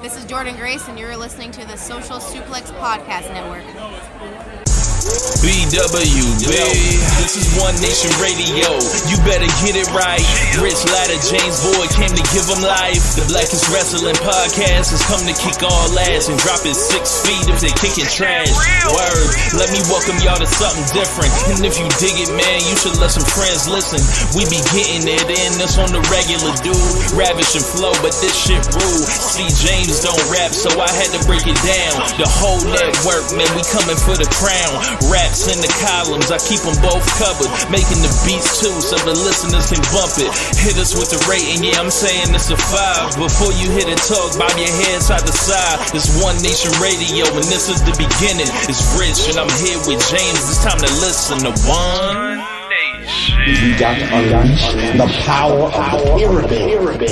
This is Jordan Grace, and you're listening to the Social Suplex Podcast Network. BWB, this is One Nation Radio. You better get it right. Rich Latta, James Boyd came to give them life. The Blackest Wrestling Podcast has come to kick all ass and drop it 6 feet if they kicking trash. Word, let me welcome y'all to something different. And if you dig it, man, you should let some friends listen. We be getting it in, this on the regular, dude. Ravish and flow, but this shit rude. See, James don't rap, so I had to break it down. The whole network, man, we coming for the crown. Raps in the columns, I keep them both covered. Making the beats too, so the listeners can bump it. Hit us with the rating, yeah, I'm saying it's a 5. Before you hit it, talk, bob your head side to side. It's One Nation Radio, and this is the beginning. It's Rich, and I'm here with James. It's time to listen to One Nation. We got to unleash the power of the pyramid.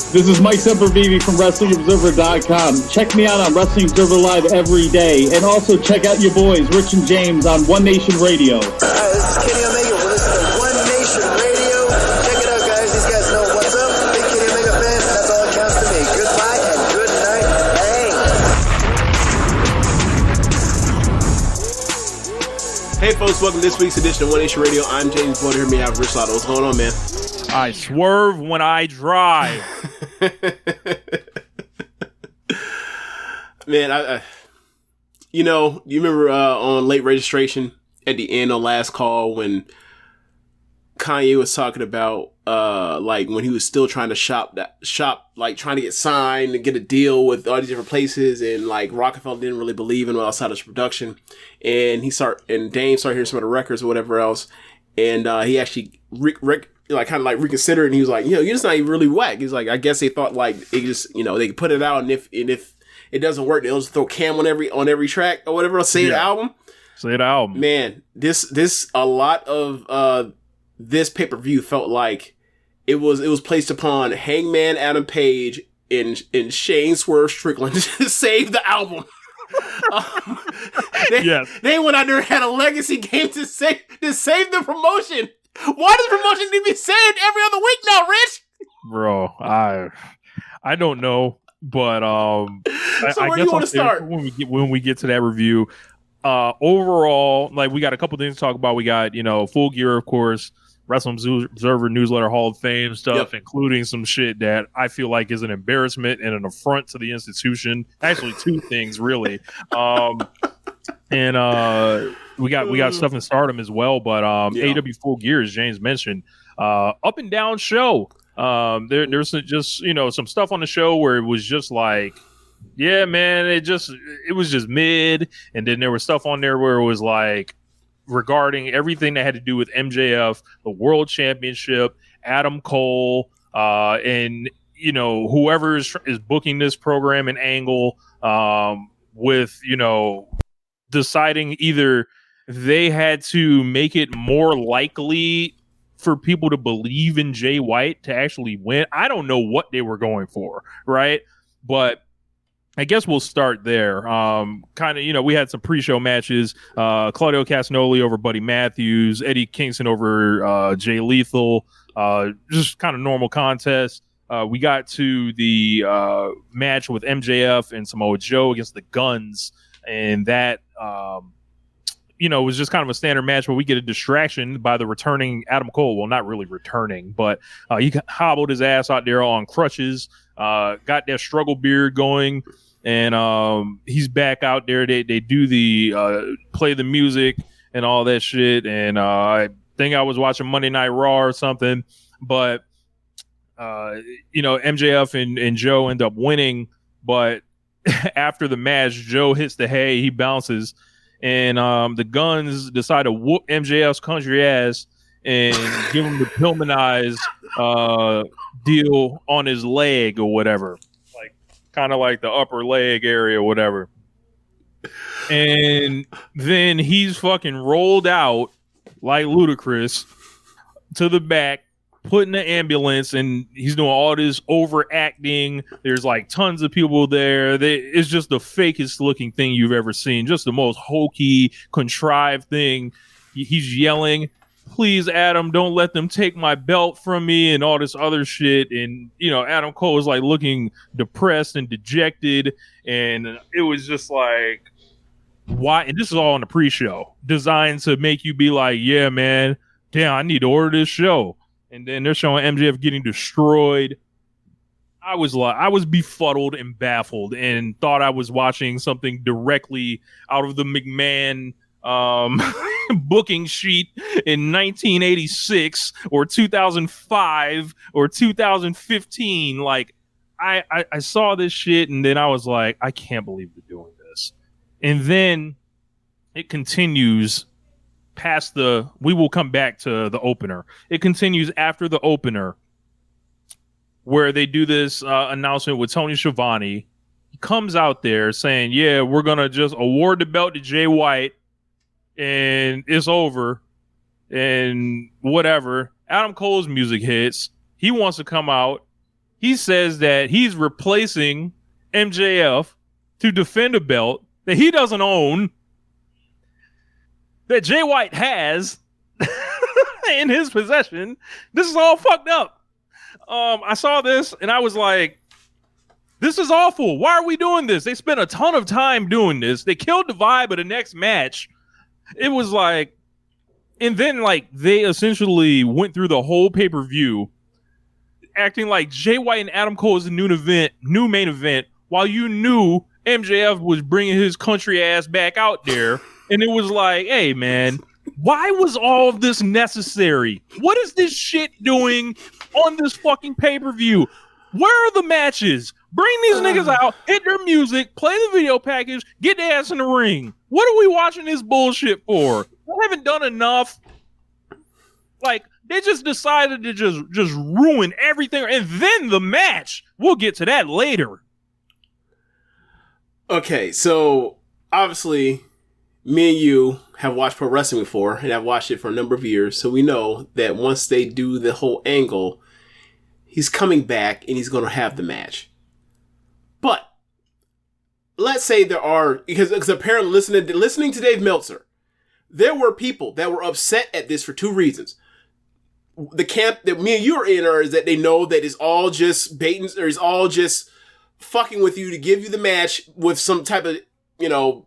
This is Mike Sempervive from WrestlingObserver.com. Check me out on Wrestling Observer Live every day. And also check out your boys, Rich and James, on One Nation Radio. This is Kenny Omega. We're listening to One Nation Radio. Check it out, guys. These guys know what's up. Big Kenny Omega fans. That's all it counts to me. Goodbye and good night. Hey, folks. Welcome to this week's edition of One Nation Radio. I'm James Boyd. Here we have Rich Latta. What's going on, man? I swerve when I drive. Man, you remember on Late Registration at the end on Last Call when Kanye was talking about like when he was still trying to shop, like trying to get signed and get a deal with all these different places, and like Rockefeller didn't really believe in outside of production, and Dame started hearing some of the records or whatever else, and he actually kind of reconsidered, and he was like, you're just not even really whack. He's like, I guess they thought like it just, they could put it out, and if it doesn't work, they'll just throw Cam on every track or whatever. Say the album. Man, this a lot of this pay-per-view felt like it was placed upon Hangman Adam Page and Shane Swerve Strickland to save the album. They went out there and had a legacy game to save the promotion. Why does promotion need to be saved every other week now, Rich? Bro, I don't know, but so where do you want to start when we get to that review? Overall, like we got a couple things to talk about. We got Full Gear, of course, Wrestling Observer Newsletter Hall of Fame stuff, including some shit that I feel like is an embarrassment and an affront to the institution. Actually, two things really, and. We got stuff in Stardom as well, but AEW Full Gear, as James mentioned, up and down show. There's just some stuff on the show where it was just like, yeah, man, it was just mid, and then there was stuff on there where it was like regarding everything that had to do with MJF, the World Championship, Adam Cole, and whoever is booking this program and angle, with deciding either they had to make it more likely for people to believe in Jay White to actually win. I don't know what they were going for, right? But I guess we'll start there. We had some pre-show matches. Claudio Castagnoli over Buddy Matthews, Eddie Kingston over Jay Lethal. Just kind of normal contest. We got to the match with MJF and Samoa Joe against the Guns, and that it was just kind of a standard match where we get a distraction by the returning Adam Cole. Well, not really returning, but he hobbled his ass out there on crutches, got that struggle beard going, and he's back out there. They do the play the music and all that shit, and I think I was watching Monday Night Raw or something, but MJF and Joe end up winning, but after the match, Joe hits the hay, he bounces, and the Guns decide to whoop MJF's country ass and give him the Pillmanized deal on his leg or whatever, like kind of like the upper leg area or whatever. And then he's fucking rolled out like Ludacris to the back, put in the ambulance, and he's doing all this overacting. There's like tons of people there. It's just the fakest looking thing you've ever seen. Just the most hokey, contrived thing. He's yelling, please, Adam, don't let them take my belt from me and all this other shit. And, you know, Adam Cole was like looking depressed and dejected. And it was just like, why? And this is all in the pre-show, designed to make you be like, yeah, man, damn, I need to order this show. And then they're showing MJF getting destroyed. I was befuddled and baffled and thought I was watching something directly out of the McMahon booking sheet in 1986 or 2005 or 2015. Like, I saw this shit and then I was like, I can't believe they're doing this. And then it continues past we will come back to the opener. It continues after the opener where they do this announcement with Tony Schiavone. He comes out there saying, yeah, we're going to just award the belt to Jay White and it's over and whatever. Adam Cole's music hits. He wants to come out. He says that he's replacing MJF to defend a belt that he doesn't own, that Jay White has in his possession. This is all fucked up. I saw this and I was like, this is awful. Why are we doing this? They spent a ton of time doing this. They killed the vibe of the next match. It was like, and then like they essentially went through the whole pay-per-view acting like Jay White and Adam Cole is the new main event, while you knew MJF was bringing his country ass back out there. And it was like, hey, man, why was all of this necessary? What is this shit doing on this fucking pay-per-view? Where are the matches? Bring these niggas out, hit their music, play the video package, get their ass in the ring. What are we watching this bullshit for? We haven't done enough. Like, they just decided to just ruin everything. And then the match. We'll get to that later. Okay, so obviously me and you have watched pro wrestling before, and I've watched it for a number of years, so we know that once they do the whole angle, he's coming back and he's going to have the match. But let's say there are, because apparently listening to Dave Meltzer, there were people that were upset at this for two reasons. The camp that me and you are in is that they know that it's all just baiting, or it's all just fucking with you to give you the match with some type of, you know,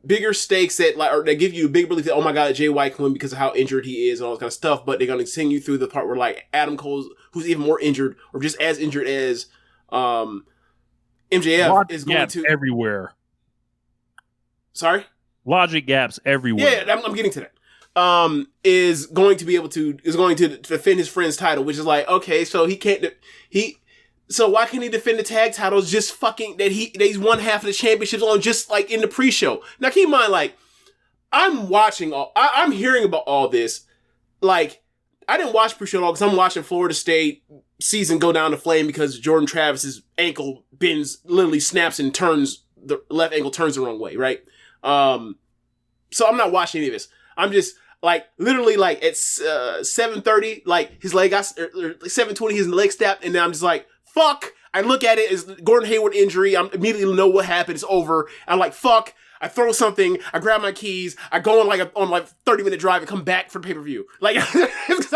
bigger stakes that like, or they give you a big belief that, oh my God, Jay White can win because of how injured he is and all this kind of stuff. But they're going to sing you through the part where like Adam Cole, who's even more injured or just as injured as MJF, is going to everywhere. Sorry? Logic gaps everywhere. Yeah, I'm getting to that. Is going to defend his friend's title, which is like, okay, so so why can't he defend the tag titles just fucking that he's won half of the championships on just like in the pre-show? Now keep in mind, like, I'm hearing about all this. Like, I didn't watch pre-show at all because I'm watching Florida State season go down the flame because Jordan Travis's ankle literally snaps and the left ankle turns the wrong way, right? So I'm not watching any of this. I'm just like literally like at 7:30, like his leg got 7:20, his leg snapped, and then I'm just like, fuck. I look at it as Gordon Hayward injury. I immediately know what happened. It's over. I'm like, fuck. I throw something. I grab my keys. I go on like 30-minute drive and come back for the pay-per-view. Like, I was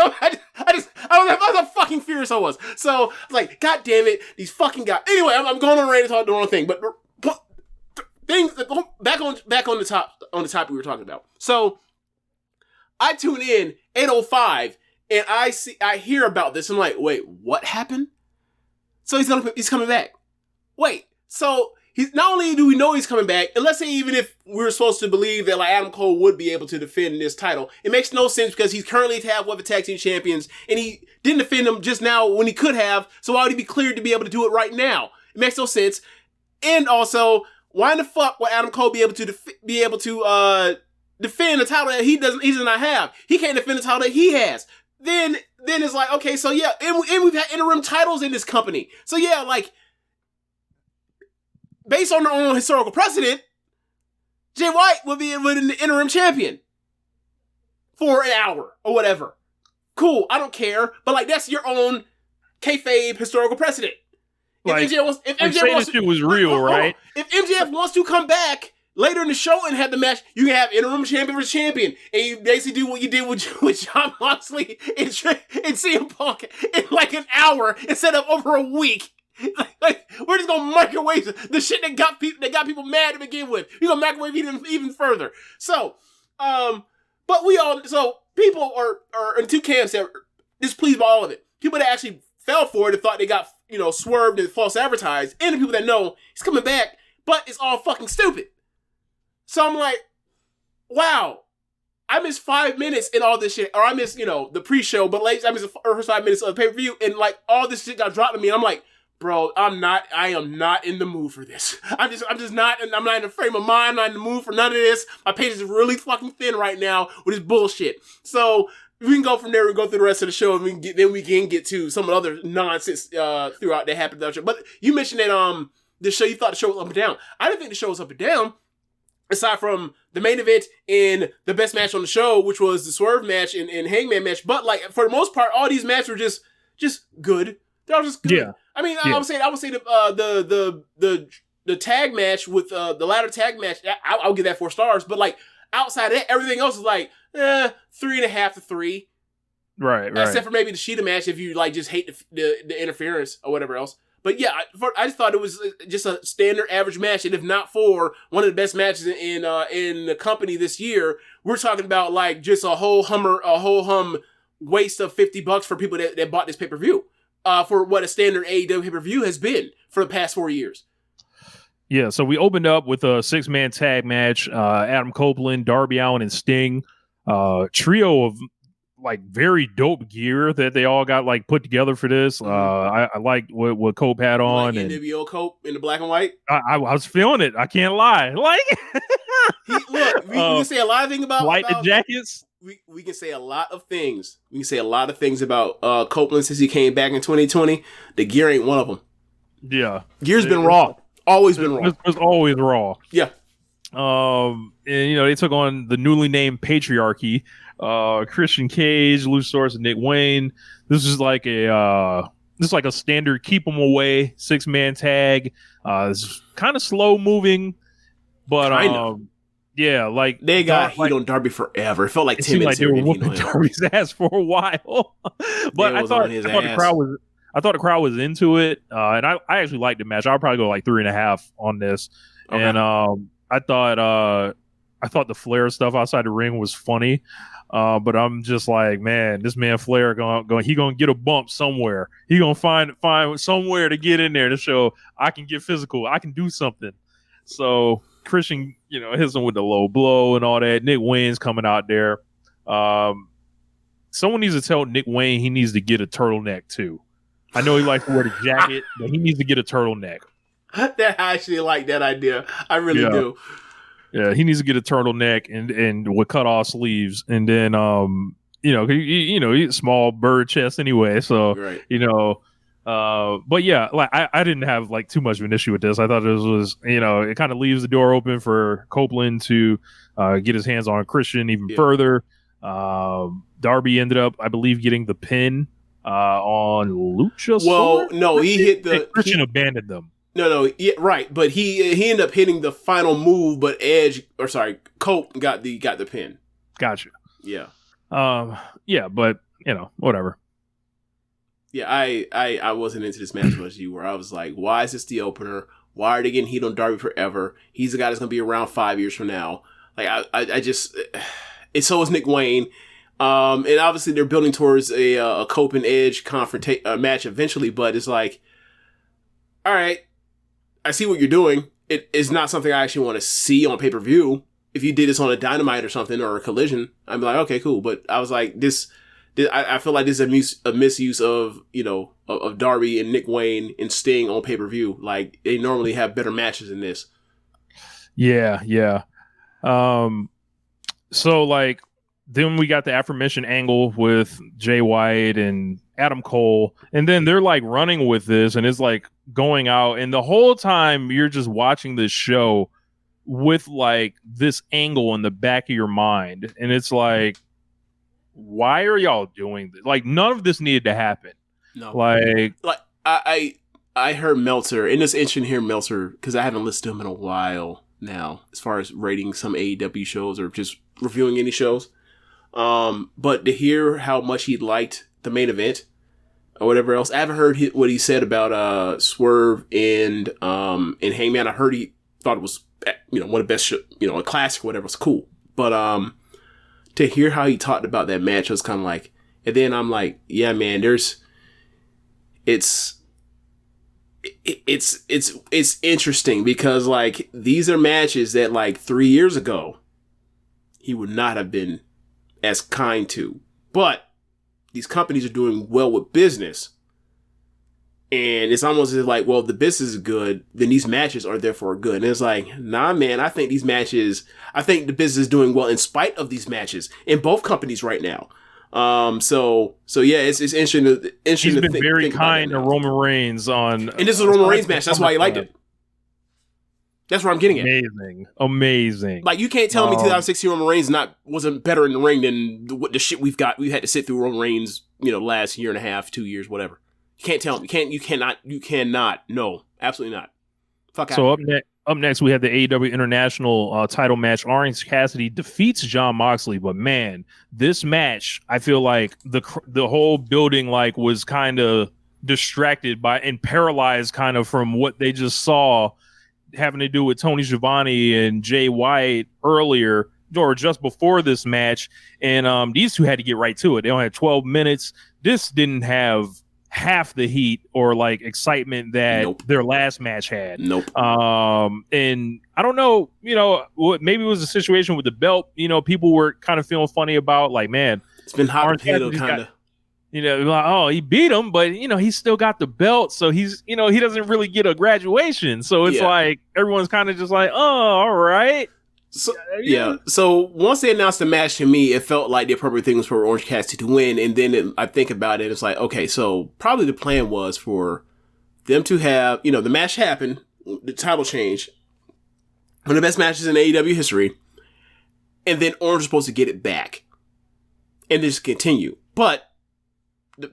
how fucking furious I was. So, like, God damn it. These fucking guys. Anyway, I'm going on a rant to talk the wrong thing. But things, back on the topic we were talking about. So, I tune in 8:05 and I hear about this. I'm like, wait, what happened? So he's coming back. Wait, so he's not only do we know he's coming back, and let's say even if we were supposed to believe that like Adam Cole would be able to defend this title, it makes no sense because he's currently one of the tag team champions, and he didn't defend him just now when he could have. So why would he be cleared to be able to do it right now? It makes no sense. And also, why in the fuck would Adam Cole be able to defend a title that he does not have? He can't defend the title that he has. Then it's like, okay, so yeah, and we've had interim titles in this company. So yeah, like, based on their own historical precedent, Jay White would be an interim champion for an hour or whatever. Cool, I don't care, but like, that's your own kayfabe historical precedent. Like, if MJF was real, right? If MJF wants to come back, later in the show and have the match, you can have interim champion versus champion, and you basically do what you did with Jon Moxley and CM Punk in like an hour instead of over a week. Like we're just gonna microwave the shit that got people mad to begin with. You're gonna microwave even further. So, but people are in two camps that are displeased by all of it. People that actually fell for it and thought they got swerved and false advertised, and the people that know he's coming back, but it's all fucking stupid. So I'm like, wow, I missed 5 minutes in all this shit, or I missed the pre-show, but I missed the first 5 minutes of the pay-per-view, and like all this shit got dropped to me, and I'm like, bro, I am not in the mood for this. I'm just not, and I'm not in the frame of mind. I'm not in the mood for none of this. My patience is really fucking thin right now with this bullshit. So we can go from there and go through the rest of the show, and we can get to some of the other nonsense throughout that happened. But you mentioned that the show, you thought the show was up and down. I didn't think the show was up and down, aside from the main event and the best match on the show, which was the Swerve match and Hangman match. But like for the most part, all these matches were just good. They're all just good. Yeah. I mean, I would say the tag match with the ladder tag match, I'll give that 4 stars. But like outside of that, everything else is like 3.5 to 3. Right. Except for maybe the Sheeta match, if you like just hate the interference or whatever else. But yeah, I just thought it was just a standard average match, and if not for one of the best matches in the company this year, we're talking about like just a whole hum waste of $50 for people that bought this pay-per-view. For what a standard AEW pay-per-view has been for the past 4 years. Yeah, so we opened up with a 6-man tag match. Adam Copeland, Darby Allin, and Sting. Trio of like very dope gear that they all got like put together for this. I liked what Cope had on. Like NWO Cope in the black and white? I was feeling it. I can't lie. Like, we can say a lot of things about the jackets. We can say a lot of things. We can say a lot of things about Copeland since he came back in 2020. The gear ain't one of them. Yeah. Gear's been raw. Always been raw. It's always raw. Yeah. And they took on the newly named Patriarchy. Christian Cage, Luchasaurus, and Nick Wayne. This is like a standard keep them away 6-man tag. It's kind of slow moving, but yeah, like they got heat on Darby forever. It felt like 10 minutes. Like they were whooping Darby's ass for a while. But I thought the crowd was into it, and I actually liked the match. I'll probably go like 3.5 on this. Okay. And I thought the Flair stuff outside the ring was funny. But I'm just like, man, this man Flair he gonna get a bump somewhere. He gonna find somewhere to get in there to show I can get physical. I can do something. So Christian, hits him with the low blow and all that. Nick Wayne's coming out there. Someone needs to tell Nick Wayne he needs to get a turtleneck too. I know he likes to wear the jacket, but he needs to get a turtleneck. I actually like that idea. I really do. Yeah, he needs to get a turtleneck and with cut off sleeves, and then he's small bird chest anyway. So right. But yeah, like I didn't have like too much of an issue with this. I thought this was it kind of leaves the door open for Copeland to get his hands on Christian even further. Darby ended up, I believe, getting the pin on Luchasaurus. Well, no, he hit the Christian abandoned them. No, yeah, right. But he ended up hitting the final move, but Cope got the pin. Gotcha. Yeah. Yeah, but whatever. Yeah, I wasn't into this match as much as you were. I was like, why is this the opener? Why are they getting heat on Darby forever? He's the guy that's gonna be around 5 years from now. Like I just, and so is Nick Wayne. And obviously they're building towards a Cope and Edge match eventually, but it's like, all right, I see what you're doing. It is not something I actually want to see on pay-per-view. If you did this on a Dynamite or something or a Collision, I'd be like, okay, cool. But I was like, I feel like this is a misuse of of Darby and Nick Wayne and Sting on pay-per-view. Like they normally have better matches than this. Yeah. So like then we got the aforementioned angle with Jay White and Adam Cole, and then they're like running with this, and it's like going out, and the whole time you're just watching this show with like this angle in the back of your mind, and it's like, why are y'all doing this? Like none of this needed to happen. No, like I heard Meltzer in this instant here, Meltzer, because I haven't listened to him in a while now as far as rating some AEW shows or just reviewing any shows. But to hear how much he liked the main event or whatever else, I haven't heard what he said about Swerve and Hangman. I heard he thought it was one of the best, a classic, or whatever. It's cool. But to hear how he talked about that match, I was kind of like, and then I'm like, yeah, man, it's interesting because like these are matches that like 3 years ago he would not have been as kind to, but these companies are doing well with business, and it's almost like, well, the business is good, then these matches are therefore good. And it's like, nah, man, I think the business is doing well in spite of these matches in both companies right now. So yeah, it's interesting. He's been very kind to Roman Reigns and this is a Roman Reigns match. That's why he liked it. That's where I'm getting at. Amazing. Like, you can't tell me 2016 Roman Reigns wasn't better in the ring than the shit we had to sit through Roman Reigns, last year and a half, 2 years, whatever. You can't tell me. You cannot. No, absolutely not. Fuck out. So up next, we have the AEW International title match. Orange Cassidy defeats Jon Moxley, but man, this match, I feel like the whole building was kind of distracted by and paralyzed kind of from what they just saw having to do with Tony Schiavone and Jay White earlier or just before this match. And these two had to get right to it. They only had 12 minutes. This didn't have half the heat or excitement that their last match had. And I don't know, maybe it was a situation with the belt, people were kind of feeling funny about, man, it's been hot potato kind of. He beat him, but he's still got the belt, so he's he doesn't really get a graduation. So it's everyone's kind of just like, oh, all right. So yeah. So once they announced the match, to me, it felt like the appropriate thing was for Orange Cassidy to win. And then I think about it, it's like, okay, so probably the plan was for them to have, the match happen, the title change, one of the best matches in AEW history, and then Orange was supposed to get it back and just continue. But the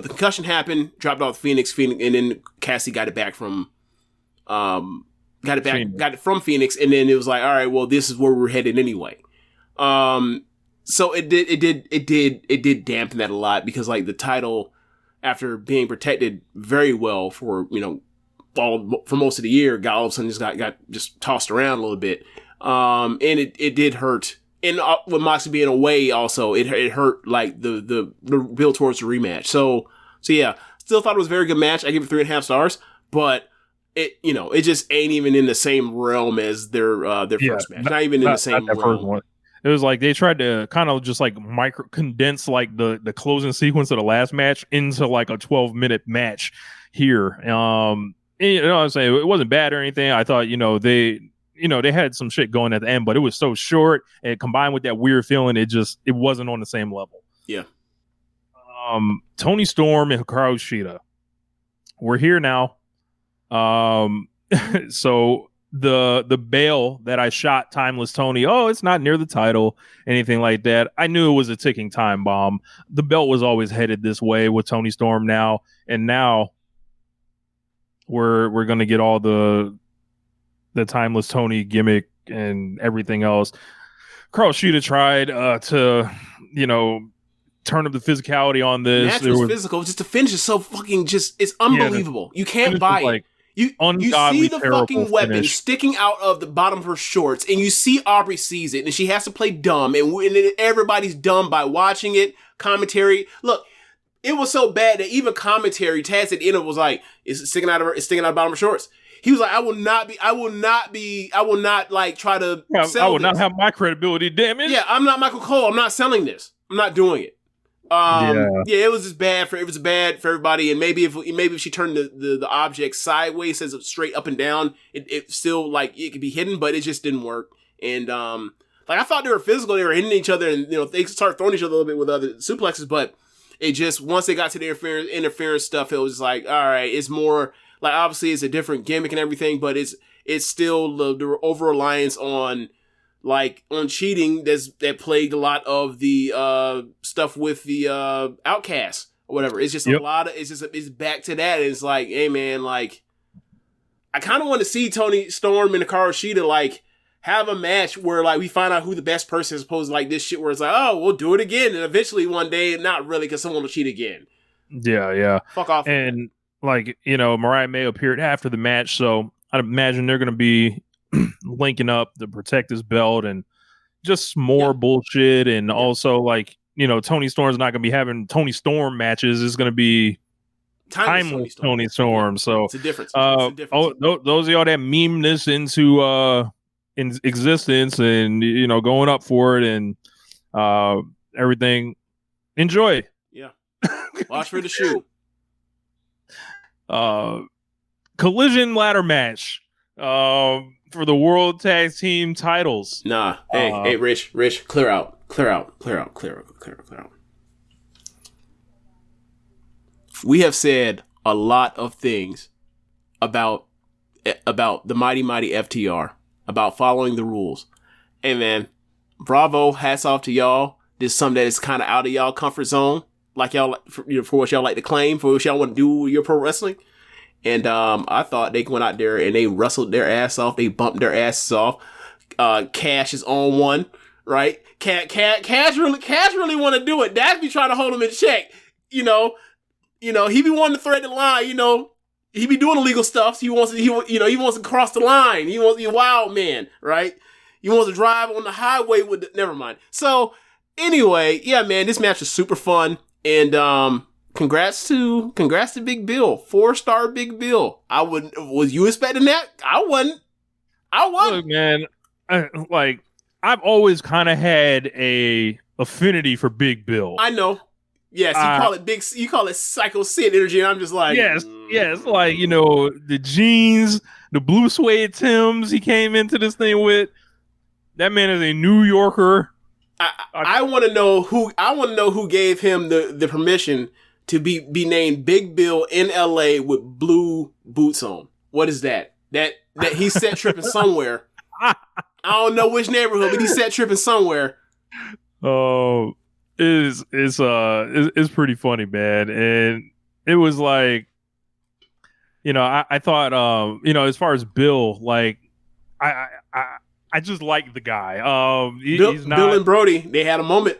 concussion happened, dropped off Phoenix, and then Cassidy got it back from, got it from Phoenix, and then it was like, all right, well, this is where we're headed anyway. So it did dampen that a lot because the title, after being protected very well for for most of the year, all of a sudden just got just tossed around a little bit, and it did hurt. And with Moxley being away, also it hurt the build towards the rematch. So yeah, still thought it was a very good match. I give it 3.5 stars, but it just ain't even in the same realm as their first match. Not even in the same realm. First one. It was like they tried to kind of just micro condense the closing sequence of the last match into a 12-minute match here. I'm saying it wasn't bad or anything. I thought they had some shit going at the end, but it was so short, and combined with that weird feeling, it wasn't on the same level. Yeah. Tony Storm and Hikaru Shida. We're here now. So the bail that I shot Timeless Tony, it's not near the title, anything like that. I knew it was a ticking time bomb. The belt was always headed this way with Tony Storm now, and now we're gonna get all the Timeless Tony gimmick and everything else. Carl Sheeta tried to turn up the physicality on this. Match was physical, just the finish is so fucking it's unbelievable. You can't buy it. You see the fucking weapon sticking out of the bottom of her shorts, and you see Aubrey sees it, and she has to play dumb, and everybody's dumb by watching it. Commentary, look, it was so bad that even commentary, Taz at the end was like, it's sticking out of the bottom of her shorts. He was like, I will not try to sell I will not have my credibility damaged. Yeah, I'm not Michael Cole. I'm not selling this. I'm not doing it. It was just bad for everybody. And maybe if she turned the object sideways, says straight up and down, it still it could be hidden, but it just didn't work. And I thought they were physical, they were hitting each other, and they started throwing each other a little bit with other suplexes, but it just, once they got to the interference stuff, it was like, all right, it's more obviously it's a different gimmick and everything, but it's still the over reliance on cheating that plagued a lot of the stuff with the Outcasts or whatever. It's just a lot of it's back to that. And it's hey man, I kind of want to see Tony Storm and Hikaru Shida have a match where like we find out who the best person is, opposed to like this shit where it's like, oh, we'll do it again, and eventually one day, not really, because someone will cheat again. Yeah. Fuck off. And like, Mariah May appeared after the match, so I'd imagine they're going to be linking up to protect his belt and just more bullshit. And also, like, Tony Storm's not going to be having Tony Storm matches. It's going to be timeless Tony Storm. So it's a difference. Those of y'all that meme this into in existence and going up for it and everything, enjoy. Yeah. Watch for the shoe. Collision ladder match for the World Tag Team titles. Nah. Hey, Rich, clear out. We have said a lot of things about the mighty FTR, about following the rules. Hey man, bravo, hats off to y'all. This is something that is kind of out of y'all comfort zone, like y'all, for what y'all like to claim, for what y'all want to do with your pro wrestling. And I thought they went out there and they wrestled their ass off. They bumped their asses off. Cash is on one, right? Cash really want to do it. Dash be trying to hold him in check. He be wanting to thread the line. He be doing illegal stuff. So he wants to cross the line. He wants to be a wild man, right? He wants to drive on the highway with. Never mind. So anyway, yeah, man, this match was super fun, and congrats to Big Bill, 4-star Big Bill. Was you expecting that? I wasn't. Look, man, I've always kind of had a affinity for Big Bill. I know. Yes, you call it Psycho Sid energy, and I'm just like, yes, like the jeans, the blue suede Timbs he came into this thing with. That man is a New Yorker. I want to know who gave him the permission to be named Big Bill in LA with blue boots on. What is that? That he set tripping somewhere. I don't know which neighborhood, but he set tripping somewhere. Oh, it's pretty funny, man. And it was like, I thought, as far as Bill, like, I just like the guy. Bill and Brody, they had a moment.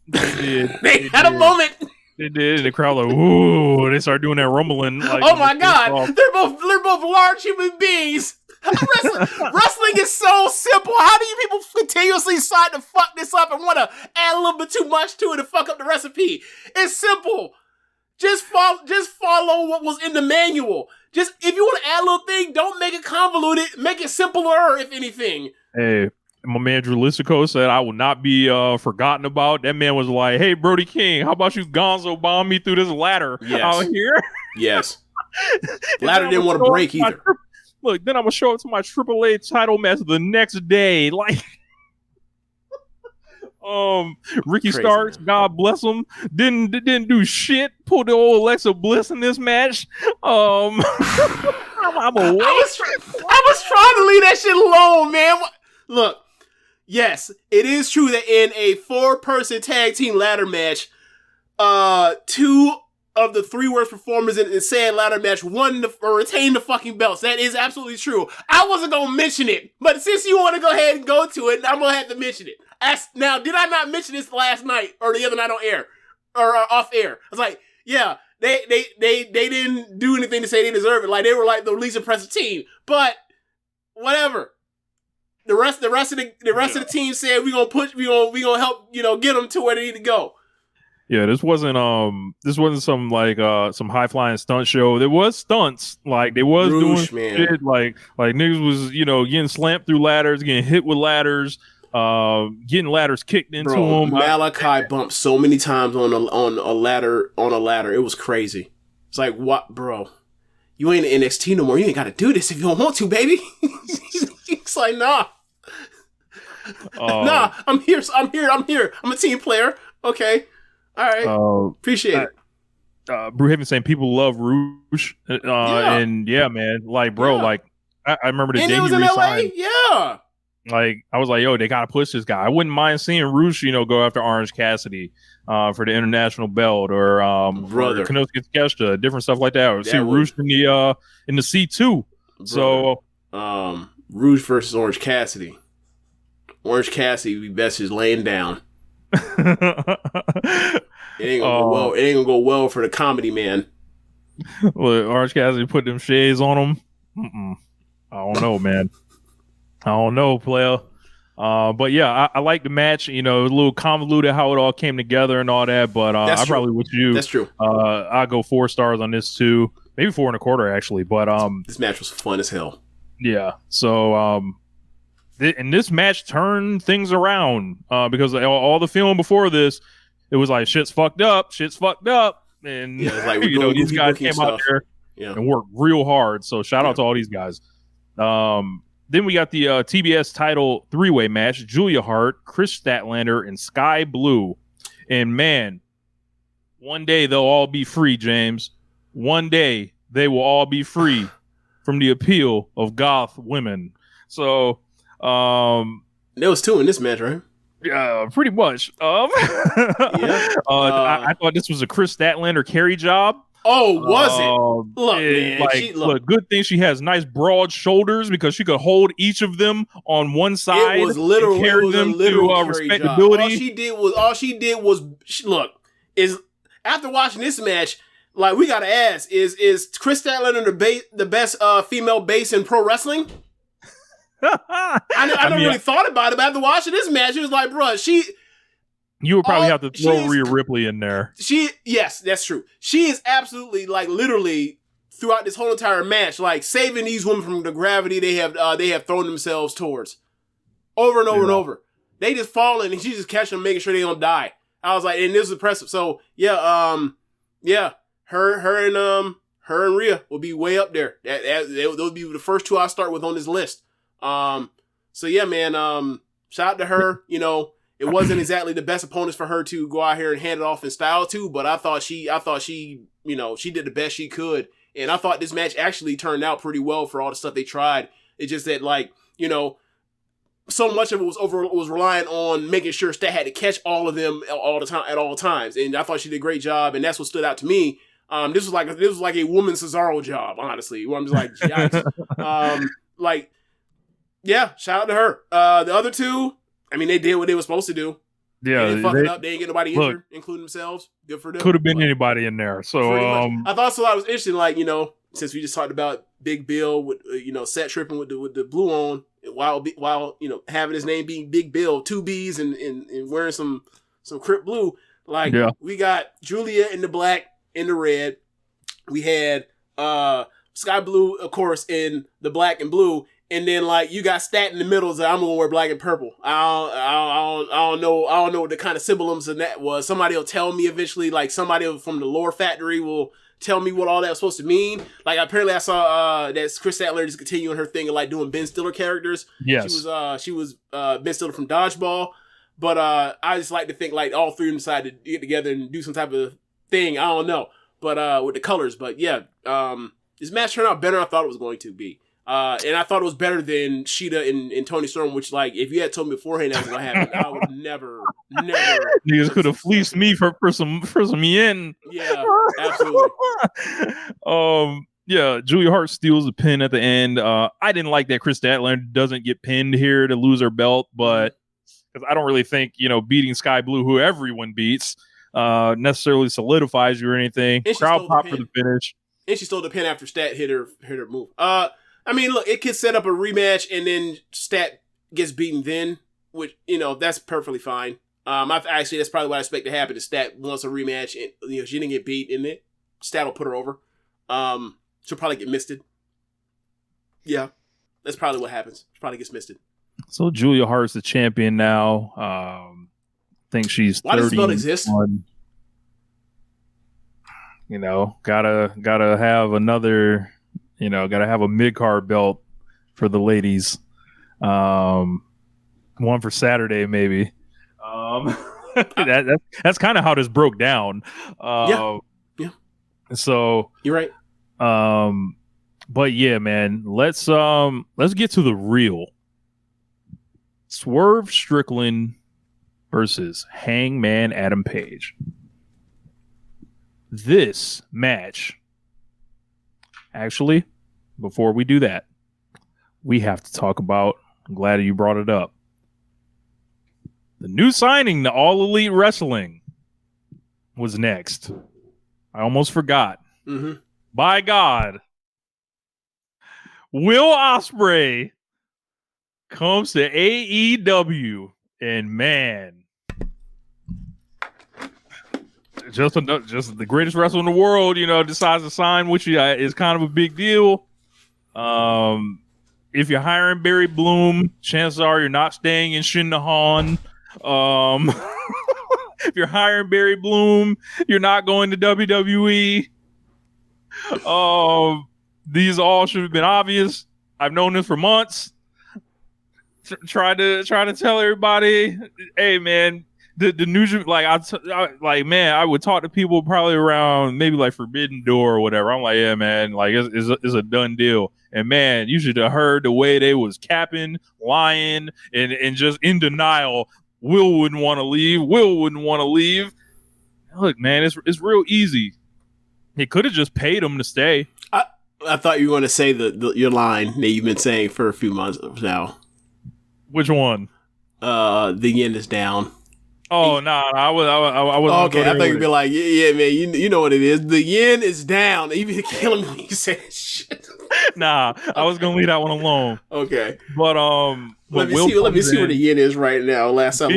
They did. They had a moment. They did, and the crowd like, ooh, they started doing that rumbling. Like, oh my god, they're both large human beings. Wrestling is so simple. How do you people continuously decide to fuck this up and want to add a little bit too much to it to fuck up the recipe? It's simple. Just follow what was in the manual. Just if you want to add a little thing, don't make it convoluted. Make it simpler, if anything. Hey, my man Drew Lissico said I will not be forgotten about. That man was like, hey, Brody King, how about you gonzo bomb me through this ladder out here? Yes. Ladder didn't want to break either. Look, then I'm going to show up to my AAA title match the next day. Like, Ricky Crazy, Starks, man. God bless him, didn't do shit. Pulled the old Alexa Bliss in this match. I'm away. I was trying to leave that shit alone, man. Look, yes, it is true that in a 4-person tag team ladder match, 2 of the 3 worst performers in said ladder match retained the fucking belts. That is absolutely true. I wasn't going to mention it, but since you want to go ahead and go to it, I'm going to have to mention it. Now, did I not mention this last night or the other night on air or off air? I was like, yeah, they didn't do anything to say they deserve it. Like, they were like the least impressive team, but whatever. The rest of the team said we gonna help get them to where they need to go. Yeah, this wasn't some like some high flying stunt show. There was stunts, like they was Roosh, doing man. shit, like niggas was getting slammed through ladders, getting hit with ladders, getting ladders kicked into them. Malachi bumped so many times on a ladder. It was crazy. It's like, what, bro? You ain't in NXT no more. You ain't got to do this if you don't want to, baby. It's like, nah. Nah, I'm here. I'm a team player. Okay. All right. Appreciate it. Brewhaven saying people love Rouge. And yeah, man. Like, bro, like, I remember the day he resigned. Yeah. Like, I was like, yo, they got to push this guy. I wouldn't mind seeing Rouge, go after Orange Cassidy for the international belt or Konosuke Takeshita, different stuff like that. Or see Rouge in the C2. So Rouge versus Orange Cassidy. Orange Cassidy be best just laying down. It ain't gonna go well. It ain't gonna go well for the comedy man. Well, Orange Cassidy put them shades on him. I don't know, man. I don't know, player. But yeah, I like the match. You know, a little convoluted how it all came together and all that. But I probably with you. That's true. I go 4 stars on this too, maybe 4.25 actually. But this match was fun as hell. Yeah. So and this match turned things around because all the film before this, it was like shit's fucked up, and yeah, it's like you know these guys came out there and worked real hard. So shout out to all these guys. Then we got the TBS title 3-way match: Julia Hart, Chris Statlander, and Sky Blue. And man, one day they'll all be free, James. One day they will all be free from the appeal of goth women. So there was 2 in this match, right? Yeah, pretty much. I thought this was a Chris Statlander carry job. Oh, was it? Look, man, look, good thing she has nice broad shoulders because she could hold each of them on one side. It was literally carry them to respectability. All she did was look. Is after watching this match, like we gotta ask, is Chris Statlander the best female base in pro wrestling? I never really thought about it, but after watching this match, it was like, bro, you would probably have to throw Rhea Ripley in there. Yes, that's true. She is absolutely, like, literally throughout this whole entire match, like saving these women from the gravity they have thrown themselves towards, over and over and over. They just falling, and she's just catching them, making sure they don't die. I was like, and this is impressive. So her and Rhea will be way up there. Those will be the first 2 I start with on this list. So yeah, man. Shout out to her. You know, it wasn't exactly the best opponents for her to go out here and hand it off in style to, but I thought she, you know, she did the best she could, and I thought this match actually turned out pretty well for all the stuff they tried. It's just that, like, you know, so much of it was relying on making sure Stat had to catch all of them all the time at all times, and I thought she did a great job, and that's what stood out to me. This was like a woman's Cesaro job, honestly. Where I'm just like, yikes. Like, yeah, shout out to her. The other 2, I mean, they did what they were supposed to do. Yeah, they fucked it up. They didn't get nobody injured, including themselves. Good for them. Could have been anybody in there. So I thought so. I was interested, like, you know, since we just talked about Big Bill with you know, set tripping with the blue on, while you know, having his name being Big Bill, 2 B's and wearing some Crip blue. Like, we got Julia in the black and the red. We had Sky Blue, of course, in the black and blue. And then, like, you got Stat in the middle, so I'm gonna wear black and purple. I don't know what the kind of symbolism of that was. Somebody will tell me eventually. Like, somebody from the lore factory will tell me what all that was supposed to mean. Like, apparently I saw that Chris Statler is continuing her thing of, like, doing Ben Stiller characters. Yes, she was Ben Stiller from Dodgeball. But I just like to think, like, all 3 of them decided to get together and do some type of thing. I don't know, but with the colors. But yeah, this match turned out better than I thought it was going to be. And I thought it was better than Sheeta and Toni Storm, which, like, if you had told me beforehand that was going to happen, I would never. Niggas could have fleeced me for some yen. Yeah, absolutely. Yeah, Julia Hart steals the pin at the end. I didn't like that Chris Statlander doesn't get pinned here to lose her belt, but because I don't really think, you know, beating Sky Blue, who everyone beats, necessarily solidifies you or anything. Crowd pop for the finish. And she stole the pin after Stat hit her move. I mean, look, it could set up a rematch and then Stat gets beaten then, which, you know, that's perfectly fine. Actually, that's probably what I expect to happen. Is Stat wants a rematch and, you know, she didn't get beat in it. Stat will put her over. She'll probably get misted. Yeah, that's probably what happens. She probably gets misted. So Julia Hart's the champion now. I think she's 30. Why does this belt exist? You know, gotta have another. You know, got to have a mid-card belt for the ladies. One for Saturday, maybe. That's kind of how this broke down. Yeah. So you're right. But yeah, man, let's get to the real. Swerve Strickland versus Hangman Adam Page. This match. Actually, before we do that, we have to talk about, I'm glad you brought it up, The new signing to All Elite Wrestling was next. I almost forgot. Mm-hmm. By God, Will Ospreay comes to AEW, and man, just the greatest wrestler in the world, decides to sign, which is kind of a big deal. If you're hiring Barry Bloom, chances are you're not staying in Shindahan. If you're hiring Barry Bloom, you're not going to WWE. These all should have been obvious. I've known this for months. Try to tell everybody, hey man, the news, I would talk to people probably around maybe like Forbidden Door or whatever. I'm like, yeah man, like it's a done deal. And man, you should have heard the way they was capping, lying, and just in denial. Will wouldn't want to leave. Look, man, it's real easy. He could have just paid him to stay. I thought you were going to say your line that you've been saying for a few months now. Which one? The yen is down. Oh no, I was okay. I thought you'd be like, yeah, man, you know what it is. The yen is down. You be killing me when you say that shit. Nah, I was gonna leave that one alone. Okay, but let me see where the yen is right now. Last I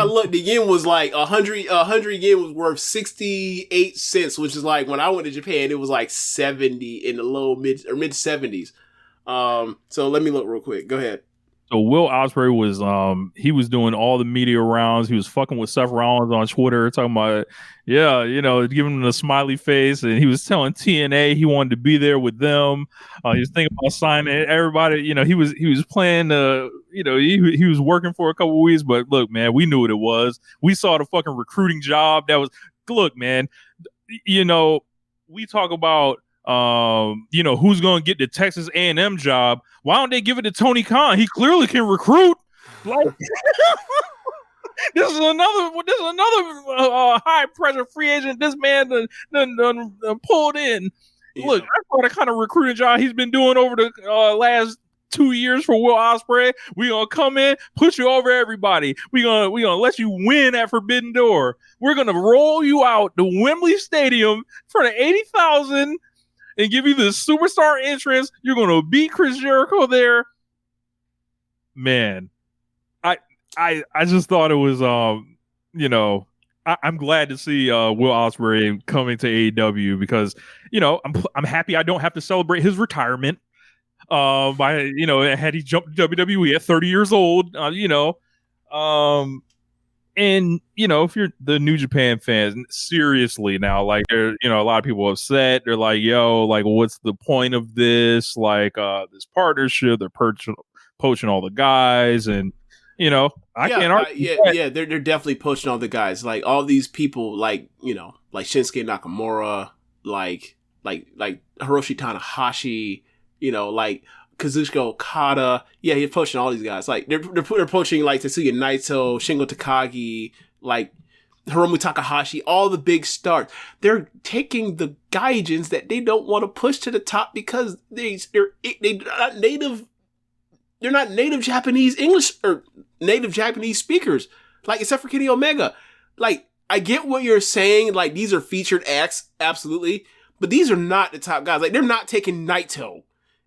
looked, the yen was like 100 yen was worth 68 cents, which is like when I went to Japan, it was like 70 in the mid 70s. So let me look real quick. Go ahead. So Will Ospreay was he was doing all the media rounds. He was fucking with Seth Rollins on Twitter, talking about giving him a smiley face, and he was telling TNA he wanted to be there with them. He was thinking about signing everybody. He was playing he was working for a couple of weeks, but look, man, we knew what it was. We saw the fucking recruiting job. Look, man, we talk about who's going to get the Texas A&M job. Why don't they give it to Tony Khan? He clearly can recruit. Like this is another high pressure free agent. This man done pulled in. Yeah. Look, I saw the kind of recruiting job he's been doing over the last 2 years for Will Ospreay. We gonna come in, push you over everybody. We gonna let you win at Forbidden Door. We're gonna roll you out to Wembley Stadium for the 80,000. And give you the superstar entrance. You're going to beat Chris Jericho there. Man, I just thought it was, I'm glad to see Will Ospreay coming to AEW because, I'm happy I don't have to celebrate his retirement. Had he jumped to WWE at 30 years old, and, if you're the New Japan fans, seriously now, like, a lot of people are upset. They're like, yo, like, what's the point of this? Like, this partnership, they're poaching all the guys. And, I can't argue. They're definitely poaching all the guys. Like, all these people, like, like Shinsuke Nakamura, like Hiroshi Tanahashi, like, Kazuchika Okada, he's poaching all these guys. Like they're poaching like Tetsuya Naito, Shingo Takagi, like Hiromu Takahashi, all the big stars. They're taking the gaijins that they don't want to push to the top because they're not native. They're not native Japanese English or native Japanese speakers. Like except for Kenny Omega. Like I get what you're saying. Like these are featured acts, absolutely, but these are not the top guys. Like they're not taking Naito.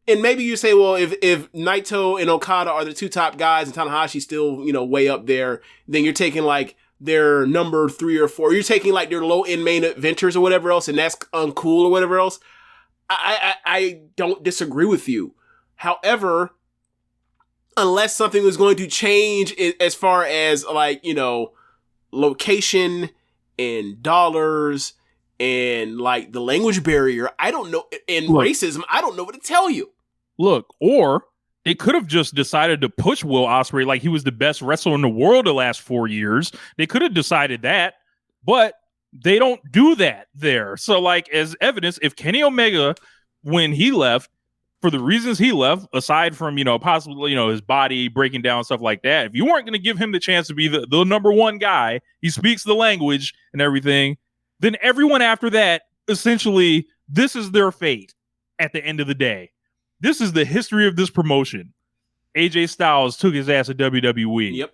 And maybe you say, well, if Naito and Okada are the two top guys and Tanahashi's still, way up there, then you're taking like their number 3 or 4. You're taking like their low end main eventers or whatever else, and that's uncool or whatever else. I don't disagree with you. However, unless something was going to change as far as like, location and dollars and like the language barrier, I don't know, and racism, I don't know what to tell you. Look, or they could have just decided to push Will Ospreay like he was the best wrestler in the world the last 4 years. They could have decided that, but they don't do that there. So, like, as evidence, if Kenny Omega, when he left, for the reasons he left, aside from, possibly, his body breaking down, stuff like that, if you weren't going to give him the chance to be the number one guy, he speaks the language and everything, then everyone after that, essentially, this is their fate at the end of the day. This is the history of this promotion. AJ Styles took his ass to WWE. Yep.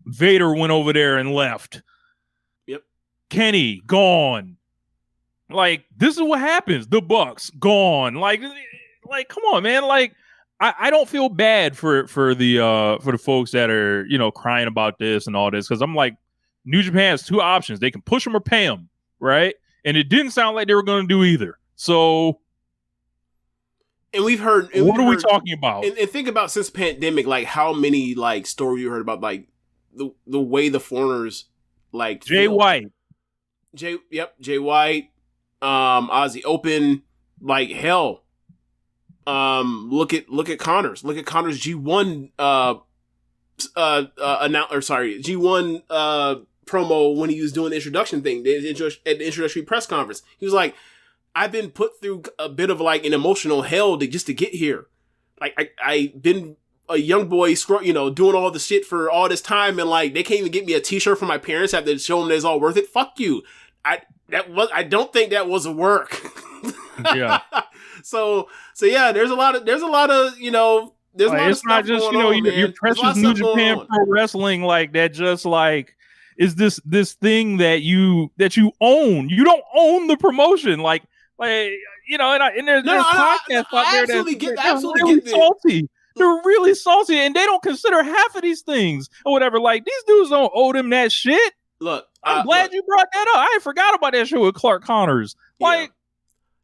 Vader went over there and left. Yep. Kenny gone. Like, this is what happens. The Bucks gone. Like come on, man. Like, I don't feel bad for the folks that are, you know, crying about this and all this, because I'm like, New Japan has two options. They can push them or pay them, right? And it didn't sound like they were going to do either. So, and we've heard. What are we talking about? And think about, since pandemic, like how many like stories you heard about, like the way the foreigners like Jay White, Jay White, Aussie Open, like hell. Look at Connors. Look at Connors G1 G1 promo when he was doing the introduction thing at the introductory press conference. He was like, I've been put through a bit of like an emotional hell just to get here. Like I've been a young boy, doing all the shit for all this time, and like they can't even get me a t-shirt from my parents after show them that it's all worth it. Fuck you. I don't think that was a work. Yeah. So yeah, there's a lot of there's a lot of it's not just your precious New Japan Pro Wrestling like that. Just like is this thing that you own. You don't own the promotion, like and there's podcasts out there that's really salty. They're really salty, and they don't consider half of these things or whatever. Like, these dudes don't owe them that shit. Look, I'm glad you brought that up. I forgot about that show with Clark Connors. Like,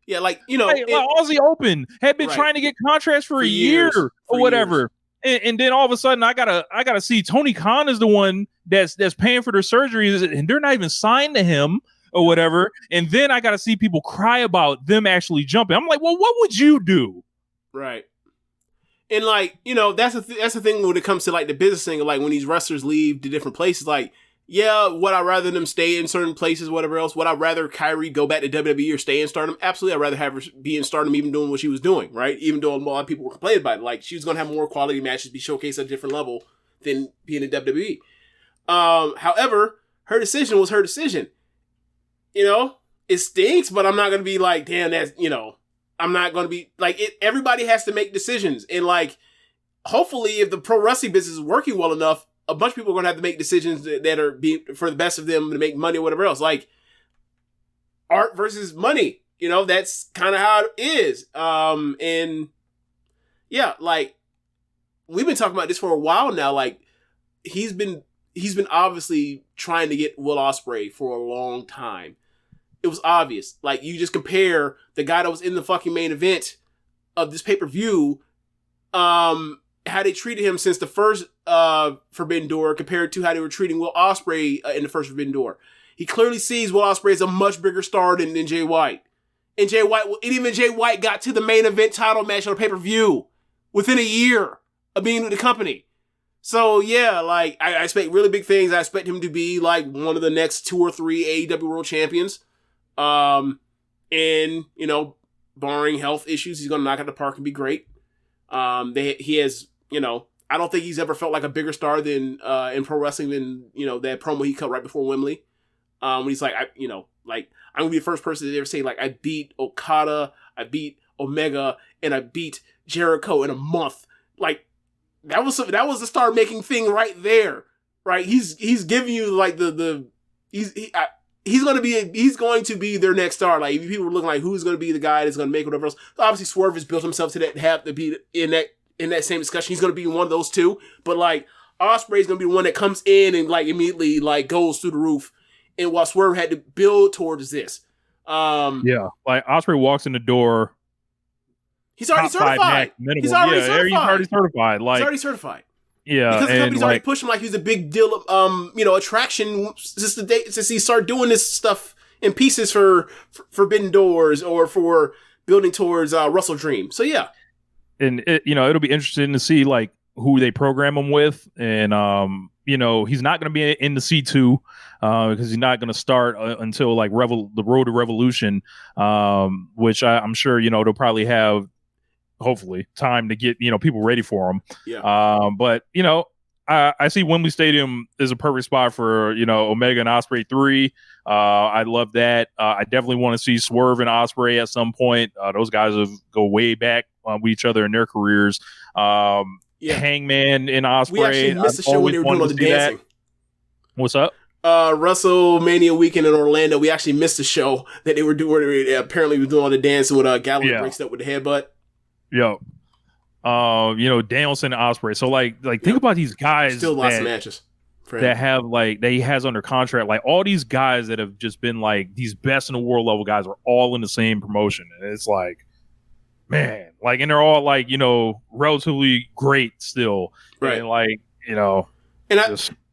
Aussie Open had been trying to get contracts for a year or whatever. And then all of a sudden I gotta see Tony Khan is the one that's paying for their surgeries, and they're not even signed to him or whatever. And then I gotta see people cry about them actually jumping. I'm like, well, what would you do? Right. And like, that's the thing when it comes to like the business thing, like when these wrestlers leave to different places, like, yeah, would I rather them stay in certain places, whatever else? Would I rather Kyrie go back to WWE or stay in Stardom? Absolutely. I'd rather have her be in Stardom even doing what she was doing, right? Even though a lot of people were complaining about it. Like, she was going to have more quality matches, be showcased at a different level than being in WWE. However, her decision was her decision. It stinks, but I'm not going to be like, damn, that's, I'm not going to be like it. Everybody has to make decisions. And like, hopefully if the pro wrestling business is working well enough, a bunch of people are going to have to make decisions that are being for the best of them to make money or whatever else. Like, art versus money, that's kind of how it is. And yeah, like, we've been talking about this for a while now. Like, he's been obviously trying to get Will Ospreay for a long time. It was obvious. Like, you just compare the guy that was in the fucking main event of this pay-per-view, how they treated him since the first Forbidden Door compared to how they were treating Will Ospreay in the first Forbidden Door. He clearly sees Will Ospreay as a much bigger star than Jay White. And Jay White got to the main event title match on a pay-per-view within a year of being with the company. So yeah, like, I expect really big things. I expect him to be like one of the next 2 or 3 AEW World Champions. And barring health issues, he's going to knock out the park and be great. He has, I don't think he's ever felt like a bigger star than in pro wrestling than that promo he cut right before Wembley, when he's like, I'm gonna be the first person to ever say, like, I beat Okada, I beat Omega, and I beat Jericho in a month. Like, that was the star making thing right there, right? He's giving you like he's going to be their next star. Like, if people were looking like who's going to be the guy that's going to make whatever else, obviously Swerve has built himself to have to be in that same discussion. He's going to be one of those two. But like, Ospreay's going to be the one that comes in and like immediately like goes through the roof. And while Swerve had to build towards this, like Ospreay walks in the door, he's already certified. He's already certified. Like, he's already certified. Yeah, because the company's already pushed him like he's a big deal of attraction since he started doing this stuff in pieces for Forbidden Doors or for building towards Wrestle Dream. So yeah, and it'll be interesting to see like who they program him with, and he's not going to be in the C2 because he's not going to start until like the Road to Revolution, which I'm sure they'll probably have. Hopefully time to get people ready for him. Yeah. But I see Wembley Stadium is a perfect spot for Omega and Ospreay 3. I love that. I definitely want to see Swerve and Ospreay at some point. Those guys go way back with each other in their careers. Hangman and Ospreay. We actually missed the show when they were doing all the dancing. What's up? WrestleMania weekend in Orlando. We actually missed the show that they were doing. Apparently, we were doing all the dancing with Galloway breaks up with the headbutt. Yo, Danielson and Ospreay. So like think about these guys. Still lots of matches that have that he has under contract. Like all these guys that have just been like these best in the world level guys are all in the same promotion, and it's like, man, like, and they're all like relatively great still, right?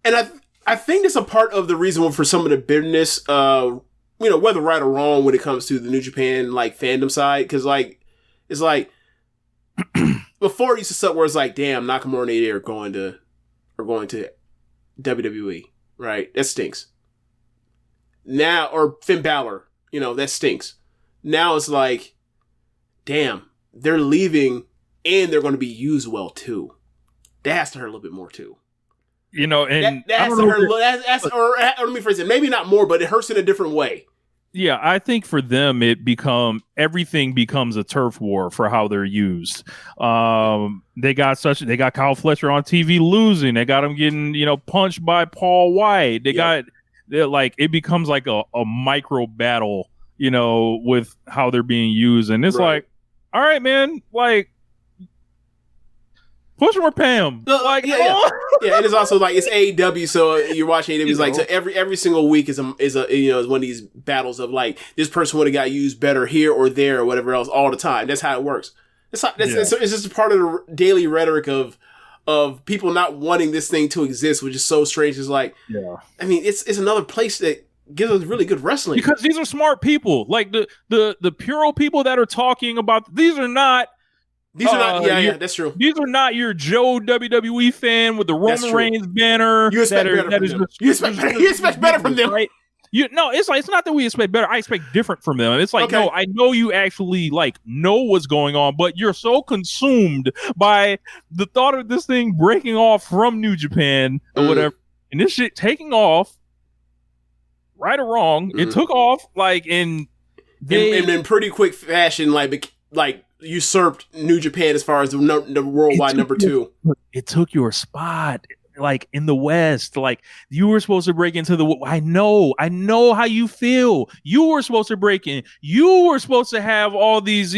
And I think that's a part of the reason for some of the bitterness, whether right or wrong when it comes to the New Japan like fandom side, because like it's like before it used to suck where it's like, damn, Nakamura and AEW are going to WWE, right? That stinks. Now, or Finn Balor, that stinks. Now it's like, damn, they're leaving and they're going to be used well too. That has to hurt a little bit more too. And that has to hurt. Or let me phrase it. Maybe not more, but it hurts in a different way. Yeah, I think for them, everything becomes a turf war for how they're used. They got Kyle Fletcher on TV losing. They got him getting, punched by Paul White. It becomes like a micro battle, with how they're being used. And it's like, all right, man, like, push him or pay him. And it's also like it's AEW, so you're watching AEW. It's like so every single week is one of these battles of like this person would have got used better here or there or whatever else all the time. That's how it works. It's just a part of the daily rhetoric of people not wanting this thing to exist, which is so strange. It's like, I mean, it's another place that gives us really good wrestling because these are smart people. Like the pure people that are talking about these are not. These are not, that's true. These are not your Joe WWE fan with the Roman Reigns banner. You expect better from them. You expect better from them. Right? It's not that we expect better. I expect different from them. It's like, no, I know you actually know what's going on, but you're so consumed by the thought of this thing breaking off from New Japan or whatever, and this shit taking off, right or wrong, it took off in pretty quick fashion, like usurped New Japan as far as the worldwide number 2. It took your spot, in the West. You were supposed to break into the. I know how you feel. You were supposed to break in. You were supposed to have all these,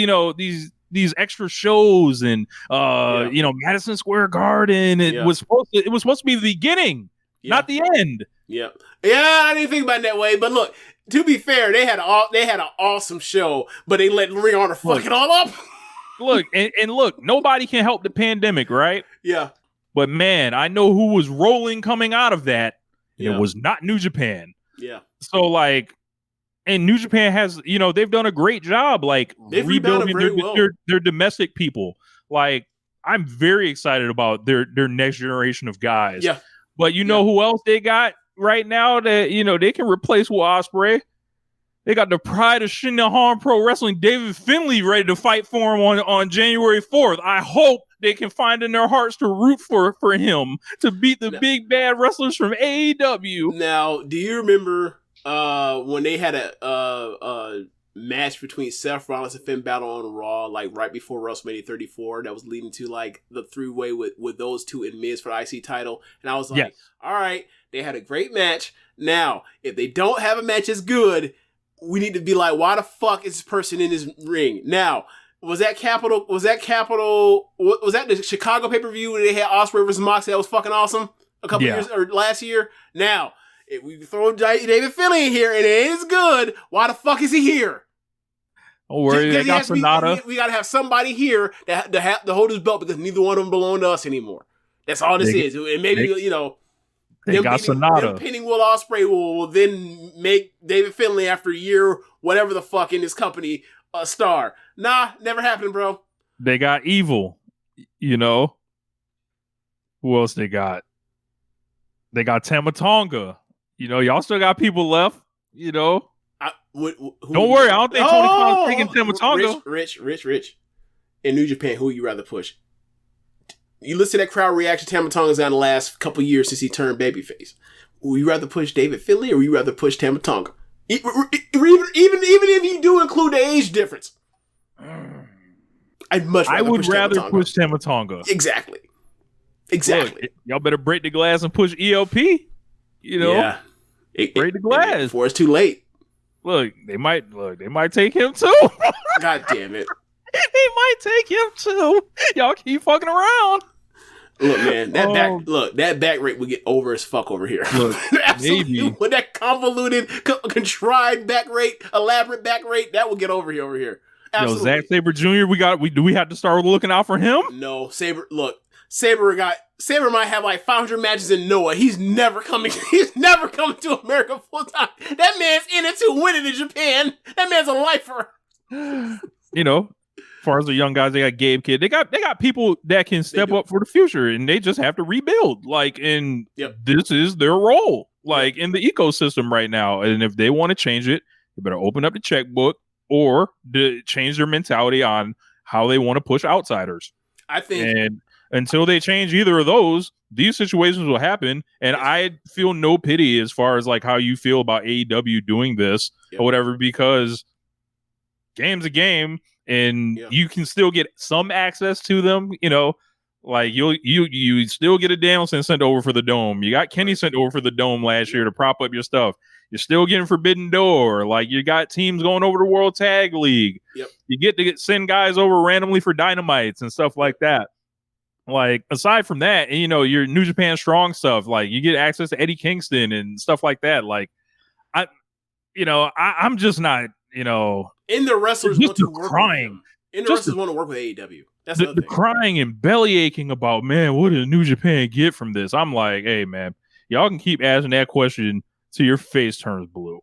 these extra shows and Madison Square Garden. It was supposed to be the beginning, not the end. Yeah, I didn't think about it that way, but look. To be fair, they had an awesome show, but they let Ring of Honor fuck it all up. Look, and look, nobody can help the pandemic, right? Yeah. But man, I know who was rolling coming out of that. Yeah. It was not New Japan. Yeah. So and New Japan has, they've done a great job, they've rebuilding well. their domestic people. I'm very excited about their next generation of guys. Yeah. But who else they got right now that they can replace with Ospreay? They got the pride of Shinahan Pro Wrestling, David Finlay, ready to fight for him on January 4th. I hope they can find in their hearts to root for him to beat the big bad wrestlers from AEW. Now, do you remember when they had a match between Seth Rollins and Finn Balor on Raw, right before WrestleMania 34, that was leading to the 3-way with those two in Miz for the IC title? And I was like, all right, they had a great match. Now, if they don't have a match as good, we need to be like, why the fuck is this person in this ring? Now, was that the Chicago pay-per-view where they had Ospreay versus Moxley? That was fucking awesome a couple years or last year. Now, if we throw David Finlay in here and it ain't as good, why the fuck is he here? Don't worry, they got Sonata. We gotta have somebody here to hold his belt because neither one of them belong to us anymore. That's all this is. And maybe, they got Sonata. Them pinning Will Ospreay will then make David Finlay after a year, whatever the fuck in this company, a star. Nah, never happened, bro. They got Evil. Who else they got? They got Tama Tonga. Y'all still got people left. Don't worry, I don't think Tony Khan's taking Tama Tonga. Rich. In New Japan, who would you rather push? You listen to that crowd reaction Tama Tonga's down the last couple years since he turned babyface. Would you rather push David Finlay or would you rather push Tama Tonga? Even if you do include the age difference. I would rather push Tama Tonga. Exactly. Exactly. Look, y'all better break the glass and push ELP. You know, Yeah. break the glass before it's too late. Look, they might take him too. God damn it. They might take him too. Y'all keep fucking around. Look, man, that back rate would get over as fuck over here. Look, Absolutely. With that convoluted, contrived back rate, elaborate back rate, that will get over here. Absolutely. Yo, Zack Sabre Jr., do we have to start looking out for him? No, Sabre might have like 500 matches in Noah. He's never coming to America full time. That man's in it to win it in Japan. That man's a lifer. You know, as far as the young guys, they got Gabe Kidd. They got people that can step up for the future, and they just have to rebuild. Like, and this is their role, like in the ecosystem right now. And if they want to change it, they better open up the checkbook or change their mentality on how they want to push outsiders. I think, and until they change either of those, these situations will happen. And I feel no pity as far as like how you feel about AEW doing this or whatever, because game's a game. And you can still get some access to them, you know, like you still get a Danielson sent over for the Dome. You got Kenny sent over for the Dome last year to prop up your stuff. You're still getting Forbidden Door. Like, you got teams going over to World Tag League. Yep. You get to send guys over randomly for Dynamites and stuff like that. Like, aside from that, and, you know, your New Japan Strong stuff, like, you get access to Eddie Kingston and stuff like that. Like, I'm just not, you know. And the wrestlers want to work crying. with them. And the wrestlers want to work with AEW. That's the crying and belly aching about, man, what did New Japan get from this? I'm like, hey, man, y'all can keep asking that question till your face turns blue.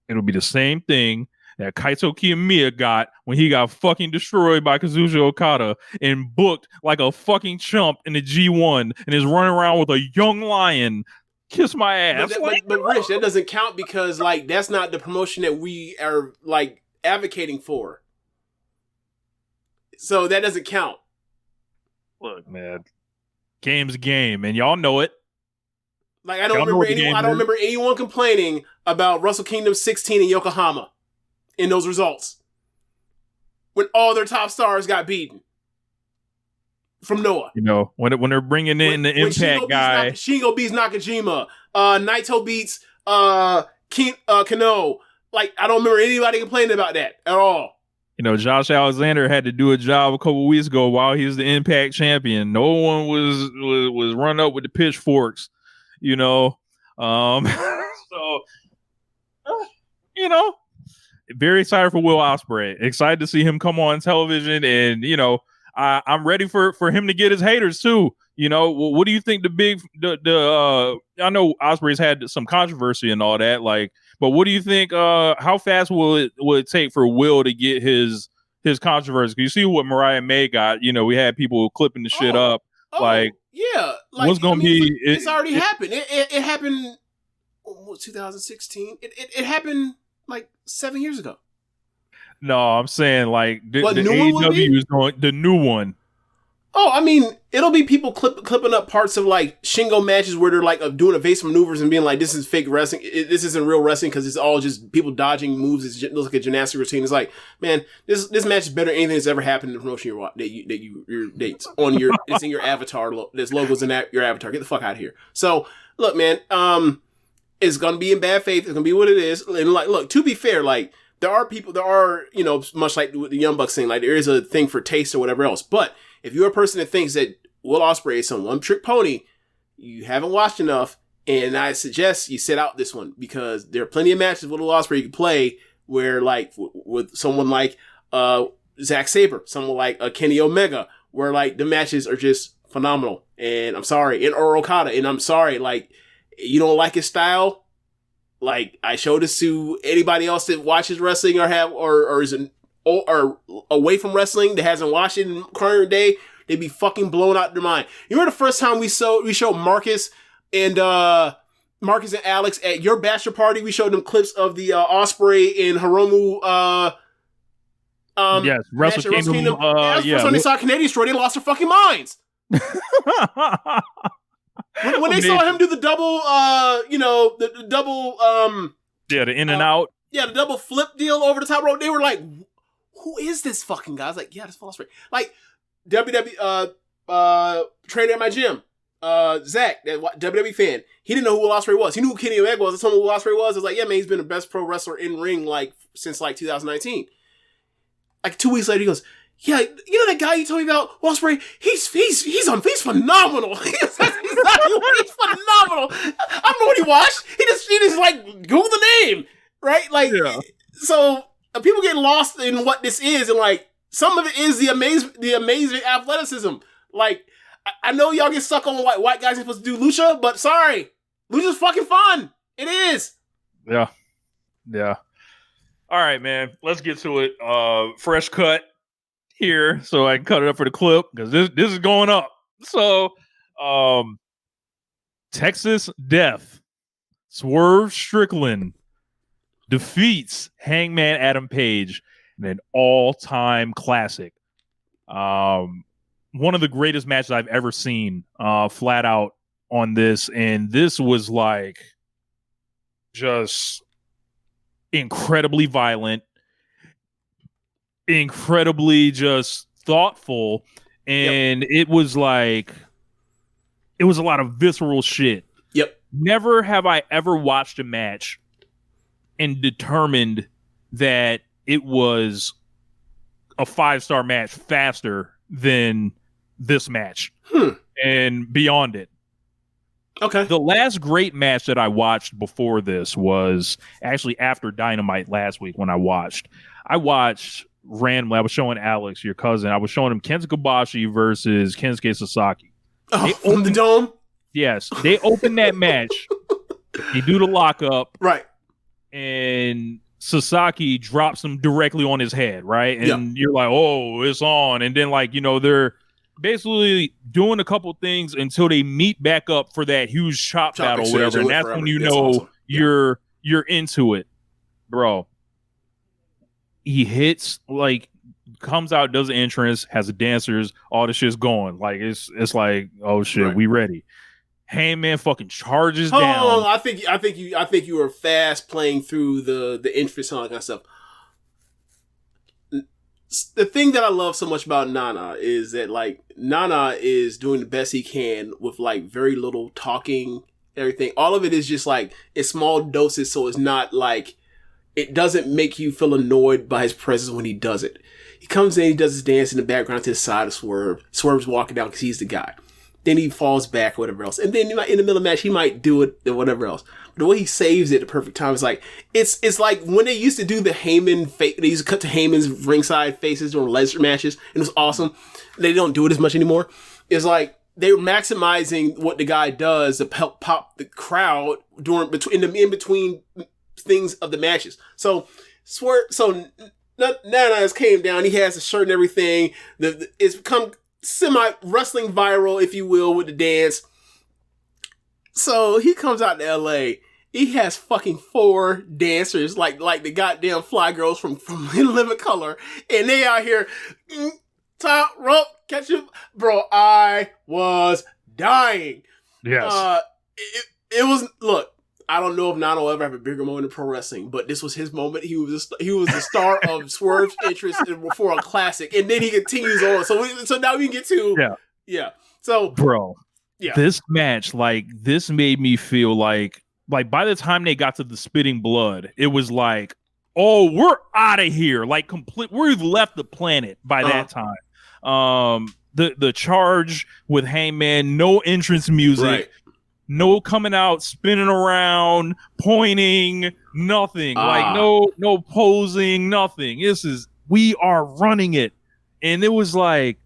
It'll be the same thing that Kaito Kiyomiya got when he got fucking destroyed by Kazuchika Okada and booked like a fucking chump in the G1 and is running around with a young lion. Kiss my ass. But Rich, that doesn't count because, like, that's not the promotion that we are, like, advocating for. So that doesn't count. Look, man, game's a game, and y'all know it. Like, I don't remember anyone complaining about Wrestle Kingdom 16 in Yokohama in those results when all their top stars got beaten from Noah. You know, when they're bringing in the Impact guy. Shingo beats Nakajima. Naito beats Kano. Like, I don't remember anybody complaining about that at all. You know, Josh Alexander had to do a job a couple weeks ago while he was the Impact champion. No one was run up with the pitchforks, you know. So, you know, very excited for Will Ospreay. Excited to see him come on television, and, you know, I'm ready for him to get his haters too. You know, what do you think I know Ospreay's had some controversy and all that, like, but what do you think, how fast will it take for Will to get his controversy? You see what Mariah May got, you know, we had people clipping the shit up. Like, what's going to be, it's already happened. It happened, 2016. It happened like 7 years ago. No, I'm saying like the AEW is going the new one. Oh, I mean, it'll be people clipping up parts of like Shingo matches where they're like doing evasive maneuvers and being like, "This is fake wrestling. This isn't real wrestling because it's all just people dodging moves. It looks like a gymnastic routine." It's like, man, this match is better than anything that's ever happened in the promotion your dates on your it's in your avatar. There's logos in your avatar. Get the fuck out of here. So look, man, it's gonna be in bad faith. It's gonna be what it is. And like, look, to be fair, like. There are, you know, much like the Young Bucks thing, like there is a thing for taste or whatever else. But if you're a person that thinks that Will Ospreay is some one-trick pony, you haven't watched enough, and I suggest you sit out this one because there are plenty of matches with Will Ospreay you can play where, like, with someone like Zack Sabre, someone like Kenny Omega, where, like, the matches are just phenomenal. And I'm sorry, or Okada, and I'm sorry, like, you don't like his style. Like, I show this to anybody else that watches wrestling or is away from wrestling that hasn't watched it in current day, they'd be fucking blown out their mind. You remember the first time we showed Marcus and Alex at your bachelor party? We showed them clips of the Ospreay and Hiromu yes, Wrestle Kingdom. That's the first time they saw Canadian Destroy, they lost their fucking minds. When they saw him do the double, the double, the in and out. Yeah, the double flip deal over the top rope, they were like, who is this fucking guy? I was like, yeah, that's Ospreay. Like, WWE, trainer at my gym, Zach, that WWE fan, he didn't know who Will Ospreay was. He knew who Kenny Omega was. I told him who Will Ospreay was. I was like, yeah, man, he's been the best pro wrestler in ring since 2019. Like 2 weeks later, he goes, yeah, you know that guy you told me about, Will Ospreay? He's phenomenal. He's phenomenal. I don't know what he watched. He just like Google the name, right? Like, so people get lost in what this is, and like some of it is the amazing athleticism. Like, I know y'all get stuck on white guys are supposed to do lucha, but sorry, lucha's fucking fun. It is. Yeah. All right, man. Let's get to it. Fresh cut here, so I can cut it up for the clip because this is going up. So, Texas Death, Swerve Strickland defeats Hangman Adam Page in an all-time classic. One of the greatest matches I've ever seen, flat out on this, and this was like just incredibly violent, incredibly just thoughtful, and it was a lot of visceral shit. Yep. Never have I ever watched a match and determined that it was a 5-star match faster than this match and beyond it. Okay. The last great match that I watched before this was actually after Dynamite last week when I watched randomly. I was showing Alex, your cousin, I was showing him Kensuke Kobashi versus Kensuke Sasaki. Oh, from the Dome? Yes. They opened that match. They do the lockup. Right. And Sasaki drops him directly on his head, right? And you're like, oh, it's on. And then, like, you know, they're basically doing a couple things until they meet back up for that huge chop battle or whatever. And that's when you know awesome. You're into it. Bro. He hits, like, comes out, does the entrance, has the dancers, all the shit's going. Like, it's like, oh shit, we ready. Hangman fucking charges down. Oh, I think you were fast playing through the entrance and all that kind of stuff. The thing that I love so much about Nana is that, like, Nana is doing the best he can with, like, very little talking, everything. All of it is just, like, in small doses, so it's not, like, it doesn't make you feel annoyed by his presence when he does it. He comes in, he does his dance in the background to the side of Swerve. Swerve's walking down because he's the guy. Then he falls back or whatever else. And then in the middle of the match, he might do it or whatever else. But the way he saves it at the perfect time is like, it's like when they used to do the Heyman face, they used to cut to Heyman's ringside faces during Lesnar matches. And it was awesome. They don't do it as much anymore. It's like they were maximizing what the guy does to help pop the crowd in between things of the matches. So Nana has came down. He has a shirt and everything. It's become semi-wrestling viral, if you will, with the dance. So he comes out to LA. He has fucking 4 dancers, like the goddamn fly girls from In Living Color. And they out here, top rope, catch him. Bro, I was dying. Yes. It was, look, I don't know if Nana will ever have a bigger moment in pro wrestling, but this was his moment. He was the star of Swerve's interest for a classic, and then he continues on. So now we can get to So, bro, this match, like, this made me feel like by the time they got to the spitting blood, it was like, oh, we're out of here, like we've left the planet by that time. The charge with Hangman, no entrance music. Right. No coming out, spinning around, pointing, nothing. Like no posing, nothing. We are running it. And it was like,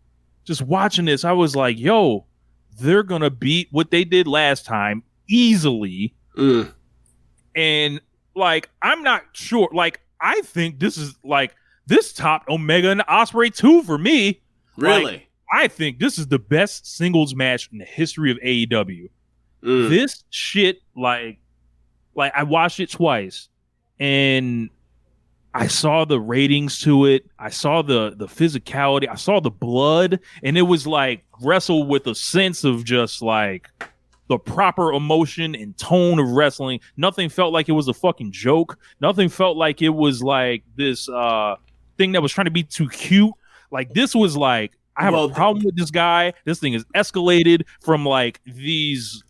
just watching this, I was like, yo, they're going to beat what they did last time easily. And, like, I'm not sure. Like, I think this is, like, this topped Omega and Ospreay 2 for me. Really? Like, I think this is the best singles match in the history of AEW. This shit, like I watched it twice, and I saw the ratings to it. I saw the physicality. I saw the blood, and it was like wrestle with a sense of just like the proper emotion and tone of wrestling. Nothing felt like it was a fucking joke. Nothing felt like it was like this thing that was trying to be too cute. Like, this was like, I have a problem with this guy. This thing is escalated from like these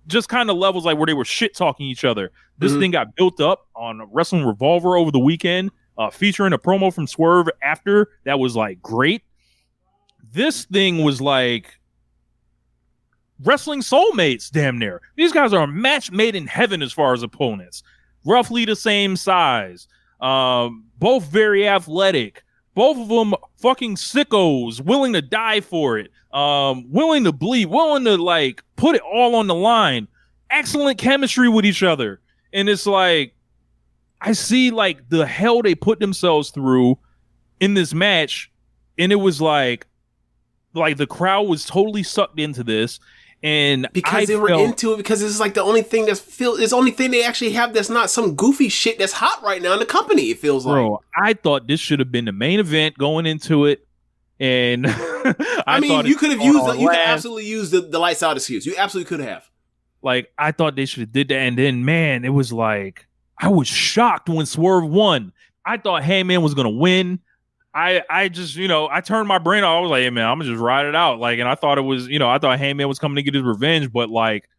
just kind of levels like where they were shit talking each other. This thing got built up on Wrestling Revolver over the weekend, featuring a promo from Swerve after that was like great. This thing was like wrestling soulmates, damn near. These guys are a match made in heaven as far as opponents. Roughly the same size. Both very athletic. Both of them fucking sickos, willing to die for it. Willing to bleed, willing to like put it all on the line. Excellent chemistry with each other. And it's like, I see like the hell they put themselves through in this match. And it was like the crowd was totally sucked into this. And because they were into it, because it's like the only thing it's the only thing they actually have that's not some goofy shit that's hot right now in the company. It feels like. Bro, I thought this should have been the main event going into it, and I mean, you could absolutely use the lights out excuse. You absolutely could have. Like, I thought they should have did that, and then man, it was like I was shocked when Swerve won. I thought Hangman was gonna win. I just, I turned my brain off. I was like, hey, man, I'm going to just ride it out. Like, and I thought it was, I thought Hangman was coming to get his revenge. But, like,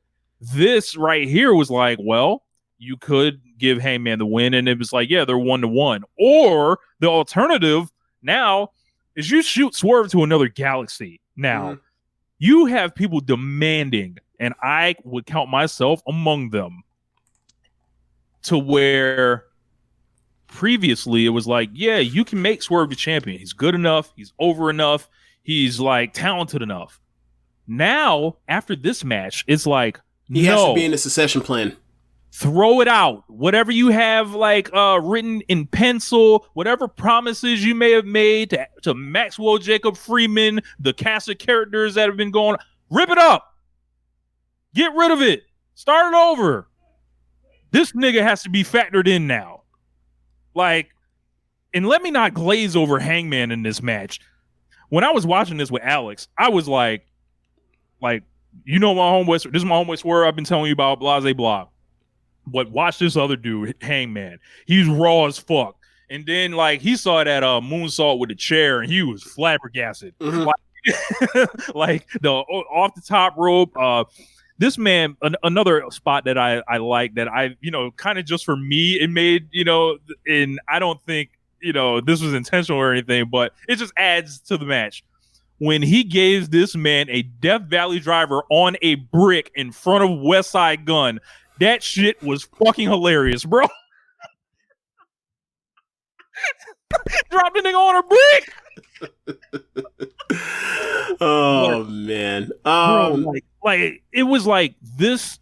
this right here was like, well, you could give Hangman the win. And it was like, yeah, they're 1-1. Or the alternative now is you shoot Swerve to another galaxy. Now, you have people demanding, and I would count myself among them, to where previously it was like, yeah, you can make Swerve the champion. He's good enough. He's over enough. He's like talented enough. Now, after this match, it's like, he has to be in the succession plan. Throw it out. Whatever you have like written in pencil, whatever promises you may have made to Maxwell Jacob Freeman, the cast of characters that have been going, rip it up. Get rid of it. Start it over. This nigga has to be factored in now. Like, and let me not glaze over Hangman in this match. When I was watching this with Alex, I was like, my homeboy, this is my homeboy Swerve I've been telling you about, blase blah. But watch this other dude, Hangman. He's raw as fuck. And then, like, he saw that moonsault with the chair, and he was flabbergasted. Like the off the top rope. This man, another spot that I like that I, kind of just for me, it made, and I don't think, this was intentional or anything, but it just adds to the match. When he gave this man a Death Valley driver on a brick in front of West Side Gun, that shit was fucking hilarious, bro. Dropped the nigga on a brick. Oh, man. Bro, like it was like this.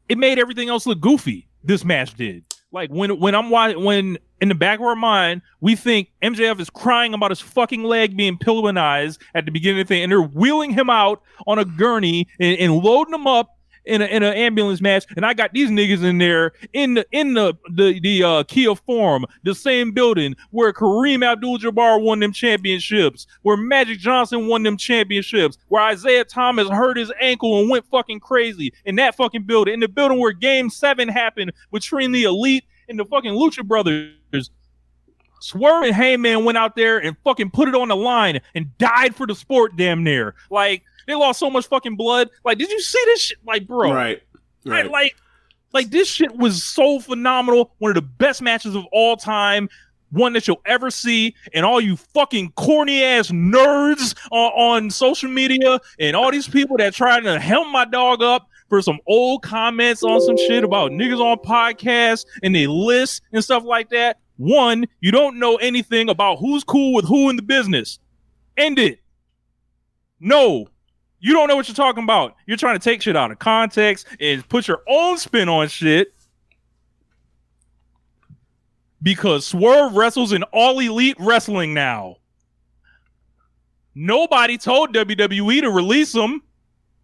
It made everything else look goofy. This match did. Like when in the back of our mind we think MJF is crying about his fucking leg being pillowanized at the beginning of the thing, and they're wheeling him out on a gurney and loading him up in an ambulance match, and I got these niggas in there in the Kia Forum, the same building where Kareem Abdul-Jabbar won them championships, where Magic Johnson won them championships, where Isaiah Thomas hurt his ankle and went fucking crazy in that fucking building, in the building where Game 7 happened between the Elite and the fucking Lucha Brothers. Swerve and Heyman went out there and fucking put it on the line and died for the sport damn near. Like, they lost so much fucking blood. Like, did you see this shit? Like, bro. Right. Like this shit was so phenomenal. One of the best matches of all time. One that you'll ever see. And all you fucking corny ass nerds on social media and all these people that trying to help my dog up for some old comments on some shit about niggas on podcasts and they lists and stuff like that. One, you don't know anything about who's cool with who in the business. End it. No. You don't know what you're talking about. You're trying to take shit out of context and put your own spin on shit because Swerve wrestles in All Elite Wrestling now. Nobody told WWE to release him.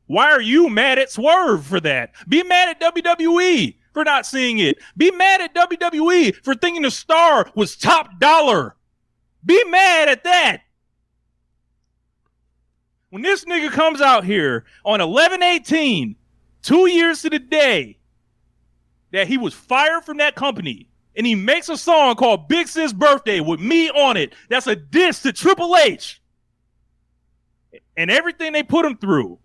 Why are you mad at Swerve for that? Be mad at WWE for not seeing it. Be mad at WWE for thinking the star was top dollar. Be mad at that. When this nigga comes out here on 11/18, 2 years to the day that he was fired from that company, and he makes a song called Big Sis Birthday with me on it. That's a diss to Triple H. And everything they put him through.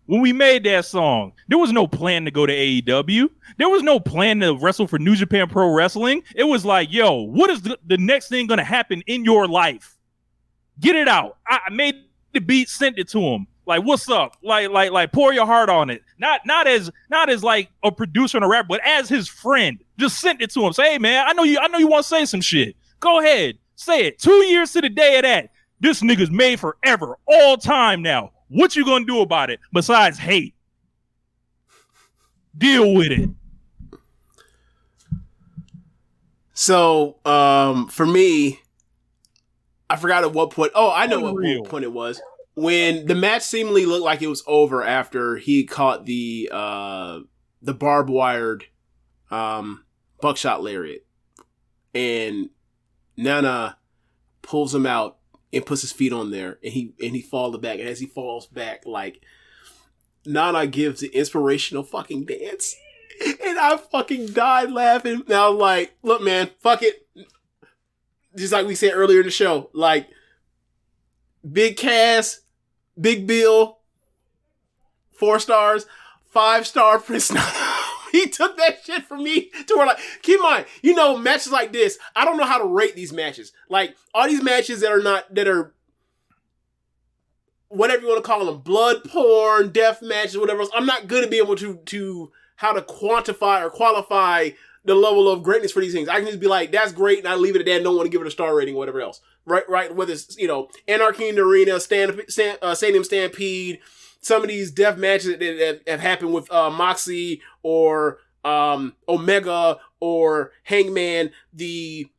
When we made that song, there was no plan to go to AEW. There was no plan to wrestle for New Japan Pro Wrestling. It was like, yo, what is the next thing going to happen in your life? Get it out. I made the beat, sent it to him. Like, what's up? Like, pour your heart on it. Not as like a producer and a rapper, but as his friend. Just sent it to him. Say, hey man, I know you want to say some shit. Go ahead, say it. 2 years to the day of that. This nigga's made forever, all time now. What you gonna do about it besides hate? Deal with it. So, for me, I forgot at what point. Oh, I know what point it was. When the match seemingly looked like it was over after he caught the barbed wired buckshot lariat, and Nana pulls him out and puts his feet on there, and he falls back. And as he falls back, like, Nana gives the inspirational fucking dance, and I fucking died laughing. Now, like, look, man, fuck it. Just like we said earlier in the show, like, Big Cass, Big Bill, 4 stars, 5-star Prince Nana. He took that shit from me to where, like, keep in mind, you know, matches like this, I don't know how to rate these matches. Like, all these matches that are whatever you want to call them, blood porn, death matches, whatever else, I'm not good at being able to how to quantify or qualify the level of greatness for these things. I can just be like, that's great, and I leave it at that and don't want to give it a star rating or whatever else. Right? Whether it's, you know, Anarchy in the Arena, Stadium Stampede, some of these death matches that have happened with Moxley or Omega or Hangman, the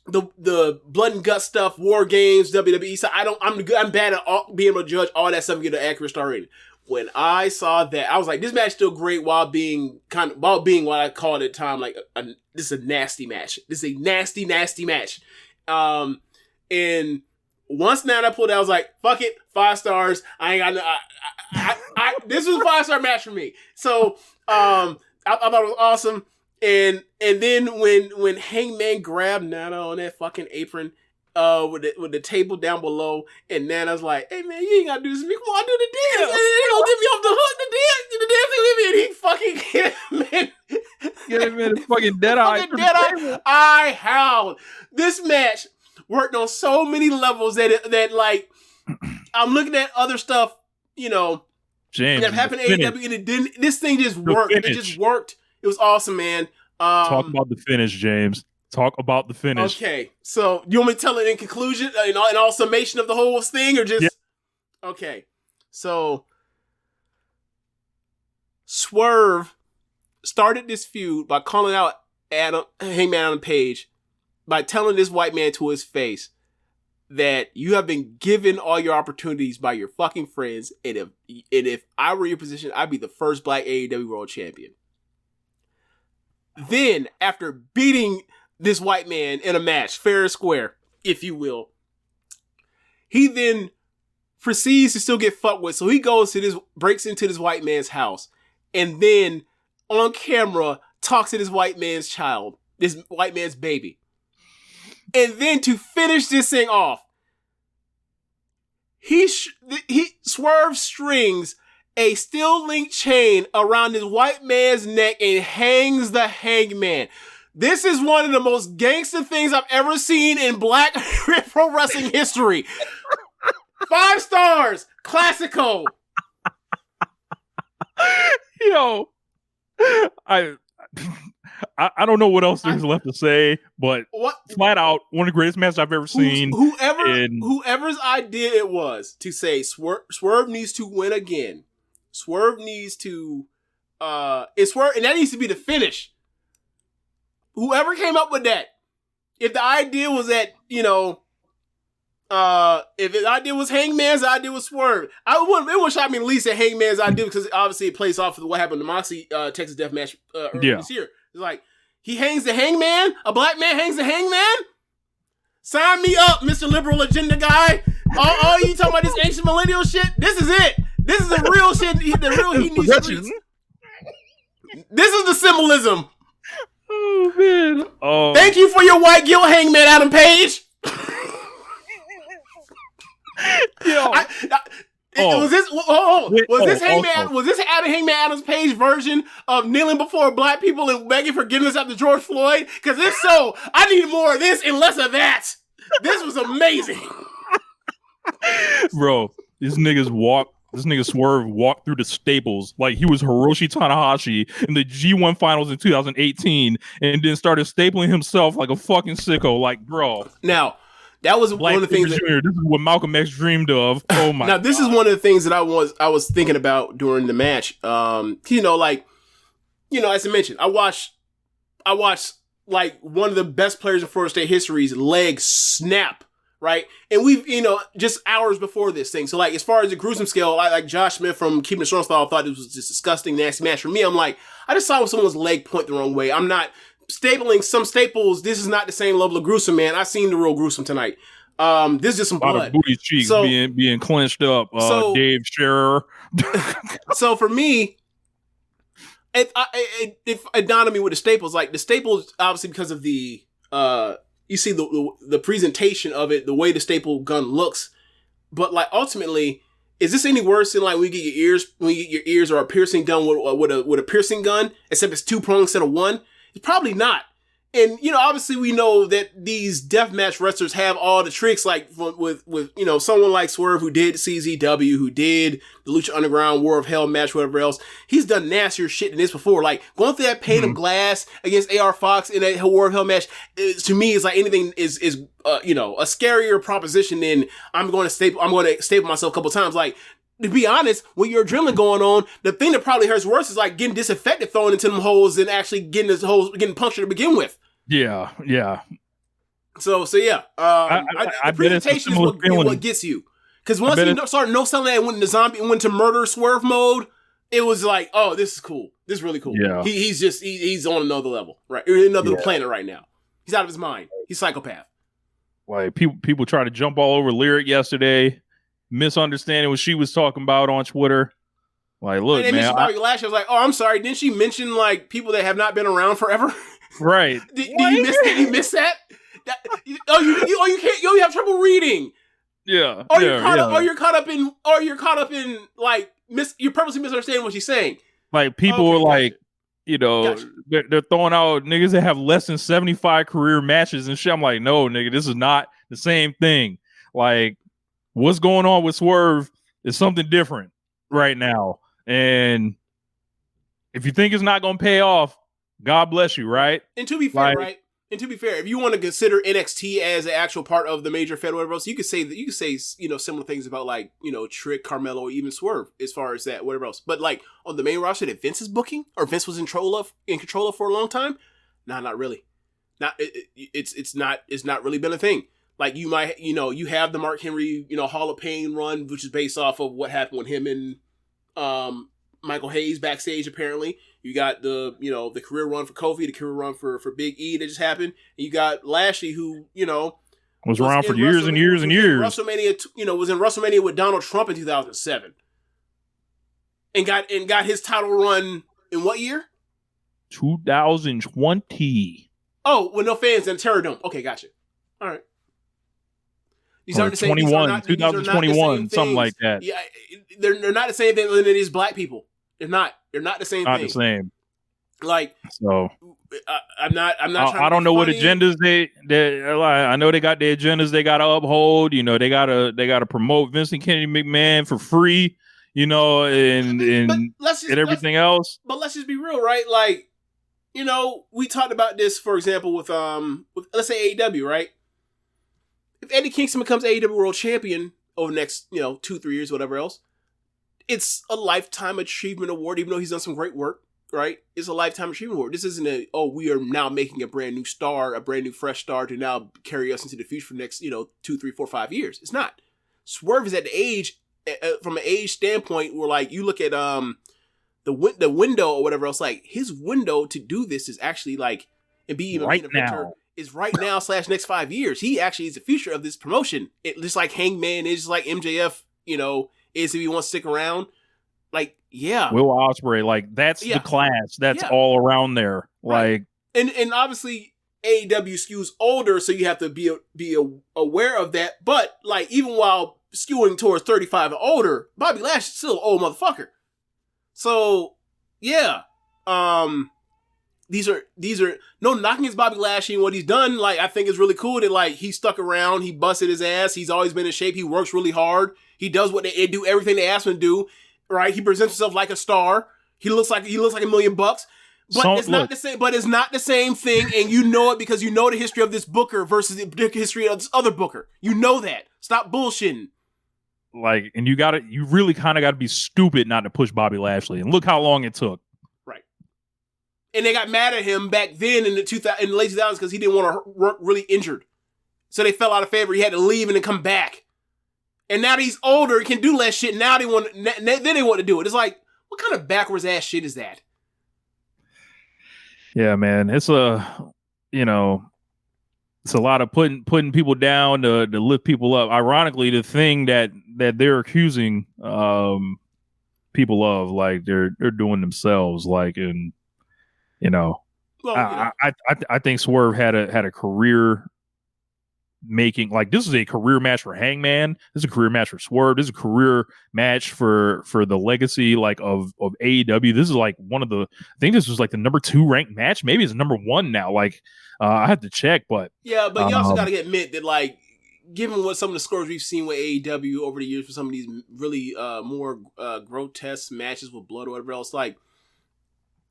blood and gut stuff, War Games, WWE. So I'm bad at being able to judge all that stuff and get an accurate star rating. When I saw that, I was like, this match is still great while being what I called at the time, like this is a nasty match. This is a nasty, nasty match. And once Nana pulled out, I was like, fuck it, 5 stars. I ain't got no, this was a 5-star match for me. So, I thought it was awesome. And then when Hangman grabbed Nana on that fucking apron, with the table down below, and Nana's like, hey man, you ain't gotta do this to me. Come on, do the dance. You gonna get me off the hook, the dance, and he fucking Get him in the fucking dead eye. I howled. This match worked on so many levels that like, I'm looking at other stuff, you know, James, that happened in AEW, and it didn't. This thing just worked. It just worked. It was awesome, man. Talk about the finish, James. Talk about the finish. Okay, so you want me to tell it in conclusion, in all summation of the whole thing, or just Okay? So Swerve started this feud by calling out Hangman Adam Page, by telling this white man to his face that you have been given all your opportunities by your fucking friends, and if I were your position, I'd be the first black AEW World Champion. Then, after beating this white man in a match, fair and square, if you will, he then proceeds to still get fucked with. So he breaks into this white man's house, and then on camera talks to this white man's child, this white man's baby. And then to finish this thing off, Swerve strings a steel link chain around this white man's neck and hangs the hangman. This is one of the most gangster things I've ever seen in black pro wrestling history. 5 stars, classico. You know, I don't know what else there's left to say, but flat out, one of the greatest matches I've ever seen. Whoever's idea it was to say Swerve needs to win again. Swerve needs to, and that needs to be the finish. Whoever came up with that, if the idea was that, you know, if the idea was Hangman's, the idea was Swerve. It wouldn't shock me at least at Hangman's idea, because obviously it plays off of what happened to Moxley Texas Death Match earlier this year. It's like, he hangs the hangman? A black man hangs the hangman? Sign me up, Mr. Liberal Agenda guy. All you talking about this ancient millennial shit? This is it. This is the real shit. The real he needs. This is the symbolism. Oh Oh man! Oh, thank you for your white guilt, Hangman Adam Page. Yo. Was this Hangman Adams Page version of kneeling before black people and begging forgiveness after George Floyd? Because if so, I need more of this and less of that. This was amazing. Bro, this nigga Swerve walked through the Staples like he was Hiroshi Tanahashi in the G1 finals in 2018 and then started stapling himself like a fucking sicko. Like, bro. Now, that was one of the things this is what Malcolm X dreamed of. Oh my! Now, this is one of the things that I was thinking about during the match. As I mentioned, I watched like one of the best players in Florida State history's leg snap, right? And we've, just hours before this thing. So, like, as far as the gruesome scale, like Josh Smith from Keepin It Strong Style thought it was just disgusting, nasty match. For me, I'm like, I just saw someone's leg point the wrong way. I'm not stapling some staples. This is not the same level of gruesome, man. I've seen the real gruesome tonight. This is just some blood. A lot of booty cheeks being clenched up. Dave Scherer. So for me, it dawned on me with the staples. Like the staples, obviously because of the you see the presentation of it, the way the staple gun looks. But like ultimately, is this any worse than like when you get your ears or a piercing done with a piercing gun, except it's 2-pronged instead of one? It's probably not. And, obviously we know that these deathmatch wrestlers have all the tricks, like with someone like Swerve who did CZW, who did the Lucha Underground War of Hell match, whatever else. He's done nastier shit than this before. Like going through that pane of glass against AR Fox in that War of Hell match, to me is like anything is a scarier proposition than I'm going to staple myself a couple times. Like, to be honest, when you're adrenaline going on, the thing that probably hurts worse is like getting disinfectant thrown into them holes and actually getting punctured to begin with. Yeah. So yeah. The presentation is what gets you. Because once you start no-selling that and went to murder Swerve mode, it was like, oh, this is cool. This is really cool. Yeah. He's on another level, right? Another planet right now. He's out of his mind. He's psychopath. Like people try to jump all over Lyric yesterday, misunderstanding what she was talking about on Twitter. Like, look, man. Last year, I was like, oh, I'm sorry. Didn't she mention like people that have not been around forever? Right. Did you miss that? You can't. You have trouble reading. Yeah. You're caught up in like you're purposely misunderstanding what she's saying. Like people are like, they're throwing out niggas that have less than 75 career matches and shit. I'm like, no, nigga, this is not the same thing. Like, what's going on with Swerve is something different right now. And if you think it's not going to pay off, God bless you, right? And to be fair, if you want to consider NXT as an actual part of the major federal else, you could say similar things about like, Trick, Carmelo, or even Swerve as far as that, whatever else. But like on the main roster that Vince is booking or Vince was in control of for a long time, not really. It's not really been a thing. Like you might, you have the Mark Henry, Hall of Pain run, which is based off of what happened with him and Michael Hayes backstage. Apparently, you got the career run for Kofi, the career run for Big E that just happened. And you got Lashley, who was around for years and years and years. WrestleMania, was in WrestleMania with Donald Trump in 2007, and got his title run in what year? 2020. Oh, with no fans in Terradome. Okay, gotcha. All right. These aren't the same. 2021, something like that. Yeah, they're not the same thing than it is black people. They're not the same thing. Not the same. Like, so I'm not. I don't know what agendas they. I know they got their agendas they got to uphold. They got to promote Vincent Kennedy McMahon for free. And everything else. But let's just be real, right? Like, we talked about this, for example, with let's say AEW, right? If Eddie Kingston becomes AEW World Champion over the next, 2-3 years, whatever else, it's a lifetime achievement award, even though he's done some great work, right? It's a lifetime achievement award. This isn't we are now making a brand new star, a brand new fresh star to now carry us into the future for the next, 2, 3, 4, 5 years. It's not. Swerve is at the age, from an age standpoint, where like you look at the window or whatever else, like his window to do this is actually like, and be even right now. Is right now / next 5 years. He actually is the future of this promotion. It just like Hangman is, just like MJF, is if he wants to stick around. Like, yeah. Will Ospreay, like that's the class that's all around there. Right. Like, and obviously AEW skews older, so you have to be aware of that. But like even while skewing towards 35 and older, Bobby Lashley's still an old motherfucker. So yeah, these are no knocking against Bobby Lashley and what he's done. Like I think it's really cool that like he stuck around, he busted his ass, he's always been in shape, he works really hard, he does what they do, everything they ask him to do. Right, he presents himself like a star. He looks like $1 million. But it's not the same. But it's not the same thing, and you know it because you know the history of this booker versus the history of this other booker. You know that. Stop bullshitting. Like, and you really kind of got to be stupid not to push Bobby Lashley. And look how long it took. Right. And they got mad at him back then in the late 2000s because he didn't want to work really injured. So they fell out of favor. He had to leave and then come back. And now that he's older, he can do less shit. Now they want to do it. It's like, what kind of backwards ass shit is that? Yeah, man. It's a lot of putting people down to lift people up. Ironically, the thing that they're accusing people of, like they're doing themselves, like, and well, I think Swerve had a career making, like, this is a career match for Hangman. This is a career match for Swerve. This is a career match for the legacy, like, of AEW. This is like one of the, I think this was like the number 2 ranked match. Maybe it's number 1 now. Like, I have to check, but yeah, but you also got to admit that, like, given what some of the scores we've seen with AEW over the years for some of these really more grotesque matches with blood or whatever else, like,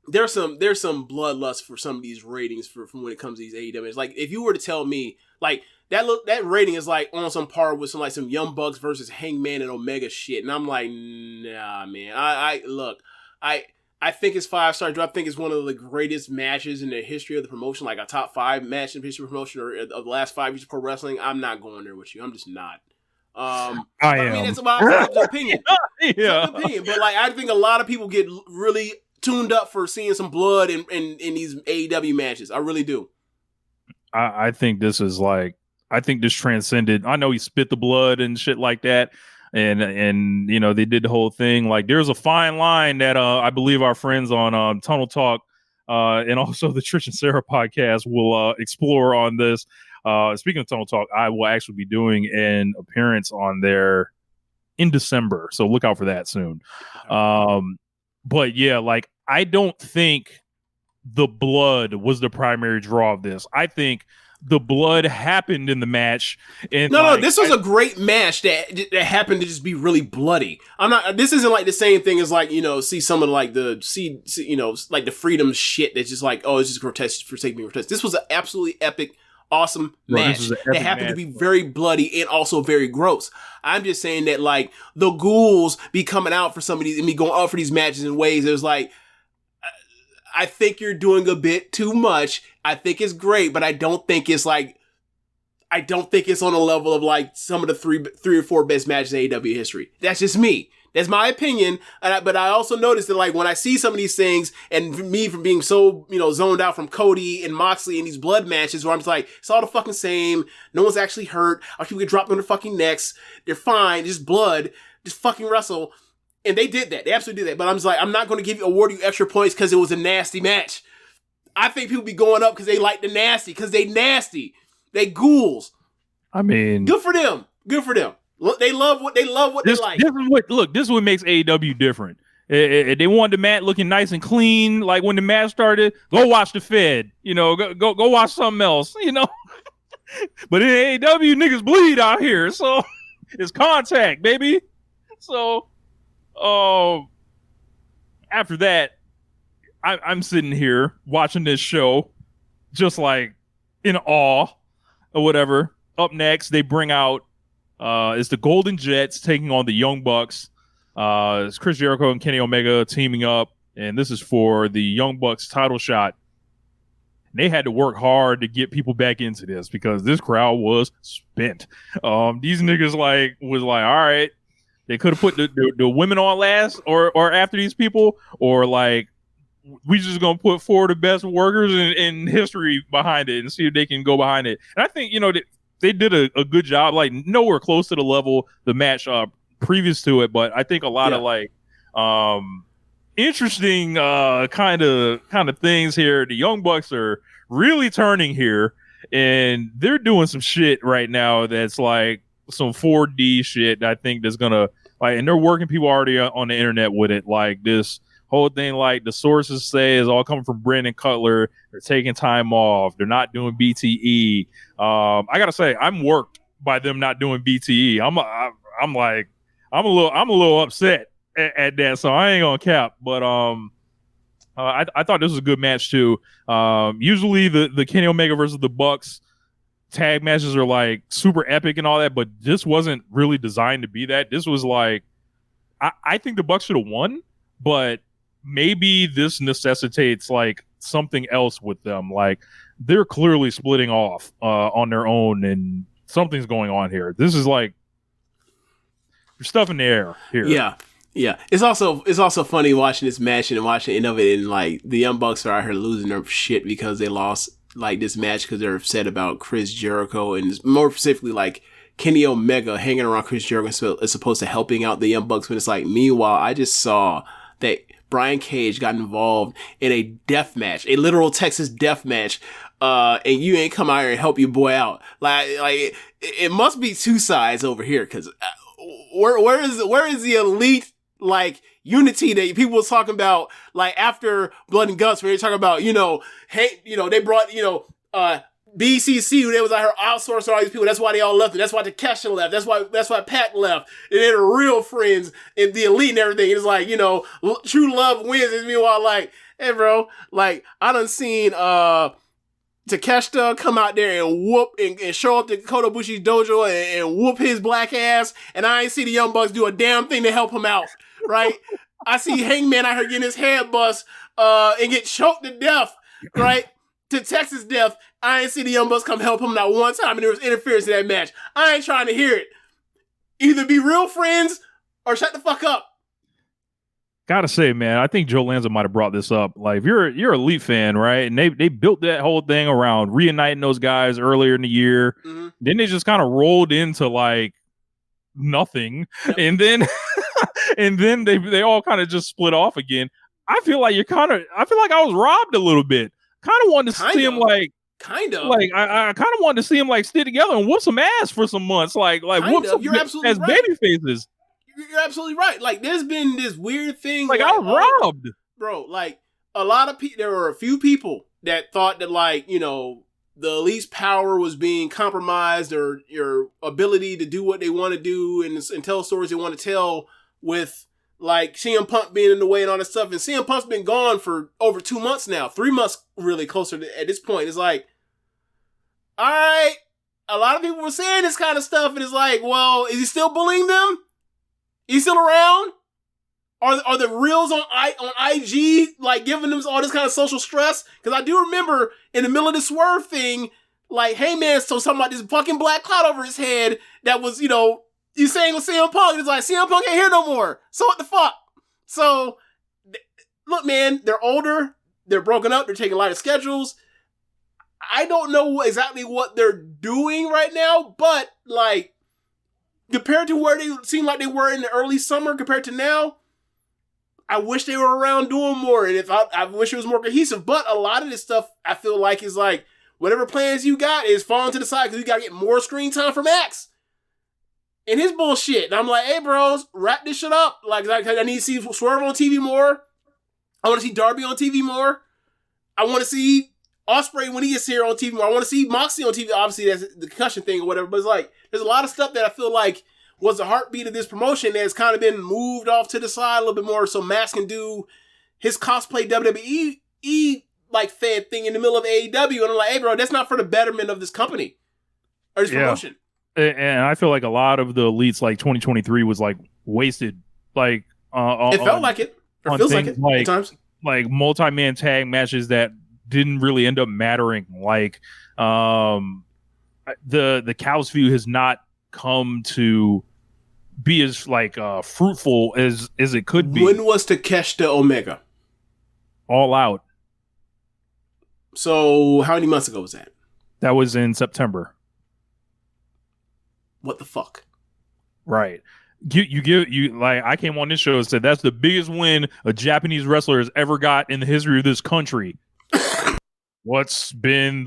there's some bloodlust for some of these ratings from when it comes to these AEW. It's like, if you were to tell me, like, that rating is like on some par with some Young Bucks versus Hangman and Omega shit, and I'm like, nah, man. I think it's 5-star. I think it's one of the greatest matches in the history of the promotion, like a top 5 match in the history of promotion or of the last 5 years of pro wrestling. I'm not going there with you. I'm just not. I mean, it's about opinion. Yeah, it's opinion. But like, I think a lot of people get really tuned up for seeing some blood in these AEW matches. I really do. I think this is like, I think this transcended. I know he spit the blood and shit like that. And they did the whole thing. Like, there's a fine line that I believe our friends on Tunnel Talk and also the Trish and Sarah podcast will explore on this. Speaking of Tunnel Talk, I will actually be doing an appearance on there in December, so look out for that soon. But yeah, like, I don't think the blood was the primary draw of this. I think the blood happened in the match. And no, this was a great match that happened to just be really bloody. This isn't like the same thing as, like, see some of like like the Freedom shit that's just like, oh, it's just grotesque for sake of being grotesque. This was an absolutely epic, awesome match that happened to be very bloody and also very gross. I'm just saying that, like, the ghouls be coming out for some of these and be going out for these matches in ways that was like, I think you're doing a bit too much. I think it's great, but I don't think it's on a level of like some of the three or four best matches in AEW history. That's just me. That's my opinion. But I also noticed that, like, when I see some of these things, and me from being so, zoned out from Cody and Moxley in these blood matches where I'm just like, it's all the fucking same. No one's actually hurt. Our people get dropped on their fucking necks. They're fine. Just blood. Just fucking wrestle. And they did that. They absolutely did that. But I'm just like, I'm not going to award you extra points because it was a nasty match. I think people be going up because they like the nasty, because they nasty. They ghouls. I mean, good for them. Good for them. They love what they like. This is what makes AEW different. They wanted the mat looking nice and clean. Like, when the match started, go watch the Fed. Go watch something else. But in AEW, niggas bleed out here, so it's contact, baby. So, after that, I'm sitting here watching this show, just like in awe or whatever. Up next, they bring out it's the Golden Jets taking on the Young Bucks. It's Chris Jericho and Kenny Omega teaming up, and this is for the Young Bucks title shot. And they had to work hard to get people back into this because this crowd was spent. These niggas was like, all right, they could have put the women on last or after these people, or like, we just gonna put 4 of the best workers in history behind it and see if they can go behind it. And I think they did a good job, like nowhere close to the level the match previous to it, but I think a lot of like interesting kind of things here. The Young Bucks are really turning here, and they're doing some shit right now that's like some 4D shit. I think that's gonna and they're working people already on the internet with it. Like this whole thing, like the sources say, is all coming from Brandon Cutler. They're taking time off. They're not doing BTE. I gotta say, I'm worked by them not doing BTE. I'm a little upset at that, so I ain't gonna cap. But I thought this was a good match too. Usually the Kenny Omega versus the Bucks tag matches are like super epic and all that, but this wasn't really designed to be that. This was like, I think the Bucks should have won, but maybe this necessitates like something else with them. Like they're clearly splitting off on their own, and something's going on here. This is like there's stuff in the air here. Yeah. It's also funny watching this match and watching the end of it, and like the Young Bucks are out here losing their shit because they lost like this match because they're upset about Chris Jericho, and more specifically like Kenny Omega hanging around Chris Jericho as opposed to helping out the Young Bucks. When it's like, meanwhile, I just saw that Brian Cage got involved in a death match, a literal Texas death match, and you ain't come out here and help your boy out. Like it must be two sides over here, because where is the elite like unity that people was talking about like after Blood and Guts, where they're talking about, they brought, BCC, who they was out here outsourcing all these people. That's why they all left it. That's why Takesha left. That's why Pac left. And they're the real friends in the elite and everything. It's like, true love wins. And meanwhile, like, hey bro, like I done seen Takeshita come out there and whoop and show up to Kota Ibushi's dojo and whoop his black ass, and I ain't see the Young Bucks do a damn thing to help him out, right? I see Hangman out here getting his head bust and get choked to death, right? To Texas death. I ain't see the Young Bucks come help him not one time, and there was interference in that match. I ain't trying to hear it. Either be real friends or shut the fuck up. Gotta say, man, I think Joe Lanza might have brought this up. Like, if you're an Elite fan, right? And they built that whole thing around reuniting those guys earlier in the year. Mm-hmm. Then they just kind of rolled into like nothing, yep. and then they all kind of just split off again. I feel like I was robbed a little bit. Kind of wanted to see him like. Kind of like I kind of wanted to see him like stay together and whoop some ass for some months, like whoop some as right. Baby faces. You're absolutely right. Like, there's been this weird thing. Like I was robbed, bro. Like a lot of people, there were a few people that thought that like the Elite's power was being compromised, or your ability to do what they want to do and tell stories they want to tell, with like CM Punk being in the way and all that stuff. And CM Punk's been gone for over 2 months now, 3 months really closer to, at this point. It's like, all right, a lot of people were saying this kind of stuff, and it's like, well, is he still bullying them? Is he still around? Are the reels on IG like giving them all this kind of social stress? Because I do remember in the middle of the Swerve thing, like, hey man, so something about this fucking black cloud over his head that was, you saying with CM Punk, and it's like, CM Punk ain't here no more. So what the fuck? So, look, man, they're older, they're broken up, they're taking lighter schedules. I don't know exactly what they're doing right now, but like, compared to where they seem like they were in the early summer compared to now, I wish they were around doing more. And I wish it was more cohesive. But a lot of this stuff, I feel like, is like, whatever plans you got is falling to the side because you got to get more screen time from Max and his bullshit. And I'm like, hey, bros, wrap this shit up. Like I need to see Swerve on TV more. I want to see Darby on TV more. I want to see Ospreay when he gets here on TV more. I want to see Moxley on TV. Obviously, that's the concussion thing or whatever. But it's like, there's a lot of stuff that I feel like was the heartbeat of this promotion that's kind of been moved off to the side a little bit more, so Max can do his cosplay WWE like fan thing in the middle of AEW. And I'm like, hey, bro, that's not for the betterment of this company or this promotion. And I feel like a lot of the Elites, like 2023, was like wasted. Like it felt like it. Or feels like it at times. Like multi-man tag matches that didn't really end up mattering. Like the Cow's View has not come to be as like fruitful as it could be. When was Takeshita Omega? All Out. So how many months ago was that? That was in September. What the fuck? Right. I came on this show and said that's the biggest win a Japanese wrestler has ever got in the history of this country. What's been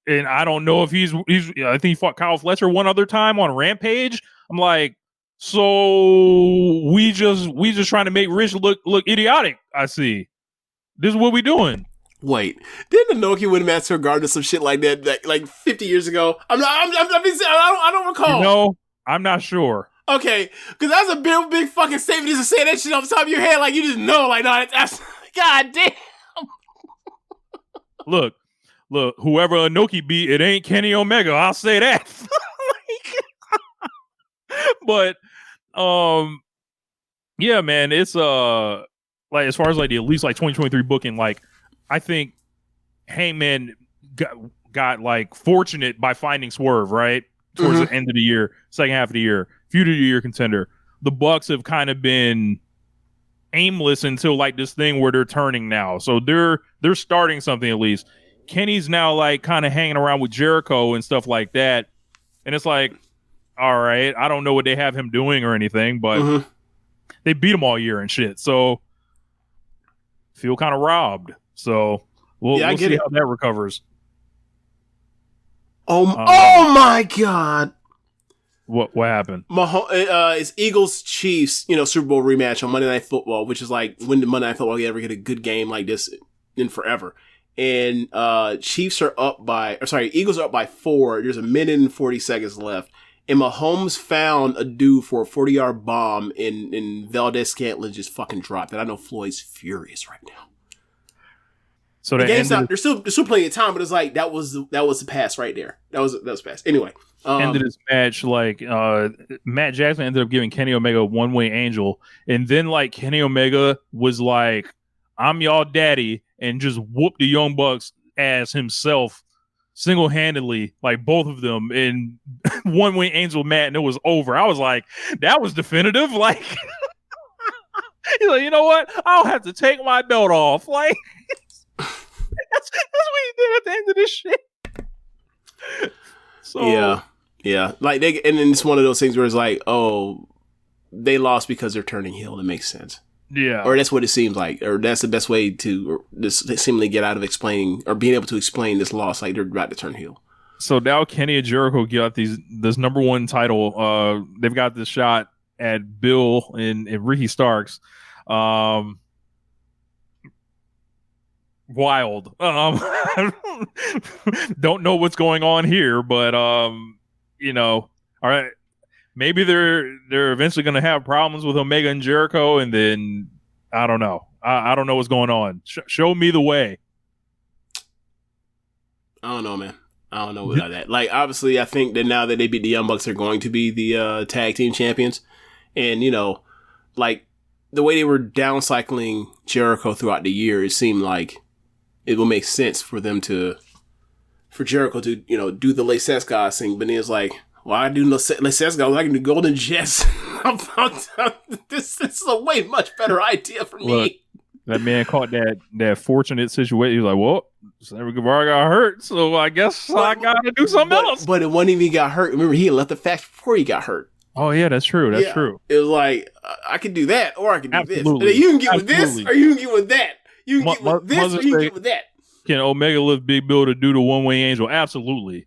and I don't know if he's I think he fought Kyle Fletcher one other time on Rampage. I'm like, so we just trying to make Rich look idiotic. I see. This is what we doing. Wait, didn't Inoki win Master Garden or some shit like that like 50 years ago? I don't recall. No, I'm not sure. Okay, because that's a big fucking statement just to say that shit off the top of your head like you just know. Like, no, that's God damn. Look, whoever Inoki beat, it ain't Kenny Omega. I'll say that. But, yeah, man, it's like as far as like the at least like 2023 booking, like I think Hangman got like fortunate by finding Swerve right towards the end of the year, second half of the year, feud of the year contender. The Bucks have kind of been aimless until like this thing where they're turning now, so they're starting something at least. Kenny's now like kind of hanging around with Jericho and stuff like that, and it's like, all right, I don't know what they have him doing or anything, but they beat him all year and shit, so feel kind of robbed. So we'll see how that recovers. Oh my God. What happened? It's Eagles Chiefs, Super Bowl rematch on Monday Night Football, which is like when the Monday Night Football you ever get a good game like this in forever. And Eagles are up by 4. There's a minute and 40 seconds left. And Mahomes found a dude for a 40-yard bomb, and Valdez-Scantling just fucking dropped it. I know Floyd's furious right now. So the game's not. There's still plenty of time, but it's like that was the pass right there. That was pass. Anyway, end of this match, like Matt Jackson ended up giving Kenny Omega a one-way angel, and then like Kenny Omega was like, "I'm y'all daddy," and just whooped the Young Bucks ass himself single-handedly, like both of them in one-way angel Matt, and it was over. I was like, that was definitive. Like, he's like, you know what? I don't have to take my belt off. Like. That's what he did at the end of this shit. So yeah. Like and then it's one of those things where it's like, oh, they lost because they're turning heel. It makes sense. Yeah, or that's what it seems like, or that's the best way to seemingly get out of explaining or being able to explain this loss. Like they're about to turn heel. So now Kenny and Jericho got this number one title. They've got this shot at Bill and Ricky Starks. Wild. Don't know what's going on here, but all right, maybe they're eventually going to have problems with Omega and Jericho, and then I don't know. I don't know what's going on. Show me the way. I don't know, man. I don't know about that. Like, obviously, I think that now that they beat the Young Bucks, they're going to be the tag team champions, and like the way they were downcycling Jericho throughout the year, it seemed like it will make sense for Jericho to, do the Les Escas thing. But then it's like, well, I do Les Escas, I can do Golden Jets. This is a way much better idea for me. Look, that man caught that fortunate situation. He was like, well, Sammy Guevara got hurt, so I guess I got to do something else. But it wasn't even got hurt. Remember, he had left the facts before he got hurt. Oh, yeah, that's true. That's true. It was like, I can do that, or I can do this. And then you can get with this, or you can get with that. You can get with this, or you can get with that. Can Omega lift Big Bill to do the one-way angel? Absolutely.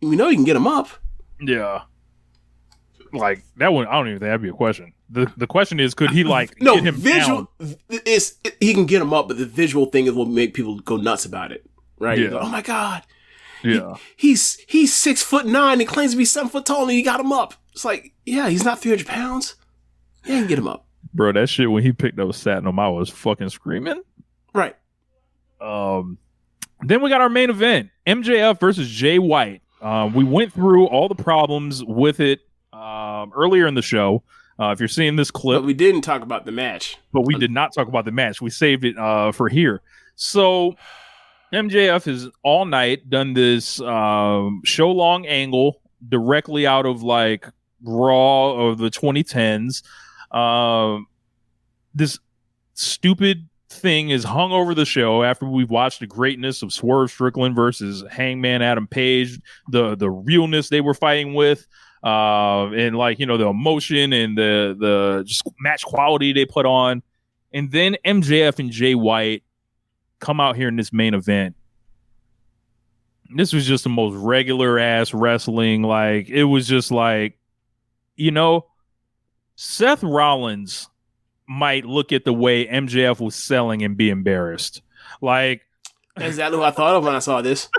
We know you can get him up. Yeah. Like, that one, I don't even think that'd be a question. The question is, could he, get him visual, down? He can get him up, but the visual thing is what make people go nuts about it. Right? Yeah. Like, oh, my God. Yeah. He's 6'9" and claims to be 7 foot tall, and you got him up. It's like, yeah, he's not 300 pounds. Yeah, you can get him up. Bro, that shit when he picked up Satnam, I was fucking screaming. Right. Then we got our main event, MJF versus Jay White. We went through all the problems with it earlier in the show. If you're seeing this clip, but we didn't talk about the match. But we did not talk about the match. We saved it for here. So MJF has all night done this show long angle directly out of like Raw of the 2010s. This stupid thing is hung over the show after we've watched the greatness of Swerve Strickland versus Hangman Adam Page, the realness they were fighting with. and like, the emotion and the just match quality they put on. And then MJF and Jay White come out here in this main event. This was just the most regular ass wrestling. Like, it was just like, Seth Rollins might look at the way MJF was selling and be embarrassed. Like, that's exactly what I thought of when I saw this.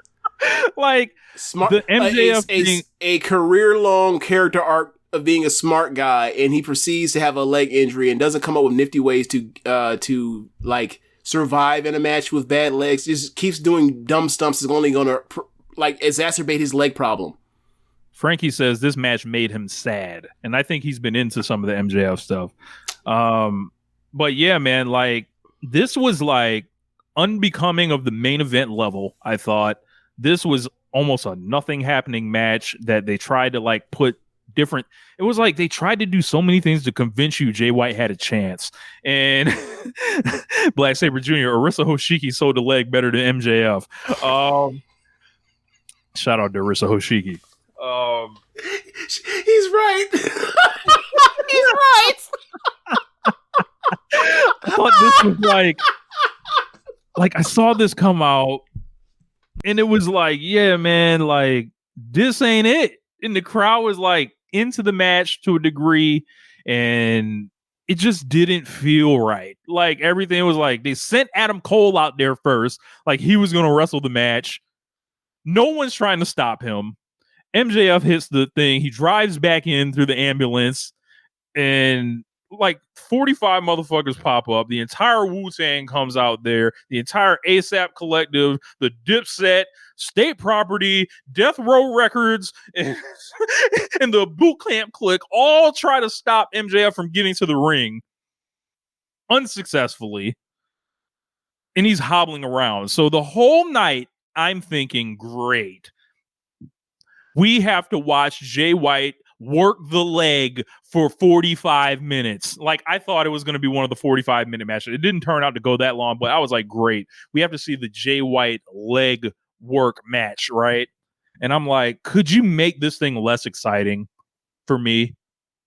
Like, smart, the MJF thing, a career-long character arc of being a smart guy, and he proceeds to have a leg injury and doesn't come up with nifty ways to like survive in a match with bad legs. Just keeps doing dumb stumps. Is only going to like exacerbate his leg problem. Frankie says this match made him sad, and I think he's been into some of the MJF stuff. But yeah, man, like, this was like unbecoming of the main event level. I thought this was almost a nothing happening match that they tried to like put different. It was like they tried to do so many things to convince you Jay White had a chance. And Black Saber Jr., Arisa Hoshiki sold the leg better than MJF. Shout out to Arisa Hoshiki. He's right. He's right. I thought this was like I saw this come out, and it was like, yeah, man, like, this ain't it. And the crowd was like into the match to a degree, and it just didn't feel right. Like, everything was like, they sent Adam Cole out there first, like he was gonna wrestle the match. No one's trying to stop him. MJF hits the thing. He drives back in through the ambulance, and like 45 motherfuckers pop up. The entire Wu-Tang comes out there. The entire ASAP Collective, the Dipset, State Property, Death Row Records, and, and the Boot Camp Clique all try to stop MJF from getting to the ring unsuccessfully. And he's hobbling around. So the whole night, I'm thinking, great. We have to watch Jay White work the leg for 45 minutes. Like, I thought it was going to be one of the 45-minute matches. It didn't turn out to go that long, but I was like, great. We have to see the Jay White leg work match, right? And I'm like, could you make this thing less exciting for me?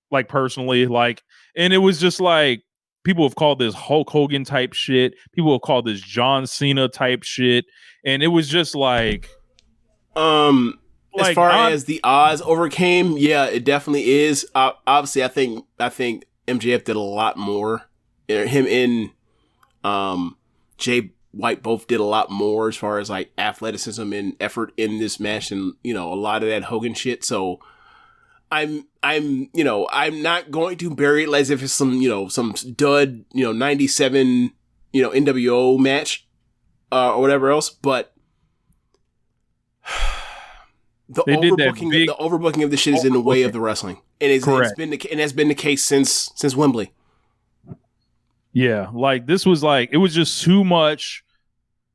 Like, personally, like, and it was just like, people have called this Hulk Hogan type shit. People have called this John Cena type shit. And it was just like, as far as the odds overcame, yeah, it definitely is. Obviously, I think MJF did a lot more. Him and Jay White both did a lot more as far as like athleticism and effort in this match, and a lot of that Hogan shit. So I'm not going to bury it as if it's some dud 97 NWO match or whatever else, but. The overbooking of the shit is in the way of the wrestling, and it's been the case since Wembley. Yeah, like, this was like, it was just too much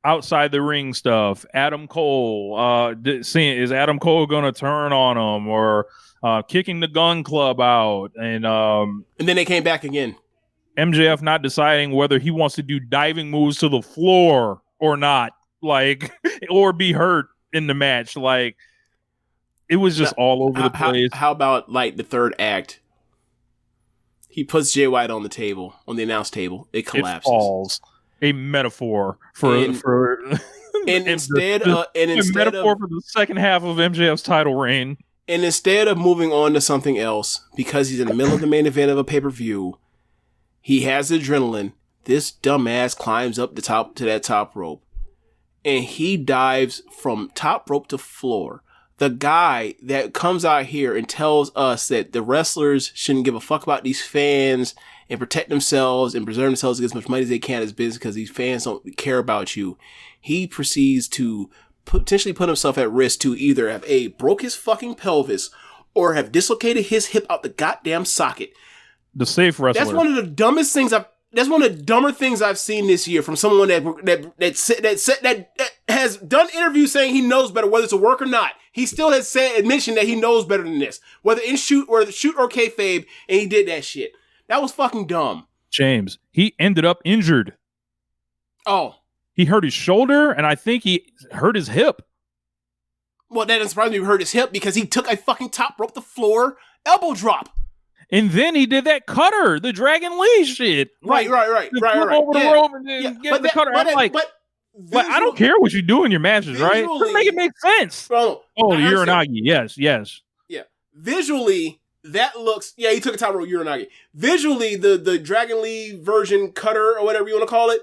outside the ring stuff. Adam Cole, is Adam Cole going to turn on him, or kicking the Gun Club out, and then they came back again. MJF not deciding whether he wants to do diving moves to the floor or not, like, or be hurt in the match, like. It was just all over the place. How about like the third act? He puts Jay White on the announce table. It collapses. It falls. A metaphor for and instead of for the second half of MJF's title reign. And instead of moving on to something else, because he's in the middle of the main event of a pay-per-view, he has adrenaline. This dumbass climbs up to that top rope, and he dives from top rope to floor. The guy that comes out here and tells us that the wrestlers shouldn't give a fuck about these fans and protect themselves and preserve themselves, get as much money as they can as business because these fans don't care about you. He proceeds to potentially put himself at risk to either have broke his fucking pelvis or have dislocated his hip out the goddamn socket. The safe wrestler. That's one of the dumbest things That's one of the dumber things I've seen this year from someone that has done interviews saying he knows better, whether it's a work or not. He still has mentioned that he knows better than this, whether in shoot or kayfabe, and he did that shit. That was fucking dumb. James, he ended up injured. Oh, he hurt his shoulder, and I think he hurt his hip. Well, that doesn't surprise me. We hurt his hip because he took a fucking top rope to floor elbow drop. And then he did that cutter, the Dragon Lee shit. Right. Over the rope and then get the cutter. But I don't care what you do in your matches, right? Just make it make sense. Bro, the Uranagi. Yes. Yeah. Visually, that looks... Yeah, he took a top rope Uranagi. Visually, the Dragon Lee version cutter or whatever you want to call it,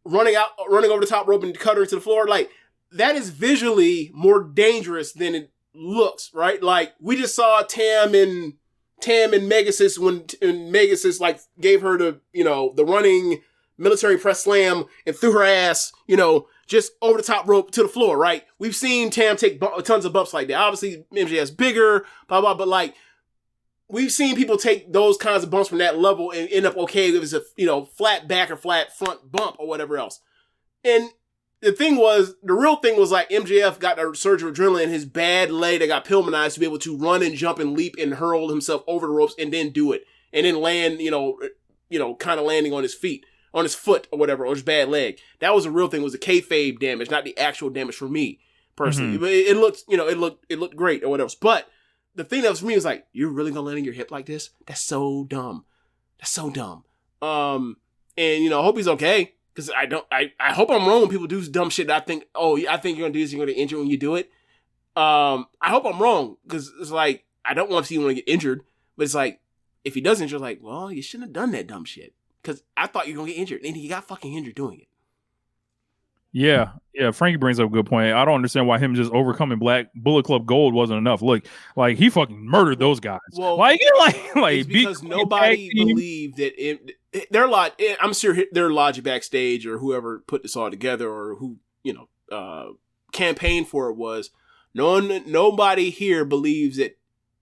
running over the top rope and cutter to the floor, like, that is visually more dangerous than it looks, right? Like, we just saw Tam and Megasis when Megasis, like, gave her the running military press slam and threw her ass, just over the top rope to the floor, right? We've seen Tam take tons of bumps like that. Obviously, MJF's bigger, blah, blah, but, like, we've seen people take those kinds of bumps from that level and end up okay if it's a, flat back or flat front bump or whatever else. And the real thing was like MJF got a surge of adrenaline in his bad leg that got Pillmanized to be able to run and jump and leap and hurl himself over the ropes and then do it. And then land, kind of landing on his feet, on his foot or whatever, or his bad leg. That was the real thing, was the kayfabe damage, not the actual damage for me, personally. But it looked, it looked great or whatever. But the thing that was for me was like, you're really gonna land on your hip like this? That's so dumb. And, I hope he's okay. Because I hope I'm wrong when people do dumb shit that I think you're going to do this, you're going to injure when you do it. I hope I'm wrong, because it's like, I don't want to see anyone get injured, but it's like, if he does injure, like, well, you shouldn't have done that dumb shit, because I thought you were going to get injured, and he got fucking injured doing it. Yeah, Frankie brings up a good point. I don't understand why him just overcoming Black Bullet Club Gold wasn't enough. Look, like, he fucking murdered those guys. Well, it's because nobody believed that I'm sure their logic backstage or whoever put this all together or who, campaigned for it was, nobody here believes that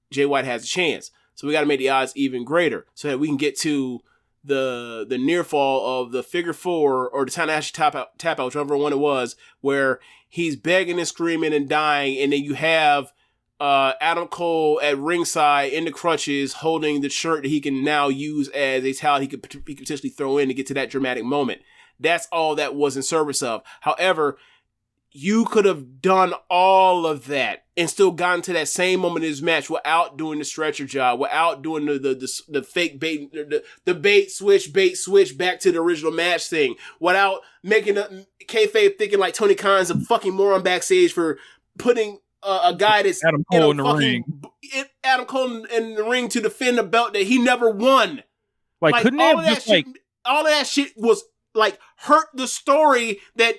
Jay White has a chance. So we got to make the odds even greater so that we can get to the near fall of the figure four or the Tanahashi tap out, whichever one it was, where he's begging and screaming and dying, and then you have Adam Cole at ringside in the crutches holding the shirt that he can now use as a towel he could potentially throw in to get to that dramatic moment. That's all that was in service of. However, you could have done all of that and still gotten to that same moment in his match without doing the stretcher job, without doing the fake bait, the bait switch back to the original match thing, without making kayfabe thinking like Tony Khan's a fucking moron backstage for putting a guy that's Adam Cole in the ring. Adam Cole in the ring to defend a belt that he never won. Like couldn't all of that shit was like hurt the story that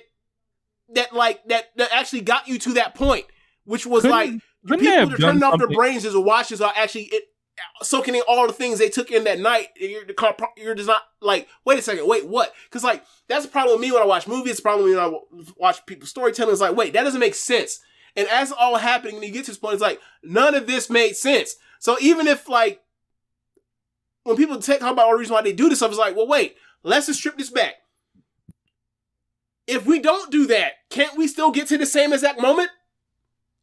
actually got you to that point, which was like the people that turned off their brains as watchers are actually soaking in all the things they took in that night. You're just not like, wait a second, wait, what? Because like that's the problem with me when I watch movies. It's the problem with me when I watch people's storytelling. It's like, wait, that doesn't make sense. And as it's all happening, when you get to this point, it's like none of this made sense. So even if like when people talk about all the reasons why they do this stuff, it's like, well, wait, let's just strip this back. If we don't do that, can't we still get to the same exact moment?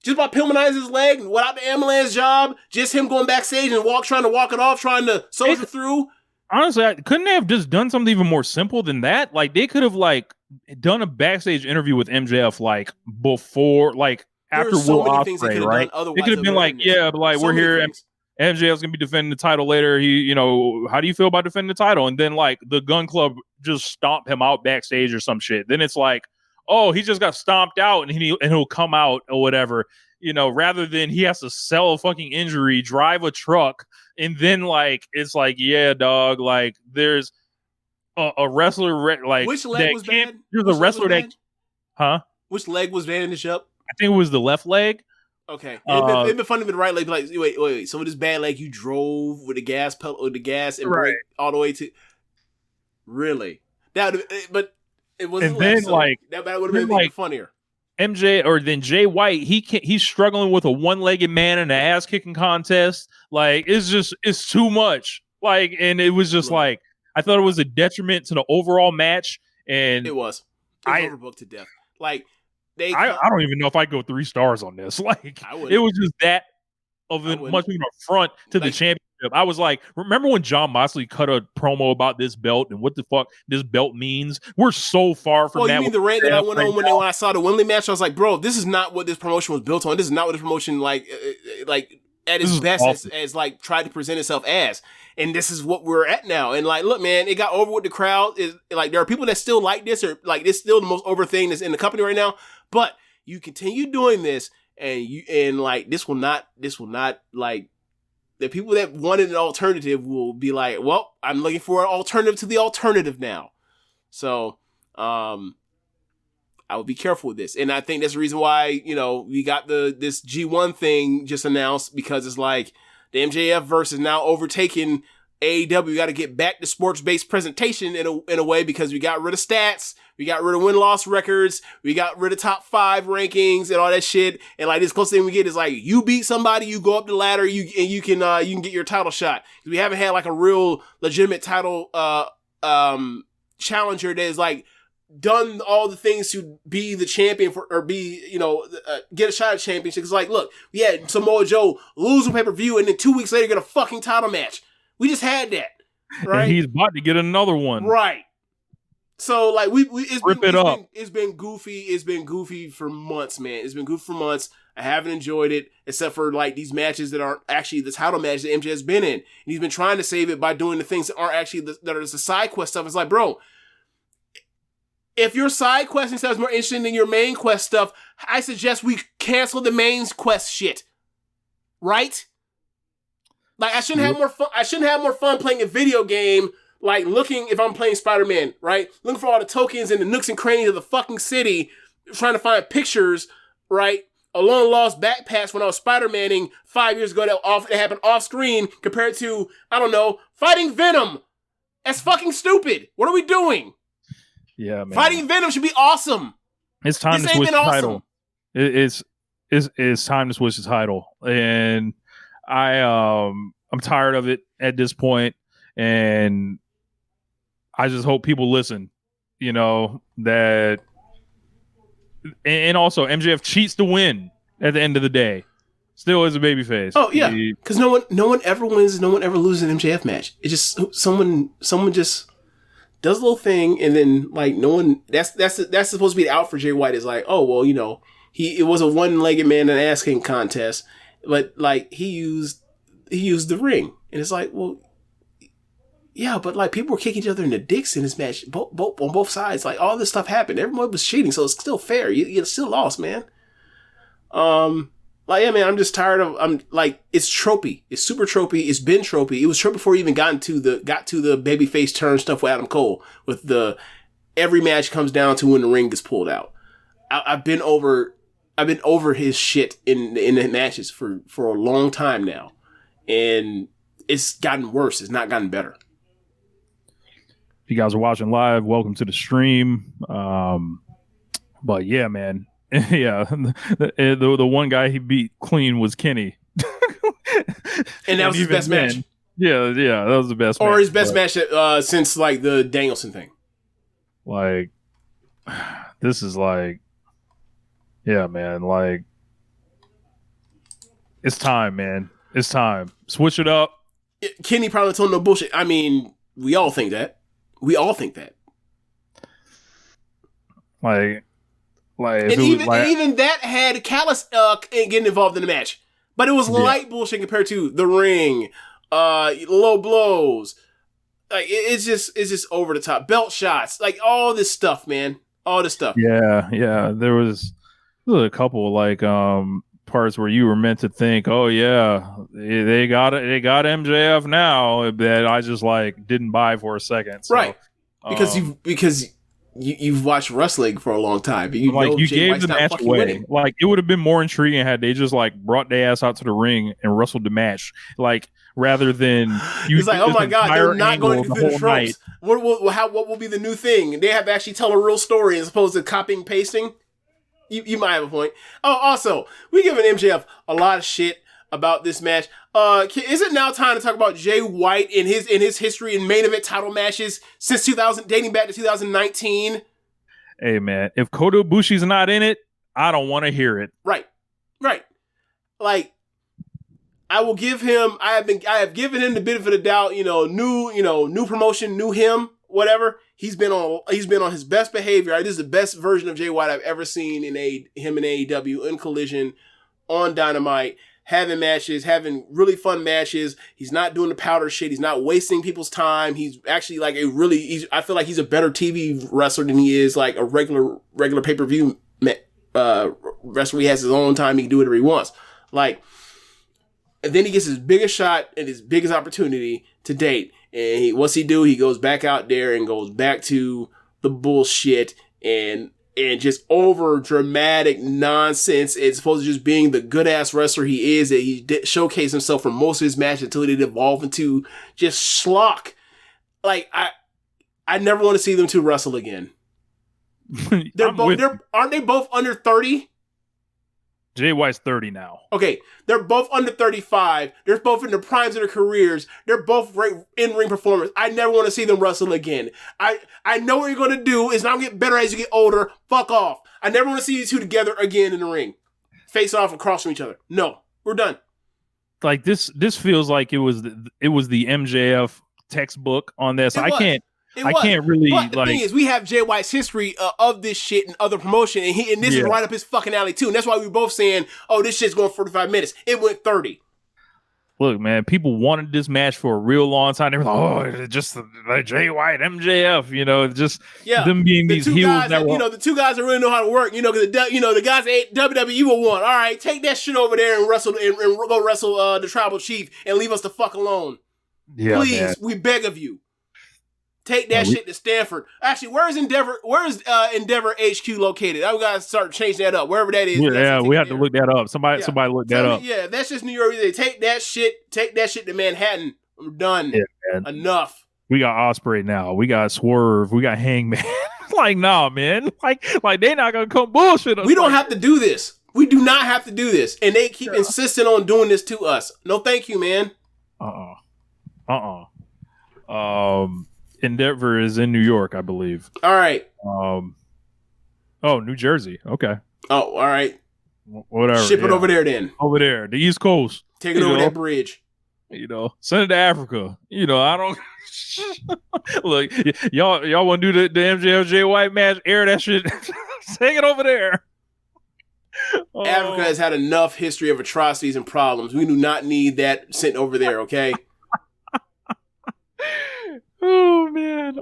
Just by Pillmanizing his leg without the ambulance job, just him going backstage and trying to walk it off, trying to soldier through. Honestly, couldn't they have just done something even more simple than that? Like they could have like done a backstage interview with MJF like before, like after Will Ospreay, right? They could have been like, yeah, but like we're here. MJF's gonna be defending the title later. He, how do you feel about defending the title? And then like the Gun Club just stomp him out backstage or some shit. Then it's like, oh, he just got stomped out and he'll come out or whatever, rather than he has to sell a fucking injury, drive a truck, and then like it's like, yeah, dog, like there's a wrestler like which leg was bad? There's a wrestler that, huh? Which leg was bandaged up? I think it was the left leg. Okay, it'd been funny with the right leg. Like, wait. So with this bad leg, you drove with the gas pedal, with the gas and brake all the way to. Really? But it wasn't. And then that would have been even funnier. MJ or then Jay White, he's struggling with a one-legged man in an ass-kicking contest. Like it's too much. Like, and it was just like I thought it was a detriment to the overall match, and it was overbooked to death. Like. I don't even know if I go 3 stars on this. Like it was just that of a much more affront to the championship I was like, remember when John Moxley cut a promo about this belt and what the fuck this belt means? We're so far from that. You mean the rant that I went on when I saw the Wembley match? I was like, bro, this is not what this promotion was built on. This is not what this promotion like at its best as like tried to present itself as. And this is what we're at now. And like, look, man, it got over with the crowd. Is like there are people that still like this, or like it's still the most over thing that's in the company right now. But you continue doing this, and like this will not like the people that wanted an alternative will be like, well, I'm looking for an alternative to the alternative now. So I would be careful with this. And I think that's the reason why, we got this G1 thing just announced, because it's like the MJF verse is now overtaking AEW. We got to get back to sports-based presentation in a way, because we got rid of stats, we got rid of win-loss records, we got rid of top 5 rankings and all that shit. And like this closest thing we get is like you beat somebody, you go up the ladder, you can get your title shot. We haven't had like a real legitimate title challenger that is like done all the things to be the champion or be, get a shot at championship. It's like, look, we had Samoa Joe lose a pay-per-view and then 2 weeks later get a fucking title match. We just had that, right? And he's about to get another one, right? So like it's been goofy. It's been goofy for months, man. It's been goofy for months. I haven't enjoyed it, except for like these matches that aren't actually the title match that MJ has been in. And he's been trying to save it by doing the things that aren't actually that are the side quest stuff. It's like, bro, if your side quest stuff is more interesting than your main quest stuff, I suggest we cancel the main quest shit, right? Like I shouldn't have more fun. I shouldn't have more fun playing a video game. Like looking, if I'm playing Spider-Man, right? Looking for all the tokens in the nooks and crannies of the fucking city, trying to find pictures, right? A long lost backpacks when I was Spider-Maning 5 years ago that happened off screen, compared to, I don't know, fighting Venom. That's fucking stupid. What are we doing? Yeah, man. Fighting Venom should be awesome. It's time to switch the title. It's time to switch the title, and I'm tired of it at this point, and I just hope people listen, that, and also MJF cheats to win at the end of the day. Still is a babyface. Oh yeah, because no one ever wins, no one ever loses an MJF match. It's just someone just does a little thing, and then like no one. That's supposed to be the out for Jay White. Is like, oh well, it was a one-legged man in an ass kicking contest, but like he used the ring, and it's like, well. Yeah, but like people were kicking each other in the dicks in this match, both on both sides. Like all this stuff happened. Everyone was cheating, so it's still fair. You still lost, man. Like yeah, man. I'm just tired of. I'm like it's tropey. It's super tropey. It's been tropey. It was tropey before we even got to the babyface turn stuff with Adam Cole. With the every match comes down to when the ring gets pulled out. I've been over his shit in the matches for a long time now, and it's gotten worse. It's not gotten better. If you guys are watching live, welcome to the stream. But yeah, man, yeah, the one guy he beat clean was Kenny, and that was his best match. Yeah, that was the best. Or his best match since like the Danielson thing. Like, this is like, yeah, man. Like, it's time, man. It's time. Switch it up. Kenny probably told no bullshit. I mean, we all think that. Like, and even that had Callis getting involved in the match, but it was light bullshit compared to the ring, low blows. Like it's just over the top, belt shots, like all this stuff, man, all this stuff. Yeah. There was a couple like parts where you were meant to think, oh yeah, they got MJF now, that I just like didn't buy for a second, so, right? Because you've watched wrestling for a long time, but you gave the match away. Winning. Like it would have been more intriguing had they just like brought their ass out to the ring and wrestled the match, like rather than you. It's like, oh my god, they're not going to finish ropes. What will be the new thing? They have to actually tell a real story as opposed to copying pasting. You might have a point. Oh, also, we giving MJF a lot of shit about this match. Is it now time to talk about Jay White in his history in main event title matches since 2000, dating back to 2019? Hey man, if Kota Ibushi's not in it, I don't want to hear it. Right. Like, I will give him. I have given him the benefit of the doubt. New promotion, new him, whatever. He's been on his best behavior. This is the best version of Jay White I've ever seen him in AEW, in Collision, on Dynamite, having matches, having really fun matches. He's not doing the powder shit. He's not wasting people's time. He's actually like I feel like he's a better TV wrestler than he is like a regular pay-per-view wrestler. He has his own time. He can do whatever he wants. Like, and then he gets his biggest shot and his biggest opportunity to date. And what's he do? He goes back out there and goes back to the bullshit and just over dramatic nonsense. It's supposed to just being the good ass wrestler he is, that he showcased himself for most of his matches until he did evolve into just schlock. Like, I never want to see them two wrestle again. Aren't they both under 30? Jay White's 30 now. Okay, they're both under 35. They're both in the primes of their careers. They're both great in-ring performers. I never want to see them wrestle again. I know what you're going to do. It's not going to get better as you get older. Fuck off. I never want to see these two together again in the ring. Face off across from each other. No, we're done. Like, this feels like it was the MJF textbook on this. I can't really. But the thing is, we have Jay White's history of this shit and other promotion, and this is right up his fucking alley too. And that's why we were both saying, "Oh, this shit's going 45 minutes." It went 30. Look, man, people wanted this match for a real long time. They were like, "Oh, it's just like Jay White, MJF," just them being these heels. The two guys that really know how to work. Because the guys at WWE will want. All right, take that shit over there and wrestle and go wrestle the Tribal Chief and leave us the fuck alone. Yeah, please, man. we beg of you. Take that shit to Stanford. Actually, where is Endeavor HQ located? I've got to start changing that up. Wherever that is. Yeah, we have to look that up. Somebody look that up. Yeah, that's just New York. Take that shit to Manhattan. I'm done. Yeah, man. Enough. We got Osprey now. We got Swerve. We got Hangman. Like, nah, man. Like they're not gonna come bullshit us. We don't have to do this. We do not have to do this. And they keep insisting on doing this to us. No, thank you, man. Endeavor is in New York, I believe. All right. New Jersey. Okay. Oh, all right. Whatever. Ship it over there then. Over there, the East Coast. Take it over that bridge. Send it to Africa. I don't. Look, y'all want to do the MJF Jay White match? Air that shit. Take it over there. Africa has had enough history of atrocities and problems. We do not need that sent over there. Okay. Oh man.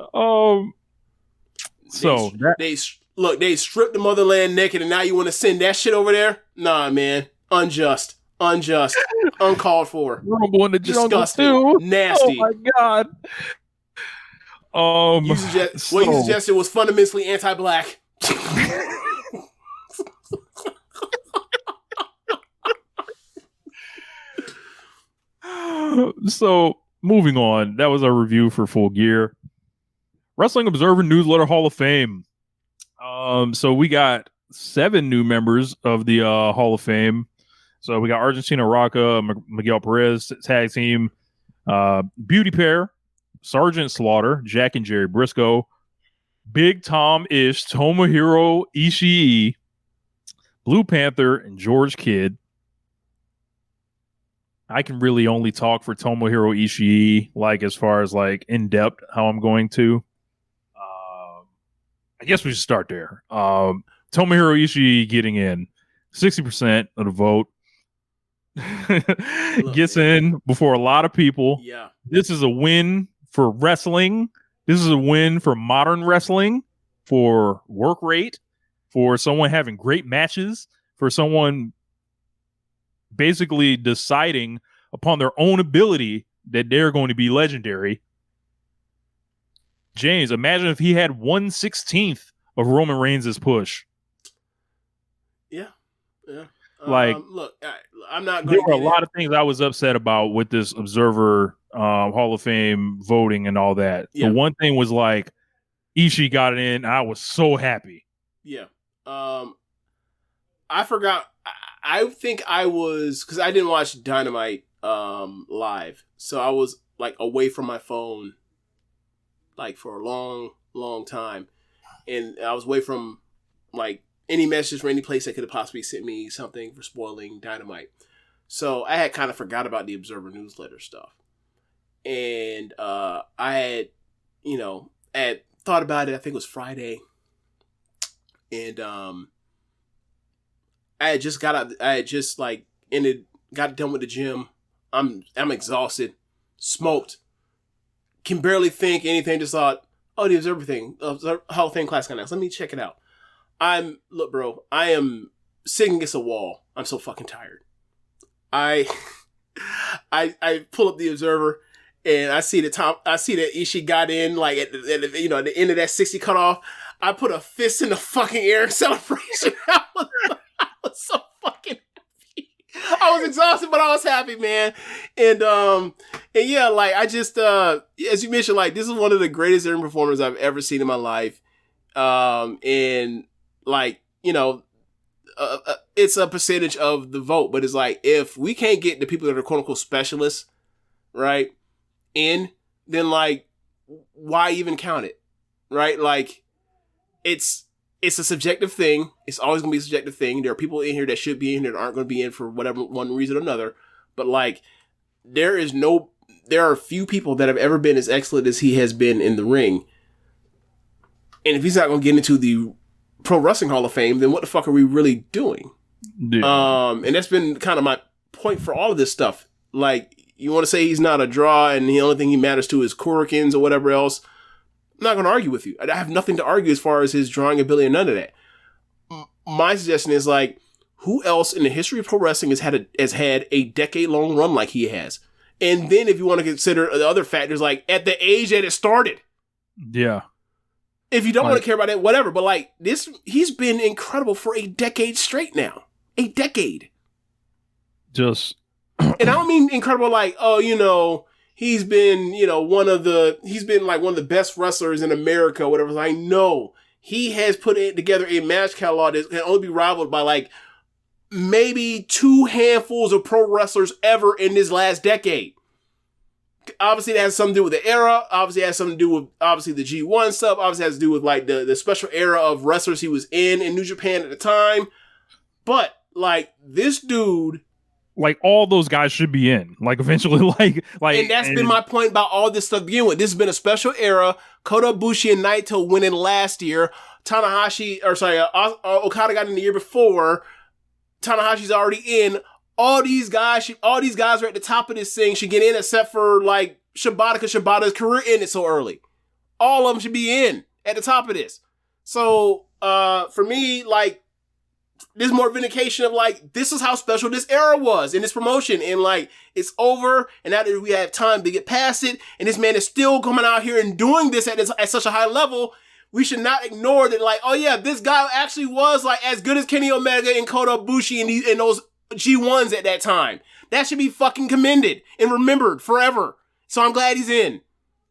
They stripped the motherland naked, and now you want to send that shit over there? Nah, man. Unjust, uncalled for, disgusting, nasty. Oh my god. You suggested was fundamentally anti-black. So, moving on, that was our review for Full Gear. Wrestling Observer Newsletter Hall of Fame. So we got 7 new members of the Hall of Fame. So we got Argentina Rocca, Miguel Perez, tag team, Beauty Pair, Sergeant Slaughter, Jack and Jerry Briscoe, Big Tom Ish, Tomohiro Ishii, Blue Panther, and George Kidd. I can really only talk for Tomohiro Ishii, like as far as like in depth how I'm going to. I guess we should start there. Tomohiro Ishii getting in 60% of the vote. Gets in before a lot of people. Yeah. This is a win for wrestling. This is a win for modern wrestling, for work rate, for someone having great matches, for someone basically deciding upon their own ability that they're going to be legendary. James, imagine if he had 1/16 of Roman Reigns' push. Yeah. Look, I'm not going to. There were a lot of things I was upset about with this Observer Hall of Fame voting and all that. Yeah. The one thing was like, Ishii got it in. I was so happy. Yeah. I forgot. I think I was, because I didn't watch Dynamite live, so I was like away from my phone like for a long time, and I was away from like any message from any place that could have possibly sent me something for spoiling Dynamite. So I had kind of forgot about the Observer newsletter stuff. And I had, I had thought about it. I think it was Friday. And I had just got done with the gym. I'm exhausted, smoked, can barely think anything. Just thought, the Observer thing, Hall of Fame Classic Announce. Let me check it out. Look, bro, I am sitting against a wall. I'm so fucking tired. I pull up the Observer and I see that Ishii got in like at the end of that 60 cutoff. I put a fist in the fucking air in celebration. I was so fucking happy. I was exhausted, but I was happy, man. And yeah, like I just as you mentioned, like this is one of the greatest ring performers I've ever seen in my life. And like, it's a percentage of the vote, but it's like, if we can't get the people that are quote unquote specialists, right, in, then like, why even count it? Right? Like, it's a subjective thing. It's always going to be a subjective thing. There are people in here that should be in here that aren't going to be in for whatever one reason or another. But like, there are few people that have ever been as excellent as he has been in the ring. And if he's not going to get into the Pro Wrestling Hall of Fame, then what the fuck are we really doing? Yeah. And that's been kind of my point for all of this stuff. Like, you want to say he's not a draw and the only thing he matters to is Kurikins or whatever else. I'm not going to argue with you. I have nothing to argue as far as his drawing ability and none of that. My suggestion is like, who else in the history of pro wrestling has had a decade-long run like he has? And then if you want to consider the other factors, like at the age that it started. Yeah. If you don't want to care about it, whatever. But like this, he's been incredible for a decade straight now. A decade. Just. And I don't mean incredible like, he's been, he's been like one of the best wrestlers in America, whatever. Like, no, he has put together a match catalog that can only be rivaled by like maybe 2 handfuls of pro wrestlers ever in this last decade. Obviously, that has something to do with the era. Obviously, it has something to do with, the G1 stuff. Obviously, it has to do with, like, the special era of wrestlers he was in New Japan at the time. But, like, this dude... Like, all those guys should be in. Like, eventually, like... And that's been my point about all this stuff to begin with. This has been a special era. Kota Ibushi and Naito went in last year. Okada got in the year before. Tanahashi's already in. All these guys are at the top of this thing, should get in except for like Shibata, because Shibata's career ended so early. All of them should be in at the top of this. So, for me, like, there's more vindication of like, this is how special this era was in this promotion. And like, it's over. And now that we have time to get past it, and this man is still coming out here and doing this at such a high level, we should not ignore that. Like, oh yeah, this guy actually was like as good as Kenny Omega and Kota Ibushi and those G1s at that time. That should be fucking commended and remembered forever. So I'm glad he's in.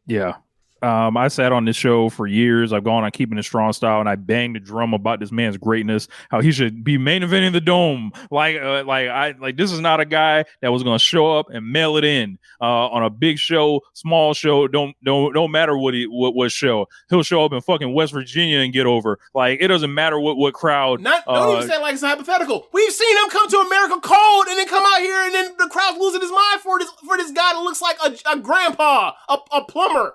Yeah. I sat on this show for years. I've gone on Keepin It Strong Style, and I banged the drum about this man's greatness, how he should be main eventing the Dome. This is not a guy that was going to show up and mail it in on a big show, small show. Don't matter what show. He'll show up in fucking West Virginia and get over. Like, it doesn't matter what crowd. Don't even say it like it's hypothetical. We've seen him come to America cold and then come out here and then the crowd's losing his mind for this guy that looks like a grandpa, a plumber.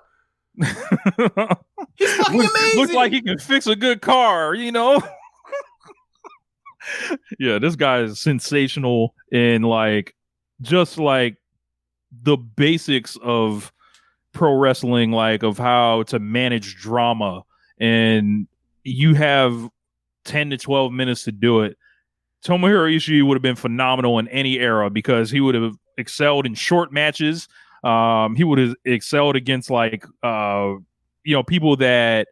He's fucking amazing. Looks like he can fix a good car, Yeah, this guy is sensational in like just like the basics of pro wrestling, like of how to manage drama, and you have 10 to 12 minutes to do it. Tomohiro Ishii would have been phenomenal in any era because he would have excelled in short matches. He would have excelled against like, people that,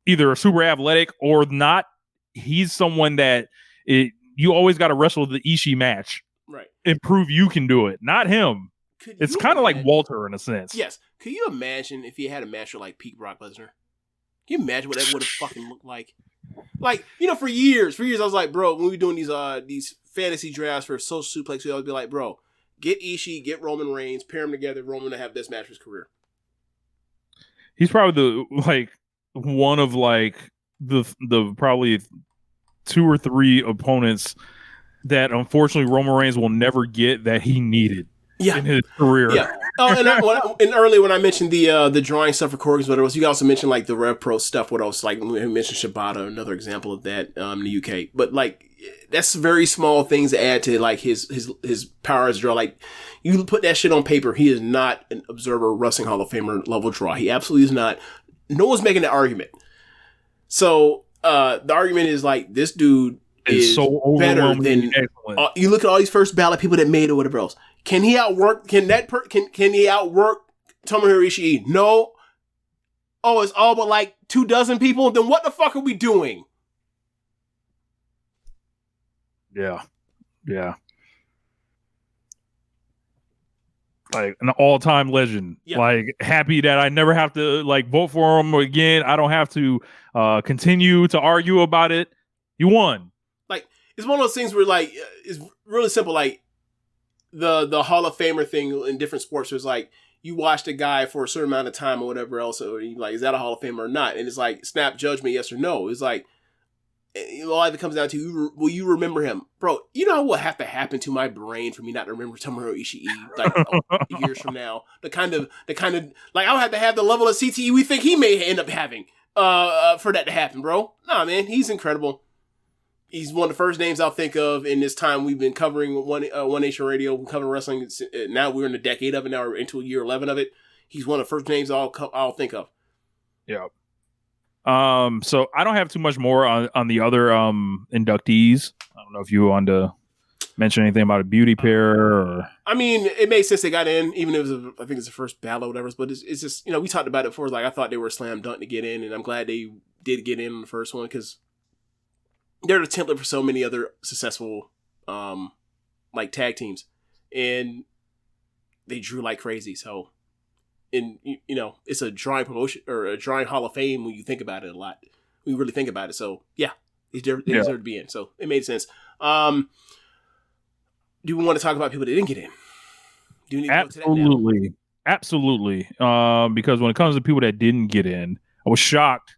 either are super athletic or not. He's someone that you always got to wrestle the Ishii match, right? And prove you can do it, not him. It's kind of like Walter in a sense. Yes. Could you imagine if he had a match with like Pete Brock Lesnar? Can you imagine what that would have fucking looked like? Like, for years I was like, bro, when we were doing these fantasy drafts for Social Suplex, we always be like, bro, get Ishii, get Roman Reigns, pair them together, Roman to have this match of his career. He's probably one of the probably 2 or 3 opponents that unfortunately Roman Reigns will never get that he needed in his career. Yeah. Oh, and earlier when I mentioned the drawing stuff for Corgans, whatever else, you also mentioned like the Rev Pro stuff. What else? Like we mentioned Shibata, another example of that in the UK. But like that's very small things to add to like his power as a draw. Like you put that shit on paper, he is not an Observer Wrestling Hall of Famer level draw. He absolutely is not. No one's making that argument. So the argument is like this dude is so better than you look at all these first ballot people that made it or whatever else. Can he outwork? Can he outwork Tomohiro Ishii? No. Oh, it's all but like 24 people. Then what the fuck are we doing? Yeah. Like an all-time legend. Yeah. Like happy that I never have to like vote for him again. I don't have to continue to argue about it. You won. Like it's one of those things where like it's really simple. Like the Hall of Famer thing in different sports was like you watched a guy for a certain amount of time or whatever else, or you like, is that a Hall of Famer or not? And it's like snap judgment, yes or no. It's like a lot of it comes down to will you remember him, bro? You know what have to happen to my brain for me not to remember Tomohiro Ishii like years from now? The kind of like I'll have to have the level of CTE we think he may end up having for that to happen, bro. Nah, man, he's incredible. He's one of the first names I'll think of in this time we've been covering One Nation Radio, covering wrestling. Now we're in a decade of it. Now we're into year 11 of it. He's one of the first names I'll think of. Yeah. So I don't have too much more on the other inductees. I don't know if you want to mention anything about a beauty pair or. I mean, it made sense they got in, even if it was I think it's the first battle or whatever. But it's just we talked about it before. Like I thought they were a slam dunk to get in, and I'm glad they did get in on the first one because they're the template for so many other successful like tag teams, and they drew like crazy. So, it's a drawing promotion or a drawing Hall of Fame when you think about it a lot. When you really think about it. So yeah, they deserve to be in. So it made sense. Do we want to talk about people that didn't get in? Do we need to go to that now? Absolutely. Because when it comes to people that didn't get in, I was shocked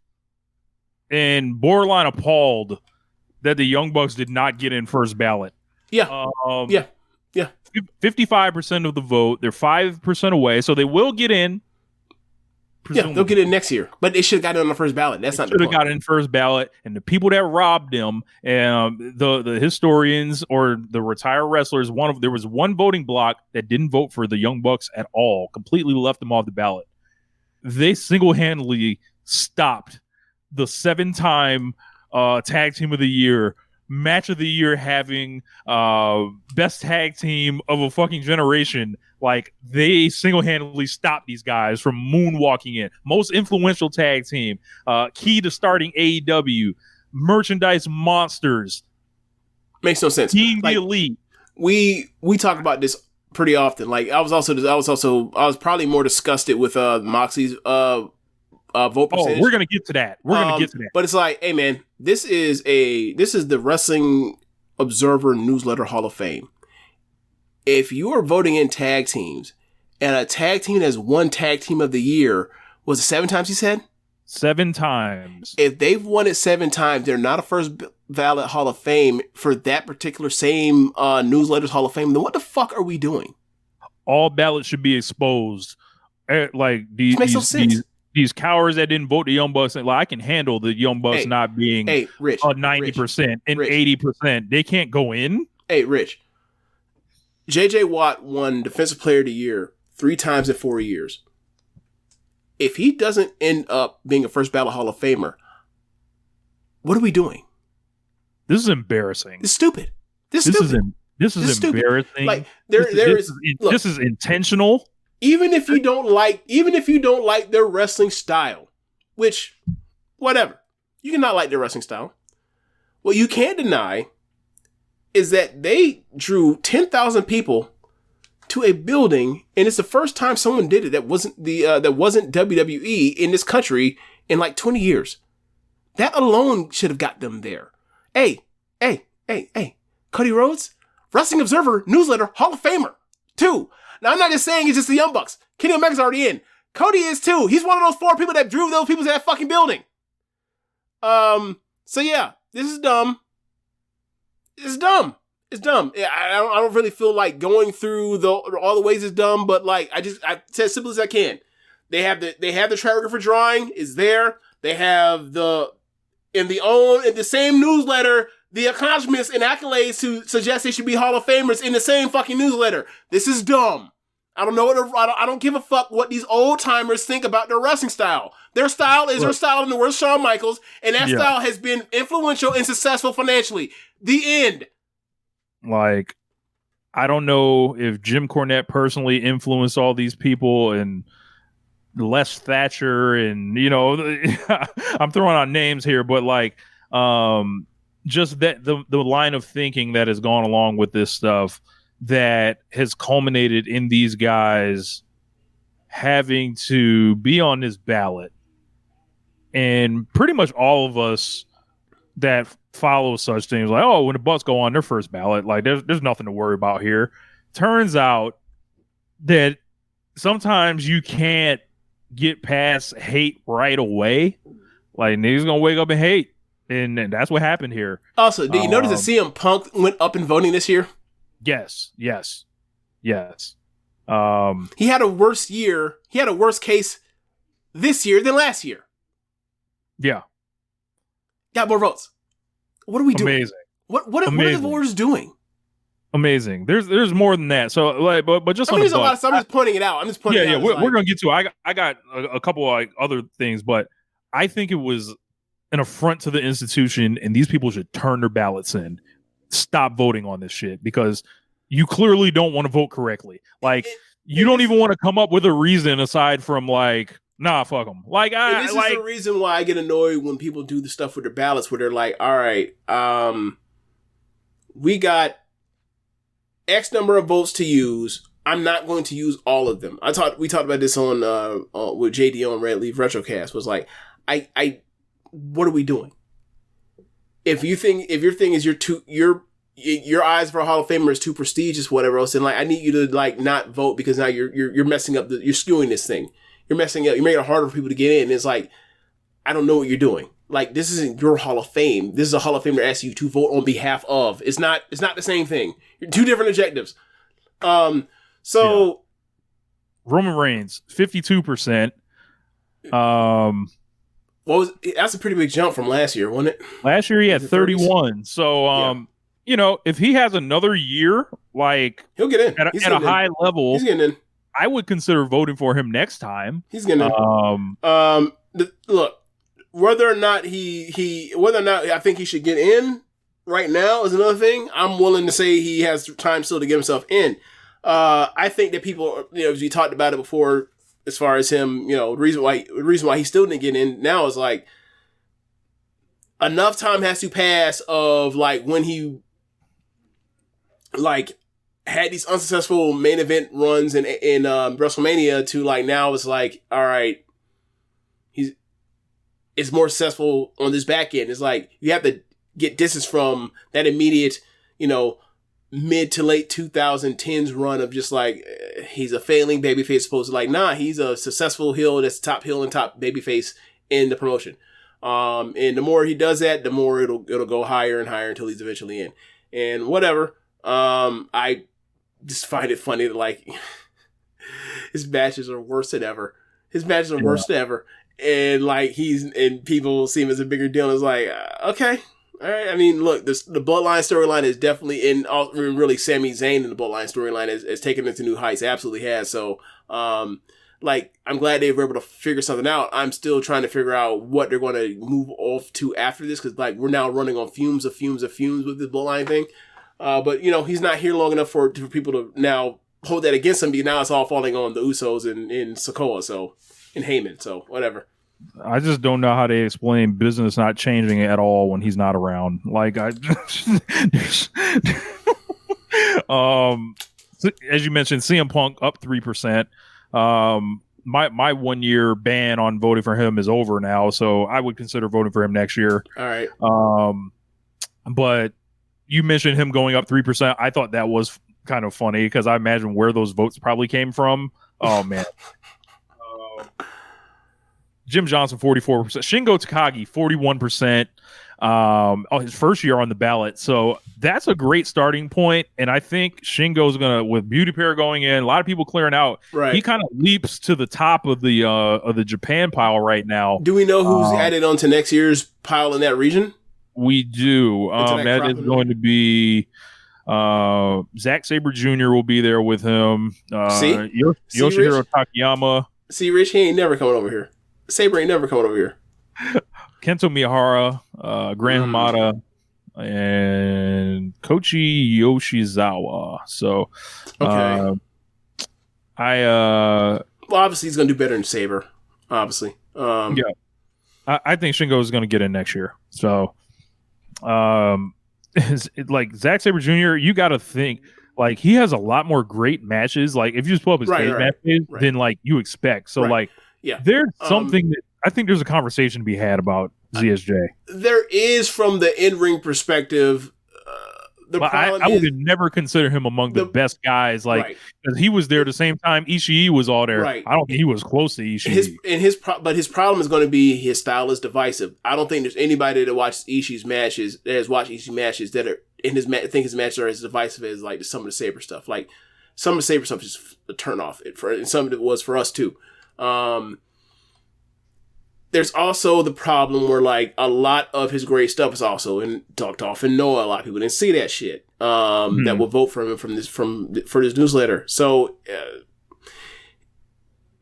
and borderline appalled that the Young Bucks did not get in first ballot. Yeah. 55% of the vote. They're 5% away, so they will get in. Presumably. Yeah, they'll get in next year, but they should have got in on the first ballot. That's not. Should have got in first ballot, and the people that robbed them, the historians or the retired wrestlers. There was one voting block that didn't vote for the Young Bucks at all. Completely left them off the ballot. They single-handedly stopped the 7-time tag team of the year, match of the year, having best tag team of a fucking generation. Like they single-handedly stopped these guys from moonwalking in. Most influential tag team, key to starting AEW, merchandise monsters. Makes no sense. Being the elite. We talk about this pretty often. Like I was probably more disgusted with Moxie's vote percentage. We're gonna get to that. But it's like, hey man, this is the Wrestling Observer Newsletter Hall of Fame. If you are voting in tag teams, and a tag team that's won Tag Team of the Year, was it 7 times? He said 7 times. If they've won it 7 times, they're not a first ballot Hall of Fame for that particular same newsletters Hall of Fame. Then what the fuck are we doing? All ballots should be exposed. Like these makes no sense. These cowards that didn't vote the Young Bucks, like I can handle the Young Bucks not being 90% and 80%. They can't go in. Hey, Rich. JJ Watt won Defensive Player of the Year 3 times in 4 years. If he doesn't end up being a first ballot Hall of Famer, what are we doing? This is embarrassing. It's stupid. This is embarrassing. Like this is intentional. Even if you don't like their wrestling style, which, whatever, you cannot like their wrestling style. What you can't deny is that they drew 10,000 people to a building, and it's the first time someone did it that wasn't WWE in this country in like 20 years. That alone should have got them there. Hey, Cody Rhodes, Wrestling Observer Newsletter Hall of Famer 2. Now, I'm not just saying it's just the Young Bucks. Kenny Omega's already in. Cody is too. He's one of those 4 people that drew those people to that fucking building. So yeah, this is dumb. It's dumb. It's dumb. I don't really feel like going through all the ways it's dumb, but like I said as simple as I can. They have the track record for drawing is there. They have in the same newsletter the accomplishments and accolades to suggest they should be Hall of Famers in the same fucking newsletter. This is dumb. I don't give a fuck what these old timers think about their wrestling style. Their style is their style, and the worst Shawn Michaels, and that style has been influential and successful financially. The end. Like, I don't know if Jim Cornette personally influenced all these people, and Les Thatcher, and I'm throwing out names here, but like, just that the line of thinking that has gone along with this stuff that has culminated in these guys having to be on this ballot. And pretty much all of us that follow such things, like, oh, when the Bucks go on their first ballot, like there's nothing to worry about here. Turns out that sometimes you can't get past hate right away. Like, niggas gonna wake up and hate. And that's what happened here. Also, did you notice that CM Punk went up in voting this year? Yes. He had a worse year. He had a worse case this year than last year. Yeah. Got more votes. What are we doing? Amazing. What are the voters doing? Amazing. There's more than that. So like, but just there's a lot of stuff. I'm just pointing it out. Yeah. We're gonna get to. I got a couple of like other things, but I think it was an affront to the institution, and these people should turn their ballots in. Stop voting on this shit, because you clearly don't want to vote correctly. Like, you don't even want to come up with a reason aside from like, nah, fuck them. Like, this is the reason why I get annoyed when people do the stuff with their ballots, where they're like, all right, we got X number of votes to use. I'm not going to use all of them. We talked about this on with JD on Red Leaf Retrocast. Was like, what are we doing? If your thing is your eyes for a Hall of Famer is too prestigious, whatever else, then like I need you to like not vote, because now you're messing up you're skewing this thing. You're messing up. You're making it harder for people to get in. It's like, I don't know what you're doing. Like, this isn't your Hall of Fame. This is a Hall of Famer asking you to vote on behalf of. It's not the same thing. You're two different objectives. Roman Reigns, 52%. That's a pretty big jump from last year, wasn't it? Last year he had 31. So, if he has another year, like, he'll get in at a high level, he's getting in. I would consider voting for him next time. He's getting in. Look, whether or not I think he should get in right now is another thing. I'm willing to say he has time still to get himself in. I think that people, as we talked about it before, as far as him, the reason why he still didn't get in now is like, enough time has to pass of like when he like had these unsuccessful main event runs in WrestleMania to like now it's like, all right, it's more successful on this back end. It's like you have to get distance from that immediate, mid to late 2010s run of just like, he's a failing babyface supposed to like, nah, he's a successful heel that's top heel and top babyface in the promotion. And the more he does that, the more it'll go higher and higher until he's eventually in. And whatever. I just find it funny that like his matches are worse than ever. Worst ever. And like and people see him as a bigger deal. And it's like, okay. All right. I mean, look, the Bloodline storyline is definitely really Sami Zayn in the Bloodline storyline has taken it to new heights. It absolutely has. So, like, I'm glad they were able to figure something out. I'm still trying to figure out what they're going to move off to after this, because like we're now running on fumes with this Bloodline thing. But he's not here long enough for people to now hold that against him, because now it's all falling on the Usos and Sikoa, and Heyman. So whatever. I just don't know how they explain business not changing at all when he's not around. Like, as you mentioned, CM Punk up 3%. My 1 year ban on voting for him is over now, so I would consider voting for him next year. All right. But you mentioned him going up 3%. I thought that was kind of funny, because I imagine where those votes probably came from. Oh man. Jim Johnson 44%, Shingo Takagi 41%. His first year on the ballot, so that's a great starting point. And I think Shingo's gonna, with Beauty Pair going in, a lot of people clearing out. Right. He kind of leaps to the top of the Japan pile right now. Do we know who's added on to next year's pile in that region? We do. That is going to be Zack Sabre Jr. will be there with him. Yoshihiro Takayama. See, Rich, he ain't never coming over here. Sabre ain't never coming over here. Kento Miyahara, Gran Hamada, and Kochi Yoshizawa. So, okay. Well, obviously he's gonna do better than Sabre. Obviously, yeah. I think Shingo is gonna get in next year. So, like Zack Sabre Jr., you got to think like he has a lot more great matches. Like if you just pull up his matches, than like you expect. So like, yeah, there's something that. I think there's a conversation to be had about ZSJ. There is, from the in-ring perspective. I would never consider him among the best guys. Like, because he was there at the same time Ishii was all there. Right. I don't think he was close to Ishii. But his problem is going to be his style is divisive. I don't think there's anybody that watches Ishii's matches that has watched Ishii matches that are in his think his matches are as divisive as like some of the Sabre stuff. Like some of the Sabre stuff is a turn off. And some of it was for us too. There's also the problem where like a lot of his great stuff is also talked off in Noah. A lot of people didn't see that shit. That will vote for him for this newsletter. So,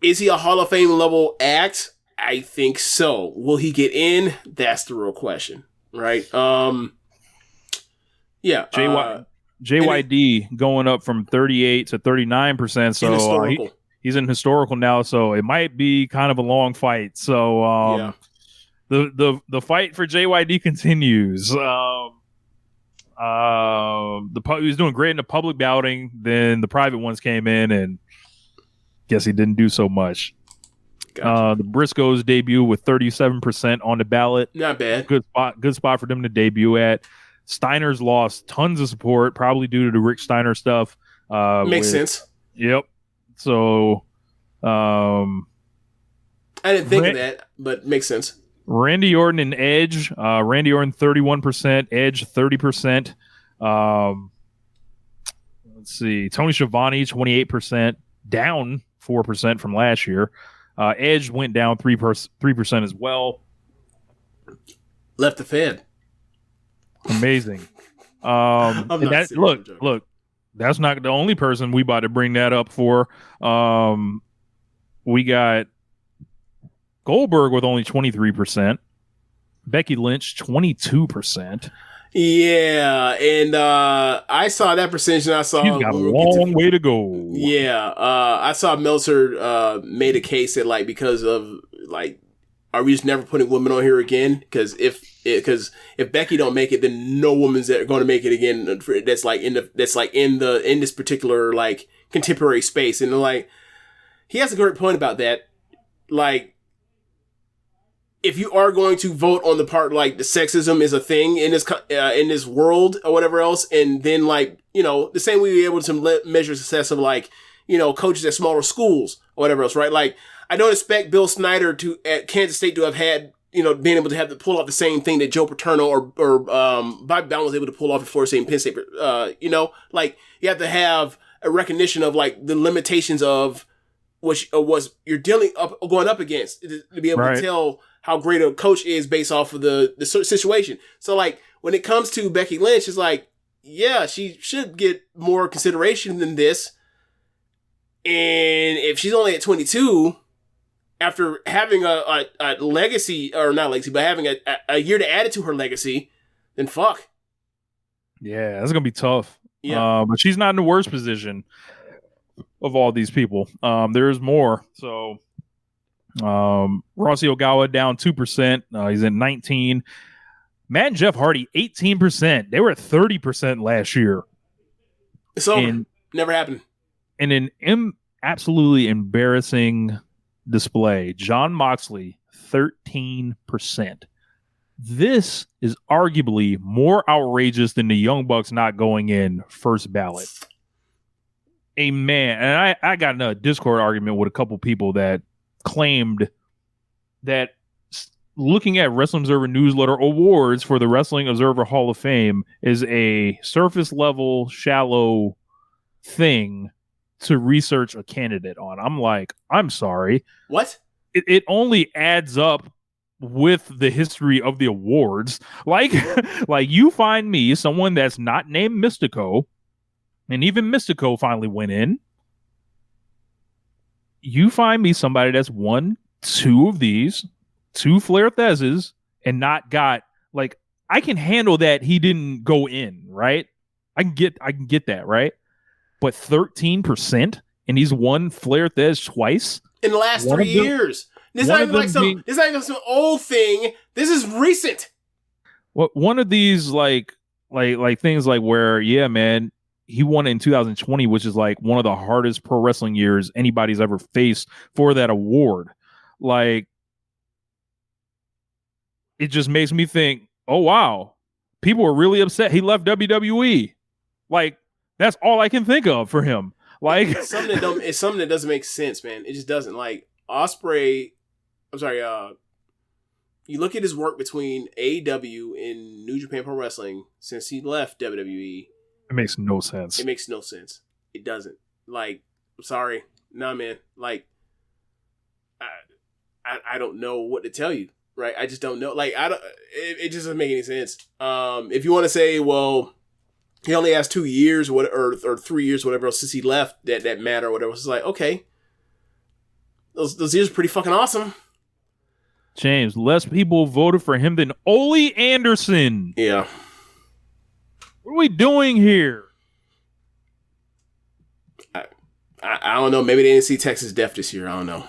is he a Hall of Fame level act? I think so. Will he get in? That's the real question, right? Yeah. JYD going up from 38 to 39%. So he's in historical now, so it might be kind of a long fight. So the fight for JYD continues. He was doing great in the public bouting. Then the private ones came in, and guess he didn't do so much. Gotcha. The Briscoes debut with 37% on the ballot. Not bad. Good spot for them to debut at. Steiner's lost tons of support, probably due to the Rick Steiner stuff. Makes sense. Yep. So, I didn't think of that, but makes sense. Randy Orton and Edge. Randy Orton 31%, Edge 30%. Let's see, Tony Schiavone 28%, down 4% from last year. Edge went down 3% as well. Left the Fed. Amazing. Look. That's not the only person we about to bring that up for. We got Goldberg with only 23%. Becky Lynch, 22%. Yeah, and I saw that percentage, and I saw he's got a long way to go. Yeah, I saw Meltzer made a case that like because of like, are we just never putting women on here again? Because if Becky don't make it, then no woman's going to make it again. That's like in this particular like contemporary space, and like he has a great point about that. Like, if you are going to vote on the part like the sexism is a thing in this world or whatever else, and then like the same way you're able to measure success of like coaches at smaller schools or whatever else, right? Like, I don't expect Bill Snyder at Kansas State to have had, being able to have to pull off the same thing that Joe Paterno or Bobby Bowden was able to pull off at Florida State and Penn State. Like you have to have a recognition of like the limitations of what you're going up against to be able to tell how great a coach is based off of the situation. So like when it comes to Becky Lynch, it's like, yeah, she should get more consideration than this. And if she's only at 22, after having a legacy, or not legacy, but having a year to add it to her legacy, then fuck. Yeah, that's going to be tough. Yeah. But she's not in the worst position of all these people. There's more. So, Rossi Ogawa down 2%. He's at 19. Matt and Jeff Hardy, 18%. They were at 30% last year. It's over. Never happened. And an absolutely embarrassing display, Jon Moxley, 13%. This is arguably more outrageous than the Young Bucks not going in first ballot. And I got in a Discord argument with a couple people that claimed that looking at Wrestling Observer Newsletter awards for the Wrestling Observer Hall of Fame is a surface level, shallow thing to research a candidate on. I'm like, I'm sorry. What? It only adds up with the history of the awards. Like you find me someone that's not named Mystico, and even Mystico finally went in. You find me somebody that's won 2 of these, 2 Flair Thezes, and not got, like, I can handle that he didn't go in, right? I can get that, right? But 13%, and he's won Flair Thez twice in the last 3 years. This is not even some old thing. This is recent. What one of these like things like where, yeah, man, he won in 2020, which is like one of the hardest pro wrestling years anybody's ever faced for that award. Like, it just makes me think, oh wow, people are really upset he left WWE. Like, that's all I can think of for him. Like, it's something that doesn't make sense, man. It just doesn't. Like, Ospreay, you look at his work between AEW and New Japan Pro Wrestling since he left WWE. It makes no sense. It makes no sense. It doesn't. Like, I'm sorry. Nah, man. Like, I don't know what to tell you, right? I just don't know. Like, it just doesn't make any sense. If you want to say, well, he only has 2 years or 3 years, whatever else, since he left that matter or whatever, it's like, okay. Those years are pretty fucking awesome. James, less people voted for him than Ole Anderson. Yeah. What are we doing here? I don't know. Maybe they didn't see Texas Death this year. I don't know.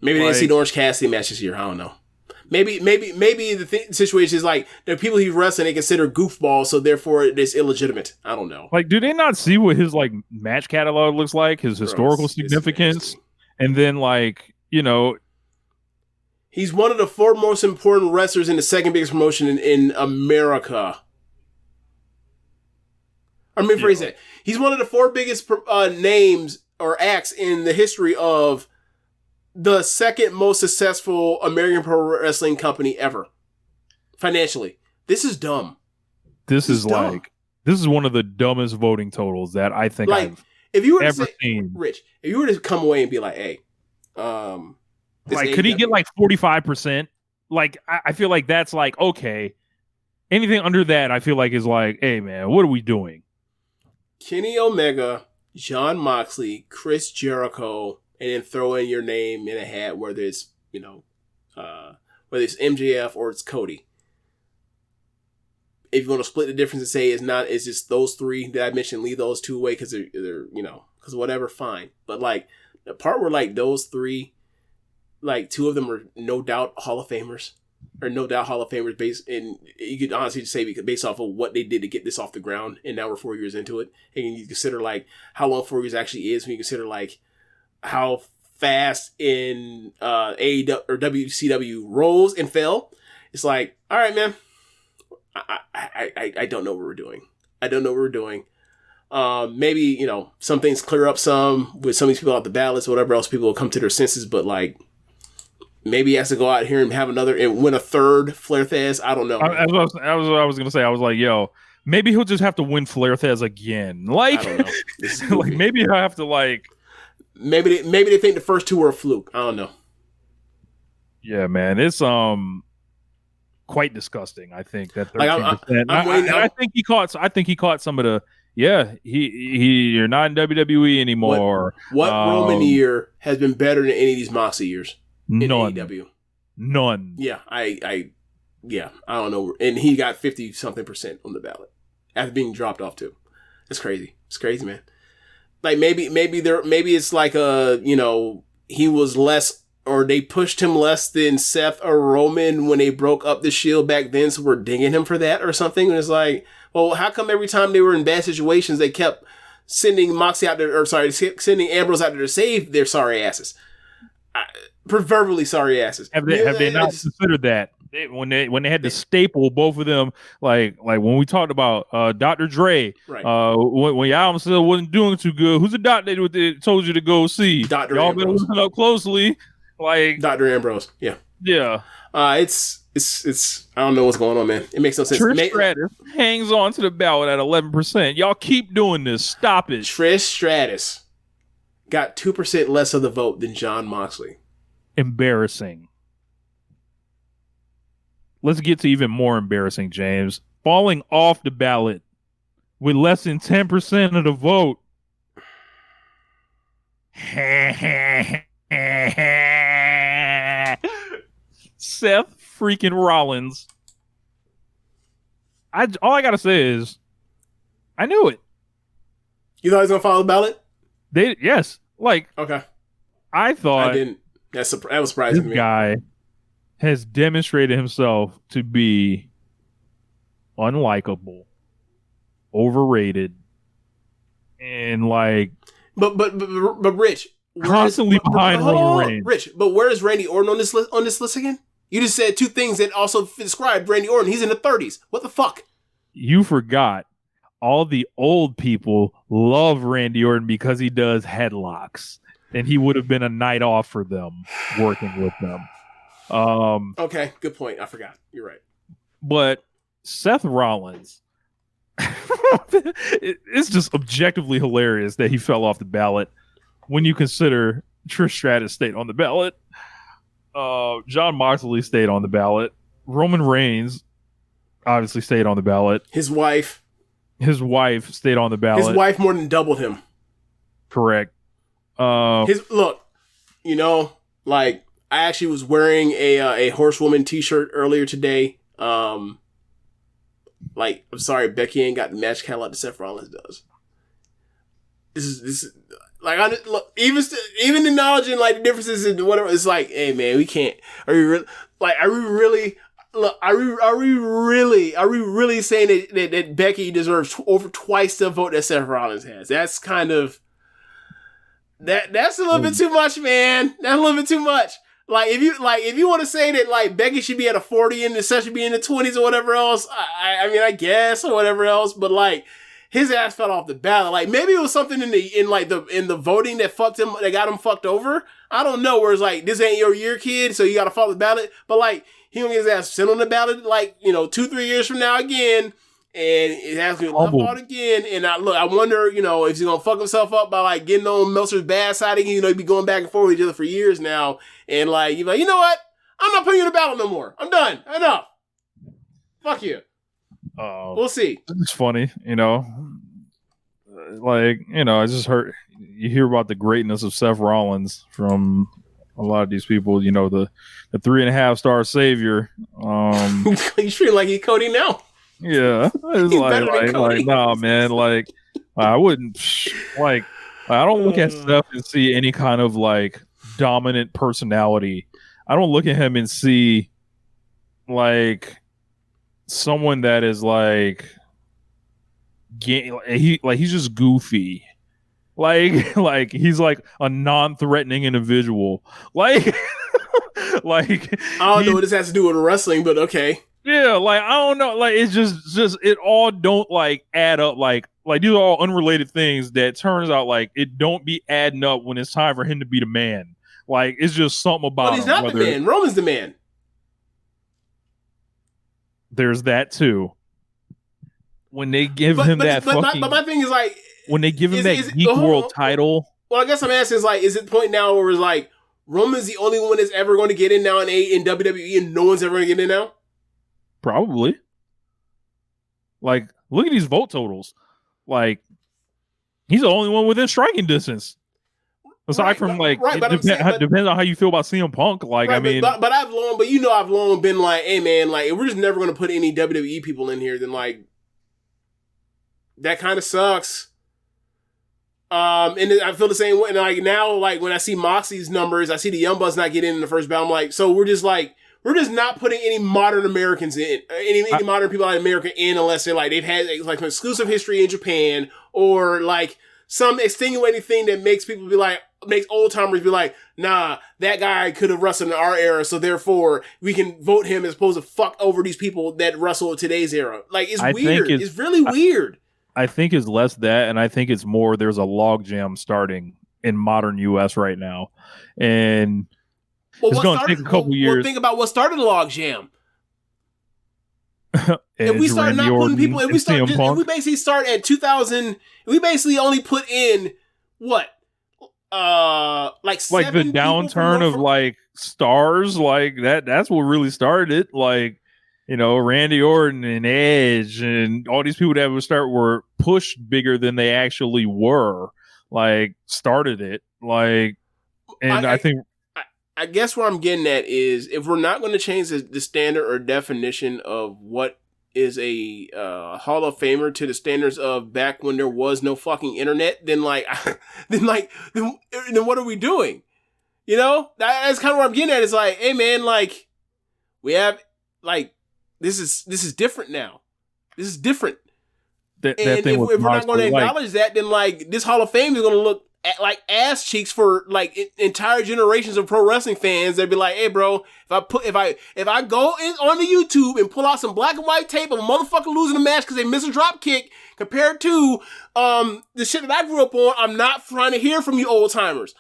Maybe they didn't see the Orange Cassidy match this year. I don't know. Maybe the situation is like there are people he wrestling they consider goofballs, so therefore it's illegitimate. I don't know. Like, do they not see what his like match catalog looks like, his historical significance, and then like, you know, he's one of the 4 most important wrestlers in the second biggest promotion in America. I mean, phrase that. He's one of the 4 biggest names or acts in the history of the second most successful American pro wrestling company ever. Financially. This is dumb. This is dumb. This is one of the dumbest voting totals that I think I've ever seen. Rich, if you were to come away and be like, hey, like, could he get like 45%? Like, I feel like that's like, okay. Anything under that, I feel like is like, hey man, what are we doing? Kenny Omega, Jon Moxley, Chris Jericho, and then throw in your name in a hat, whether it's, you know, whether it's MJF or it's Cody. If you want to split the difference and say it's just those 3 that I mentioned, leave those 2 away because they're you know, because whatever, fine. But like the part where like those 3, like 2 of them are no doubt Hall of Famers. Or no doubt Hall of Famers based, and you could honestly just say based off of what they did to get this off the ground, and now we're 4 years into it, and you consider like how long 4 years actually is when you consider like how fast in AEW or WCW rose and fell. It's like, all right, man, I don't know what we're doing. I don't know what we're doing. Maybe, you know, some things clear up some with some of these people out the ballots, whatever else, people will come to their senses, but like, maybe he has to go out here and have another and win a 3rd Flair Thez. I don't know. I was going to say. I was like, yo, maybe he'll just have to win Flair Thez again. Like, I don't know. Like maybe he'll have to like. Maybe they think the first 2 were a fluke. I don't know. Yeah, man, it's quite disgusting. I think that 13%. I think he caught. I think he caught some of the. Yeah, you're not in WWE anymore. What Roman year has been better than any of these Moxley years? In AEW. None. Yeah, I don't know. And he got 50-something% on the ballot after being dropped off too. It's crazy. It's crazy, man. Like maybe it's like you know, he was less, or they pushed him less than Seth or Roman when they broke up the Shield back then, so we're dinging him for that or something. And it's like, well, how come every time they were in bad situations they kept sending Moxie out there, or sending Ambrose out there to save their sorry asses? Proverbially sorry asses. Have they not considered that when they had to staple both of them? Like when we talked about Dr. Dre, right? When your album still wasn't doing too good, who's the doctor that told you to go see? Dr. Y'all been looking up closely. Like Dr. Ambrose. Yeah. Yeah. It's I don't know what's going on, man. It makes no sense. Trish Stratus hangs on to the ballot at 11%. Y'all keep doing this. Stop it. Trish Stratus got 2% less of the vote than Jon Moxley. Embarrassing. Let's get to even more embarrassing, James. Falling off the ballot with less than 10% of the vote. Seth freaking Rollins. All I gotta say is, I knew it. You thought he was gonna follow the ballot? Yes. Like, okay. I thought I didn't. That was surprising to me. This guy has demonstrated himself to be unlikable, overrated, and like. But Rich, constantly behind Roman Reigns. Rich, but where is Randy Orton on this list again? You just said two things that also described Randy Orton. He's in the 30s. What the fuck? You forgot. All the old people love Randy Orton because he does headlocks. And he would have been a night off for them working with them. Okay, good point. I forgot. You're right. But Seth Rollins, it's just objectively hilarious that he fell off the ballot when you consider Trish Stratus stayed on the ballot. Jon Moxley stayed on the ballot. Roman Reigns obviously stayed on the ballot. His wife stayed on the ballot. His wife more than doubled him. Correct. Look, like I actually was wearing a Horsewoman t-shirt earlier today. I'm sorry, Becky ain't got the match catalog that Seth Rollins does. This is like, look, even acknowledging like the differences in whatever, it's like, hey man, we can't. Are we really saying that Becky deserves over twice the vote that Seth Rollins has? That's kind of that's a little bit too much, man. That's a little bit too much. If you want to say that like Becky should be at a 40 and Seth should be in the 20s or whatever else, I mean I guess or whatever else, but like his ass fell off the ballot. Like maybe it was something in the voting that fucked him, that got him fucked over. I don't know. Where it's like, this ain't your year, kid, so you got to follow the ballot. But like he gonna get his ass sent on the ballot 2-3 years from now again, and it has to be left out again. And I wonder if he's gonna fuck himself up by like getting on Meltzer's bad side again. He'd be going back and forth with each other for years now, and like you're like, you know what? I'm not putting you in the ballot no more. I'm done. Enough. Fuck you. We'll see. It's funny, I just heard you hear about the greatness of Seth Rollins from a lot of these people. The 3.5-star savior. He's treating like he's Cody now. Yeah, it's like nah, man. Like I wouldn't I don't look at Seth and see any kind of like dominant personality. I don't look at him and see like someone that is like he's just goofy, like he's like a non-threatening individual, like I don't know what this has to do with wrestling, but okay. Yeah, like I don't know, like it's just it all don't like add up, like these are all unrelated things that turns out like it don't be adding up when it's time for him to be the man. Like it's just something about but he's not the man. Roman's the man. There's that too. When they give him that fucking... But my thing is like... When they give him that Geek World title... Well, I guess I'm asking is like, is it the point now where it's like, Roman's the only one that's ever going to get in now in WWE and no one's ever going to get in now? Probably. Like, look at these vote totals. Like, he's the only one within striking distance. Aside from it depends on how you feel about CM Punk. Like, right, I mean, but I've long been like, hey man, like if we're just never going to put any WWE people in here, then like that kind of sucks. And I feel the same way. And like now, like when I see Moxie's numbers, I see the Young Bucks not getting in the first bout. I'm like, so we're just not putting any modern Americans in, any modern people out of America in, unless they've had like an exclusive history in Japan or like some extenuating thing that makes people be like, makes old timers be like, nah, that guy could have wrestled in our era, so therefore we can vote him as opposed to fuck over these people that wrestle in today's era. Like it's weird. It's really weird. I think it's less that, and I think it's more there's a logjam starting in modern US right now. And It's going to take a couple years. Well, think about what started the logjam. If we start not putting people, if we basically start at 2000, we basically only put in what, like the downturn of like stars, like that's what really started it. Like, you know, Randy Orton and Edge and all these people that were pushed bigger than they actually were, like started it. Like, and I guess where I'm getting at is if we're not going to change the standard or definition of what is a Hall of Famer to the standards of back when there was no fucking internet, then what are we doing? You know, that's kind of what I'm getting at. It's like, hey man, like we have like this is different now. This is different. And if we're not going to acknowledge that, then like this Hall of Fame is going to look like ass cheeks for like entire generations of pro wrestling fans. They'd be like, "Hey, bro, if I go on the YouTube and pull out some black and white tape of a motherfucker losing a match because they miss a drop kick compared to the shit that I grew up on, I'm not trying to hear from you old timers.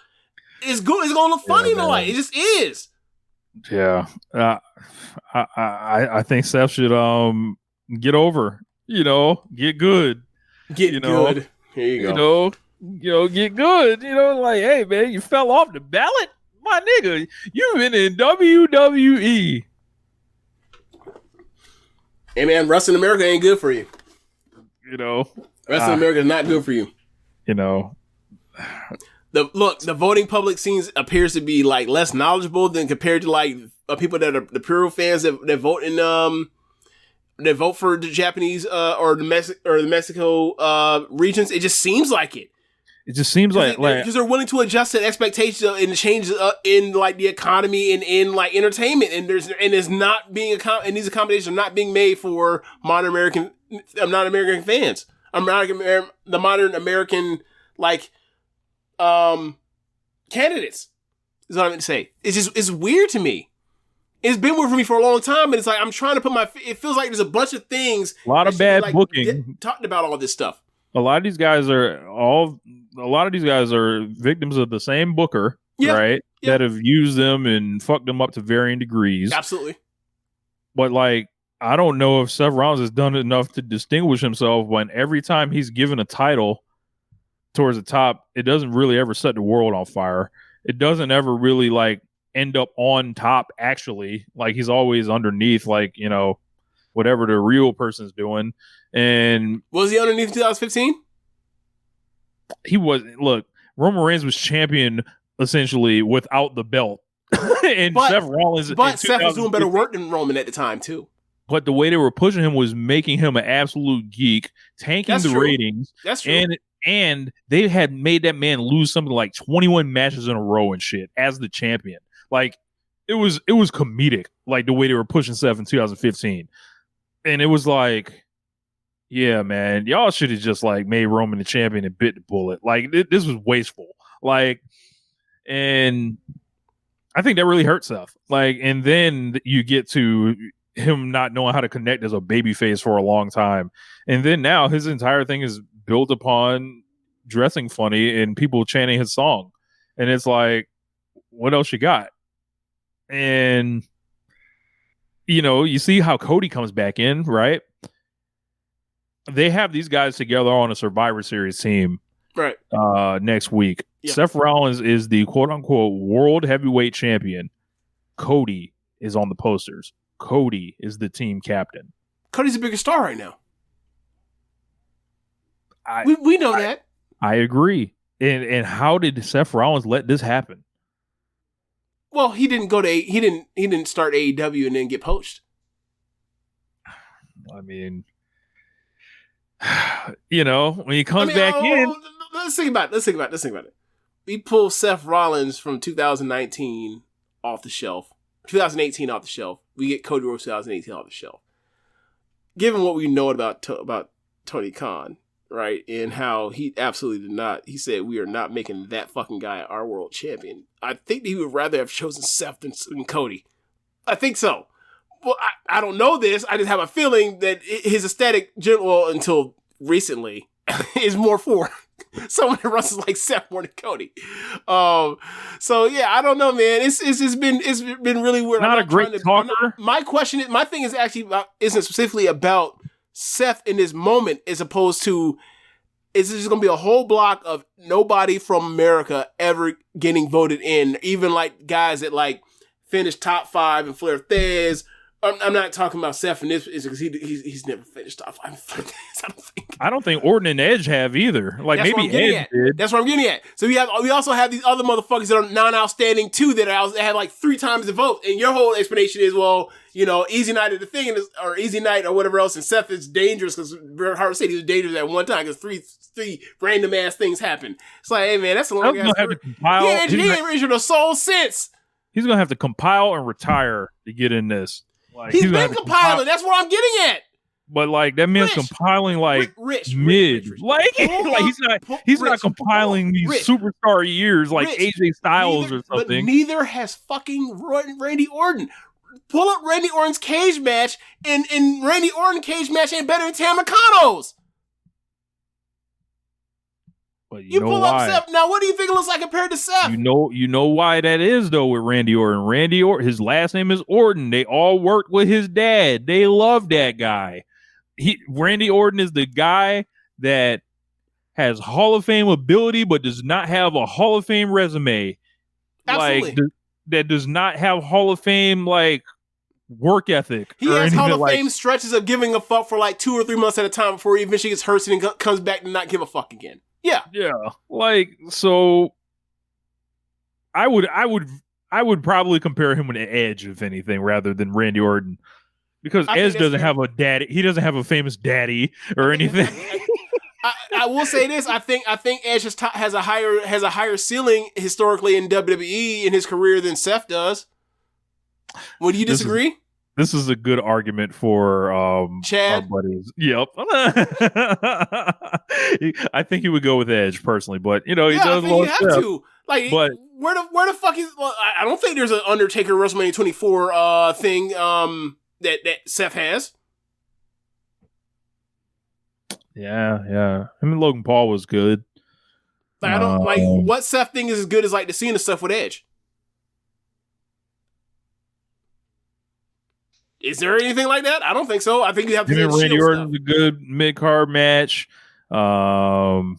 It's good. It's gonna look funny in the light. It just is." Yeah, I think Seth should get over. You know, get good. Good. Here you go. Get good. You know, like, hey, man, you fell off the ballot? My nigga, you've been in WWE. Hey, man, wrestling America ain't good for you. You know. Wrestling America is not good for you. You know. The voting public appears to be, like, less knowledgeable than compared to, like, people that are the pure fans that vote in, that vote for the Japanese, or the Mexico, regions. It just seems like it. It just seems like because they're willing to adjust the expectations and the changes in like the economy and in like entertainment, and there's not being and these accommodations are not being made for modern American fans, the modern American like candidates is what I'm going to say. It's weird to me. It's been weird for me for a long time, and it's like I'm trying to put it feels like there's a bunch of things. A lot of bad booking. Talking about all this stuff. A lot of these guys are victims of the same booker, right? Yeah. That have used them and fucked them up to varying degrees. Absolutely. But like, I don't know if Seth Rollins has done enough to distinguish himself when every time he's given a title towards the top, it doesn't really ever set the world on fire. It doesn't ever really like end up on top, actually. Like he's always underneath, like, you know, whatever the real person's doing. And was he underneath 2015? He was. Look, Roman Reigns was champion essentially without the belt, and Seth Rollins. But Seth was doing better work than Roman at the time too. But the way they were pushing him was making him an absolute geek, tanking the ratings. That's true. And they had made that man lose something like 21 matches in a row and shit as the champion. Like it was comedic, like the way they were pushing Seth in 2015, and it was like. Yeah, man, y'all should have just like made Roman the champion and bit the bullet. Like this was wasteful. Like, and I think that really hurt Seth. Like, and then you get to him not knowing how to connect as a babyface for a long time, and then now his entire thing is built upon dressing funny and people chanting his song, and it's like, what else you got? And you know, you see how Cody comes back in, right? They have these guys together on a Survivor Series team right next week. Yeah. Seth Rollins is the quote-unquote world heavyweight champion. Cody is on the posters. Cody is the team captain. Cody's the biggest star right now. We know that. I agree. And how did Seth Rollins let this happen? Well, he didn't start AEW and then get poached. I mean, you know, when he comes back in. Let's think about it. We pull Seth Rollins from 2019 off the shelf. 2018 off the shelf. We get Cody Rhodes 2018 off the shelf. Given what we know about Tony Khan, right, and how he absolutely did not, he said we are not making that fucking guy our world champion. I think that he would rather have chosen Seth than Cody. I think so. Well, I don't know this. I just have a feeling that his aesthetic, well, until recently, is more for someone that wrestles like Seth more than Cody. So yeah, I don't know, man. It's been really weird. Not a great talker. My thing is actually isn't specifically about Seth in this moment, as opposed to, is this going to be a whole block of nobody from America ever getting voted in, even like guys that like finished top 5 and Flair Thez. I'm not talking about Seth in this because he's never finished top 5 and Flair Thez. I don't think Orton and Edge have either. Like, that's maybe Edge did. That's what I'm getting at. So we also have these other motherfuckers that are non-outstanding too that have like 3 times the vote. And your whole explanation is, well, you know, Easy Night at the thing, or Easy Night or whatever else, and Seth is dangerous because Bret Hart said he was dangerous at one time because three random ass things happened. It's like, hey man, that's a long ass story. He ain't injured a soul since. He's gonna have to compile and retire to get in this. Like, he's been compiling. That's what I'm getting at. But like that man's compiling like mid. Like he's not compiling these superstar years like AJ Styles or something. But neither has fucking Randy Orton. Pull up Randy Orton's cage match, and Randy Orton cage match ain't better than Tam Nakano's. But you pull up Seth. Now, what do you think it looks like compared to Seth? You know why that is though with Randy Orton. Randy Orton, his last name is Orton. They all worked with his dad. They love that guy. Randy Orton is the guy that has Hall of Fame ability, but does not have a Hall of Fame resume. Absolutely. Like that does not have Hall of Fame like work ethic. He has Hall of Fame stretches of giving a fuck for like 2 or 3 months at a time before he eventually gets hurt and comes back to not give a fuck again. Yeah. Like, so I would probably compare him with Edge, if anything, rather than Randy Orton, because Edge doesn't have a daddy. He doesn't have a famous daddy or anything. I will say this: I think Edge has a higher ceiling historically in WWE in his career than Seth does. Would you disagree? This is a good argument for Chad. Our buddies. Yep. I think he would go with Edge personally, but you know he does. I think you have to. Like, but where the fuck is? Well, I don't think there's an Undertaker WrestleMania 24 thing that Seth has. Yeah. I mean, Logan Paul was good. Like, I don't like what Seth thing is as good as like the Cena stuff with Edge. Is there anything like that? I don't think so. I think you have to. Randy Orton's a good mid-card match. Trying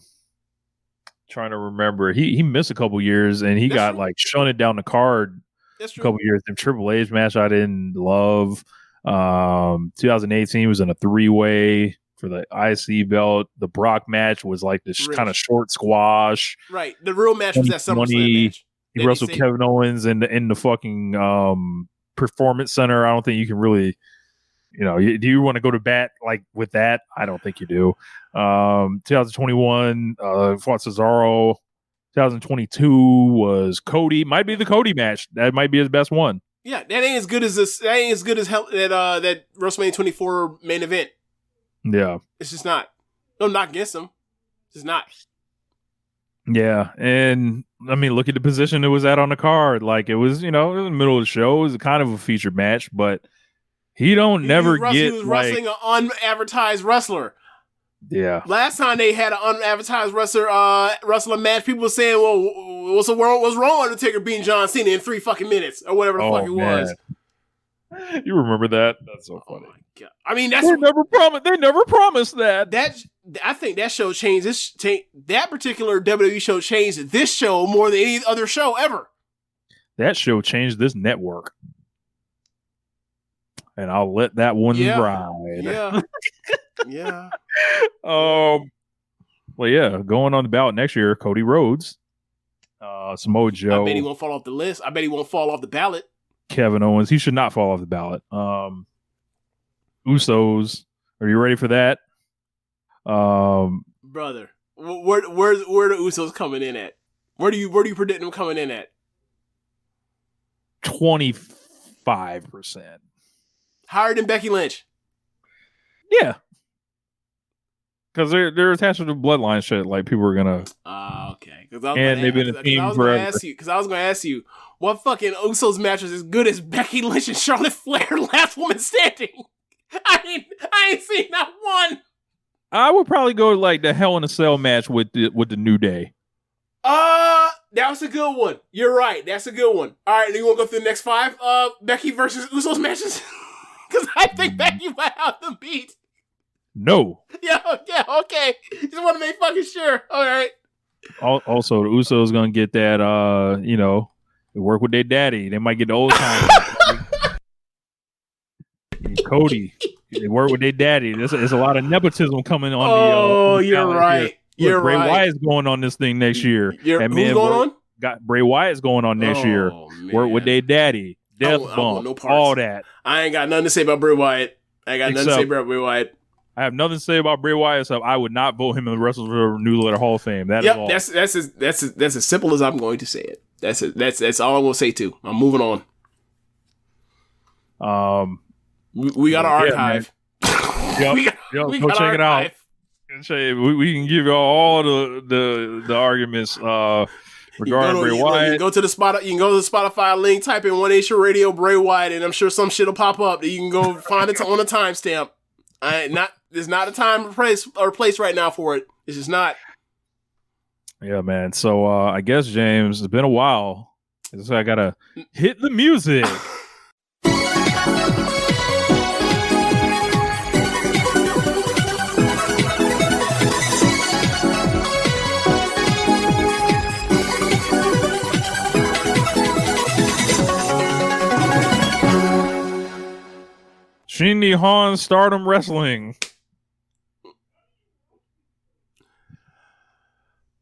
to remember, he missed a couple years and he got like shunted down the card a couple years. The Triple H match I didn't love. 2018 was in a 3-way for the IC belt. The Brock match was like this kind of short squash. Right. The real match was that SummerSlam match. He wrestled Kevin Owens in the fucking Performance Center. I don't think you can really, do you want to go to bat like with that? I don't think you do. 2021 fought Cesaro. 2022 was Cody. Might be the Cody match. That might be his best one. Yeah, that ain't as good as this. That ain't as good as that WrestleMania 24 main event. Yeah, it's just not. No, not against him. It's just not. Yeah, and I mean, look at the position it was at on the card. Like it was, it was in the middle of the show. It was kind of a featured match, but he was wrestling an unadvertised wrestler. Yeah. Last time they had an unadvertised wrestler match, people were saying, "Well, what's wrong with Undertaker beating John Cena in 3 fucking minutes or whatever the fuck it was?" You remember that? That's so funny. Oh my God. I mean, they never promised that. I think that show changed that particular WWE show changed this show more than any other show ever. That show changed this network. And I'll let that one ride. Yeah. Yeah. Well, yeah, going on the ballot next year, Cody Rhodes, Samoa Joe. I bet he won't fall off the list. I bet he won't fall off the ballot. Kevin Owens, he should not fall off the ballot. Usos, are you ready for that? Brother, where the Usos coming in at? Where do you predict them coming in at? 25%. Higher than Becky Lynch. Yeah. Because they're attached to the bloodline shit. Like people are gonna. Okay. And they've been a team forever. Because I was gonna ask you, what fucking Usos match was as good as Becky Lynch and Charlotte Flair, Last Woman Standing? I ain't seen that one. I would probably go like the Hell in a Cell match with the New Day. That was a good one. You're right. That's a good one. All right, you want to go through the next 5? Becky versus Usos matches? Because I think Becky might have them beat. No. Yeah, okay. Just want to make fucking sure. All right. Also, the Usos gonna get that. They work with their daddy. They might get the old time. Cody. They work with their daddy. There's a lot of nepotism coming on. Oh, you're right. Look, You're Bray right. Wyatt's going on this thing next year. Who's going on? Got Bray Wyatt's going on next year. Man. Work with their daddy. Death Bump. All that. I ain't got nothing to say about Bray Wyatt. Nothing to say about Bray Wyatt. I have nothing to say about Bray Wyatt, so I would not vote him in the Wrestlers New Letter Hall of Fame. That is all. That's as simple as I'm going to say it. That's all I'm going to say too. I'm moving on. We got an archive. Go check it out. We can give you all the arguments regarding Bray Wyatt. You can go to the Spotify link, type in One Nation Radio Bray Wyatt, and I'm sure some shit will pop up that you can go find it on a timestamp. There's not a time or place right now for it. It's just not. Yeah, man. So I guess, James, it's been a while. So I gotta hit the music. Shin Nihon Stardom Wrestling.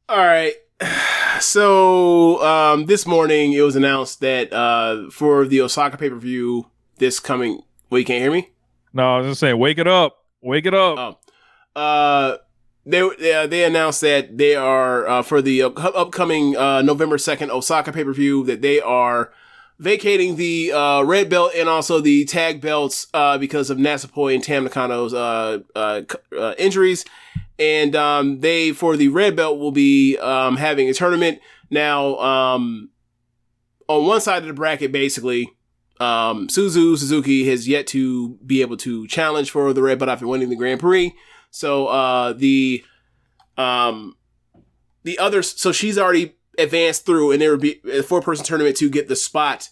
All right. So this morning it was announced that for the Osaka pay-per-view this coming... Wait, you can't hear me? No, I was just saying, wake it up. Wake it up. They announced that they are for the upcoming November 2nd Osaka pay-per-view that they are vacating the red belt and also the tag belts because of Natsupoi and Tam Nakano's injuries. And they, for the red belt, will be having a tournament. Now, on one side of the bracket, basically, Suzuki has yet to be able to challenge for the red belt after winning the Grand Prix. So the other, so she's already advanced through, and there would be a 4-person tournament to get the spot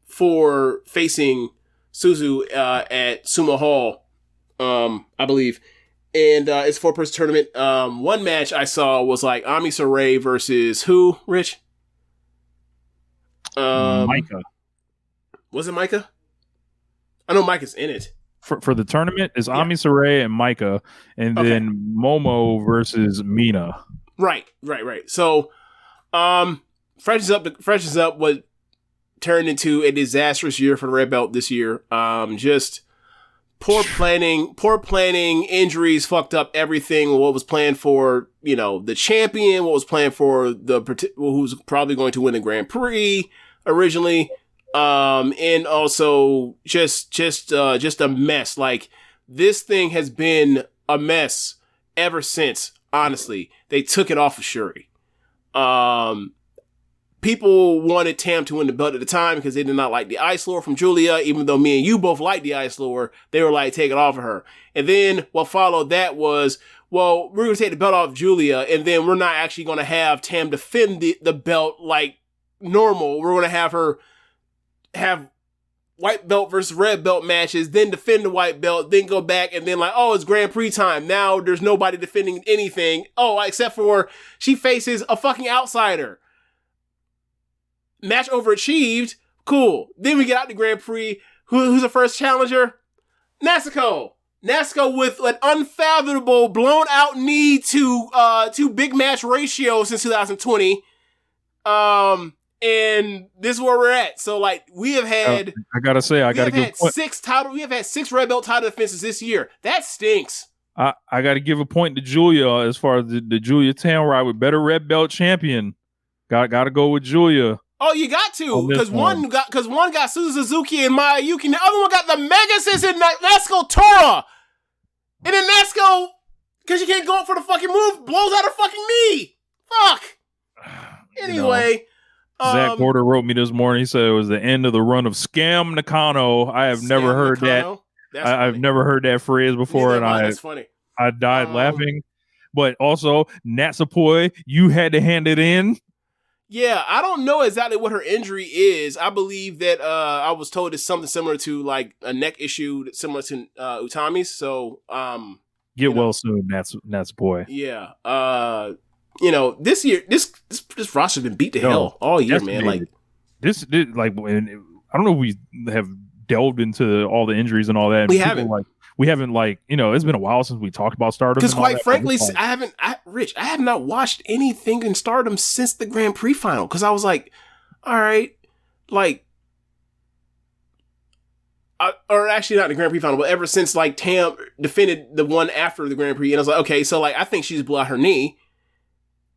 for facing Suzu at Sumo Hall, I believe. And it's a 4-person tournament. One match I saw was like Ami Sourei versus who, Rich? Micah. Was it Micah? I know Micah's in it. For the tournament, it's Ami Sourei and Micah, and then Momo versus Mina. Right. So, freshens up what turned into a disastrous year for the red belt this year. Just poor planning, injuries fucked up everything. What was planned for, the champion, what was planned for who's probably going to win the Grand Prix originally. And also just a mess. Like, this thing has been a mess ever since, honestly. They took it off of Shuri. People wanted Tam to win the belt at the time because they did not like the Ice Lore from Julia, even though me and you both liked the Ice Lore. They were like, take it off of her. And then what followed that was, well, we're going to take the belt off Julia, and then we're not actually going to have Tam defend the belt like normal. We're going to have her have white belt versus red belt matches, then defend the white belt, then go back, and then like, oh, it's Grand Prix time. Now there's nobody defending anything. Oh, except for she faces a fucking outsider. Match overachieved. Cool. Then we get out the Grand Prix. Who's the first challenger? Natsuko with an unfathomable, blown out knee to big match ratio since 2020. And this is where we're at. So, like, we have had... I gotta say, we have had 6 red belt title defenses this year. That stinks. I gotta give a point to Julia as far as the Julia Tam ride with better red belt champion. Gotta go with Julia. Oh, you got to, because one got Suzu Suzuki and Maya Yuki, and the other one got the Megasis and Natsuko Tora. And then Natsuko, because she can't go up for the fucking move, blows out her fucking knee. Fuck. Anyway. Zach Porter wrote me this morning. He said it was the end of the run of Nakano. I have never heard that. I've never heard that phrase before, and that's funny. I died laughing. But also, Natsupoi, you had to hand it in. Yeah, I don't know exactly what her injury is. I believe that I was told it's something similar to like a neck issue similar to Utami's. So get well soon, Natsupoi. Yeah. This year this roster's been beat to hell all year, man. Like this like I don't know if we have delved into all the injuries and all that. We haven't. We haven't it's been a while since we talked about Stardom. Because quite frankly, I have not watched anything in Stardom since the Grand Prix final. Because I was like, all right, or actually not the Grand Prix final, but ever since like Tam defended the one after the Grand Prix, and I was like, okay, so like I think she just blew out her knee,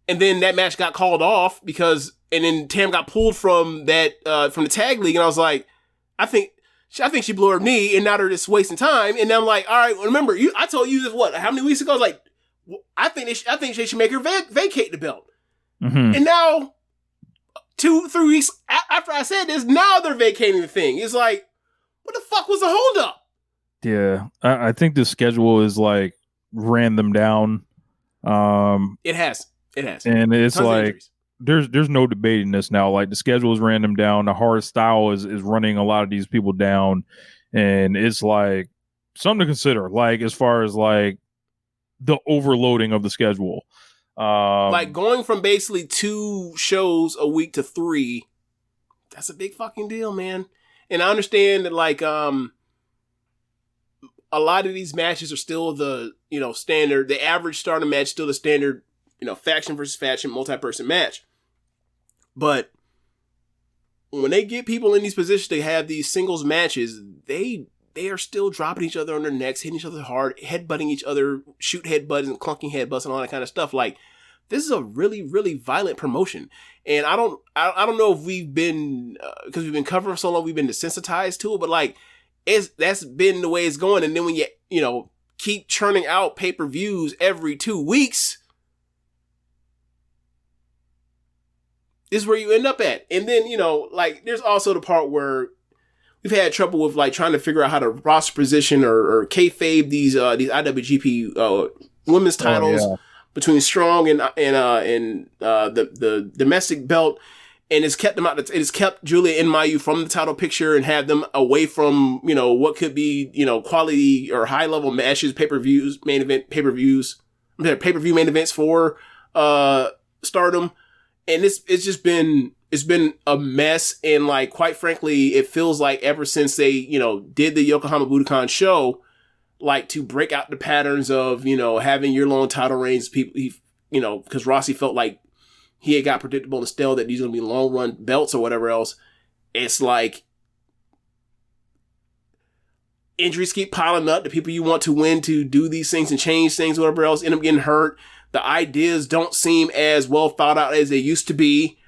and then that match got called off and then Tam got pulled from from the tag league, and I was like, I think she blew her knee, and now they're just wasting time. And I'm like, all right, remember, I told you this, how many weeks ago? I was like, I think they should make her vacate the belt. Mm-hmm. And now, 2-3 weeks after I said this, now they're vacating the thing. It's like, what the fuck was the holdup? Yeah, I think the schedule is like ran them down. It has, and it's tons like there's no debating this now. Like the schedule is ran them down. The hard style is running a lot of these people down, and it's like something to consider. Like as far as like the overloading of the schedule, like going from basically 2 shows a week to 3. That's a big fucking deal, man. And I understand that like a lot of these matches are still the standard. The average Stardom match still the standard. Faction versus faction, multi-person match. But when they get people in these positions to have these singles matches, they are still dropping each other on their necks, hitting each other hard, headbutting each other, shoot headbutts and clunking headbutts and all that kind of stuff. Like, this is a really, really violent promotion. And I don't know if we've been, because we've been covering for so long, we've been desensitized to it, but like, that's been the way it's going. And then when you keep churning out pay-per-views every 2 weeks, this is where you end up at. And then, there's also the part where we've had trouble with like trying to figure out how to roster position or kayfabe these IWGP women's titles between Strong and the domestic belt, and it's kept them out. It has kept Julia and Mayu from the title picture and had them away from what could be quality or high level matches, pay per view main events for Stardom. And it's been a mess, and like quite frankly, it feels like ever since they did the Yokohama Budokan show, like to break out the patterns of having year-long title reigns, people because Rossi felt like he had got predictable and stale that these are gonna be long-run belts or whatever else. It's like injuries keep piling up. The people you want to win to do these things and change things, whatever else, end up getting hurt. The ideas don't seem as well thought out as they used to be.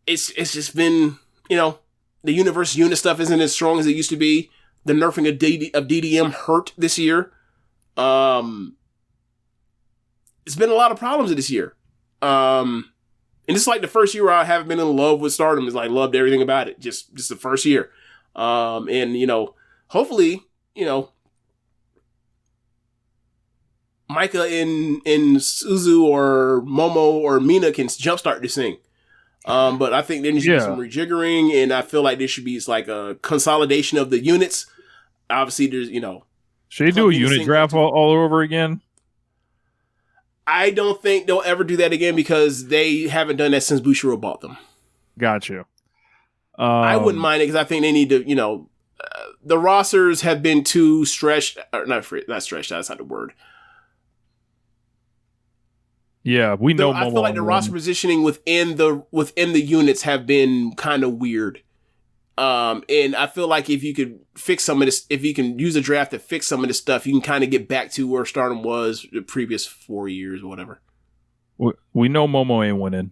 It's just been, the universe unit stuff isn't as strong as it used to be. The nerfing of DDM hurt this year. It's been a lot of problems this year. And it's like the first year where I haven't been in love with Stardom. It's like loved everything about it. Just the first year. And hopefully, Micah and Suzu or Momo or Mina can jumpstart this thing. But I think there needs to be some rejiggering, and I feel like there should be like a consolidation of the units. Obviously, there's, should they do a unit draft all over again? I don't think they'll ever do that again because they haven't done that since Bushiro bought them. Got you. I wouldn't mind it because I think they need to, the rosters have been too stretched, or not stretched, that's not the word. Yeah, we know. I feel like the roster positioning within the units have been kind of weird. And I feel like if you could fix some of this, if you can use a draft to fix some of this stuff, you can kind of get back to where Stardom was the previous 4 years or whatever. We know Momo ain't winning.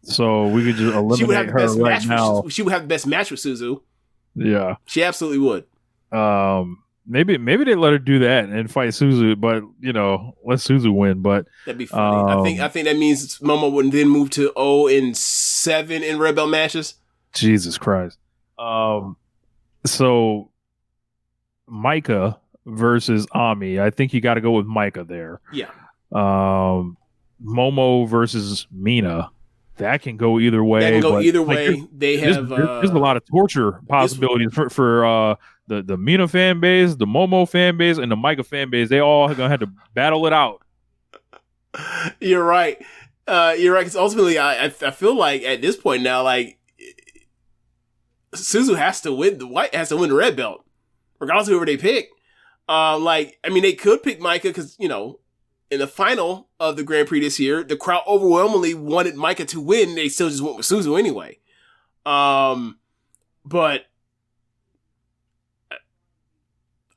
So we could just eliminate her right now. She would have the best match with Suzu. Yeah. She absolutely would. Maybe they let her do that and fight Suzu, but let Suzu win. But that'd be funny. I think that means Momo would then move to 0-7 in Red Belt matches. Jesus Christ. So Micah, versus Ami. I think you got to go with Micah there. Yeah. Momo versus Mina. That can go either way. That can go either like, way. There's a lot of torture possibilities for the Mina fan base, the Momo fan base, and the Micah fan base. They all are gonna have to battle it out. You're right. You're right. Because ultimately, I feel like at this point now, like Suzu has to win the red belt, regardless of whoever they pick. They could pick Micah because in the final of the Grand Prix this year, the crowd overwhelmingly wanted Micah to win. They still just went with Suzu anyway. But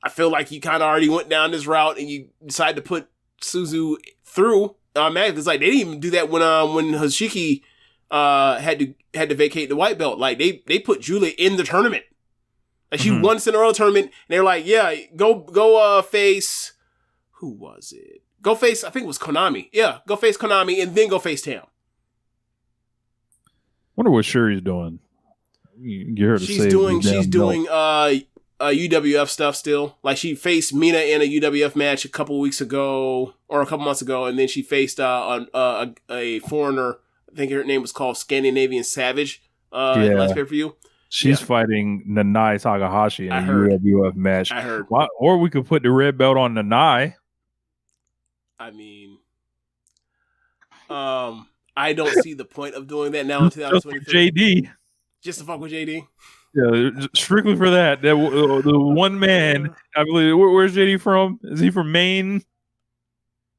I feel like you kind of already went down this route and you decided to put Suzu through. It's like they didn't even do that when Hoshiki had to vacate the white belt. Like they put Julia in the tournament. Like she won Cinderella tournament, and they're like, yeah, go face. Who was it? Go face, I think it was Konami. Yeah, go face Konami and then go face Tam. Wonder what Shuri's doing. You get her to she's doing UWF stuff still. Like she faced Mina in a UWF match a couple weeks ago or a couple months ago, and then she faced a foreigner. I think her name was called Scandinavian Savage. Last pay-per-view. She's fighting Nanai Takahashi in a UWF match. I heard. Or we could put the red belt on Nanai. I mean, I don't see the point of doing that now in 2023. JD. Just to fuck with JD? Yeah, strictly for that. The one man, I believe. Where's JD from? Is he from Maine?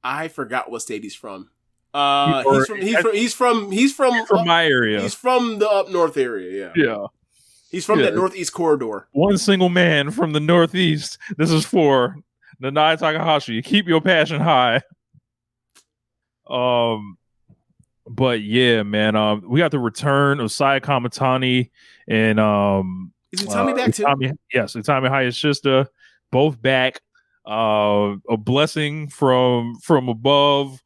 I forgot what state he's from. He's from my area. He's from the up north area. Yeah. He's from that northeast corridor. One single man from the northeast. This is for Nanai Takahashi. Keep your passion high. But yeah, man. We got the return of Saya Kamatani and is Utami back too? Yes, Utami Hayashishita, both back. A blessing from above.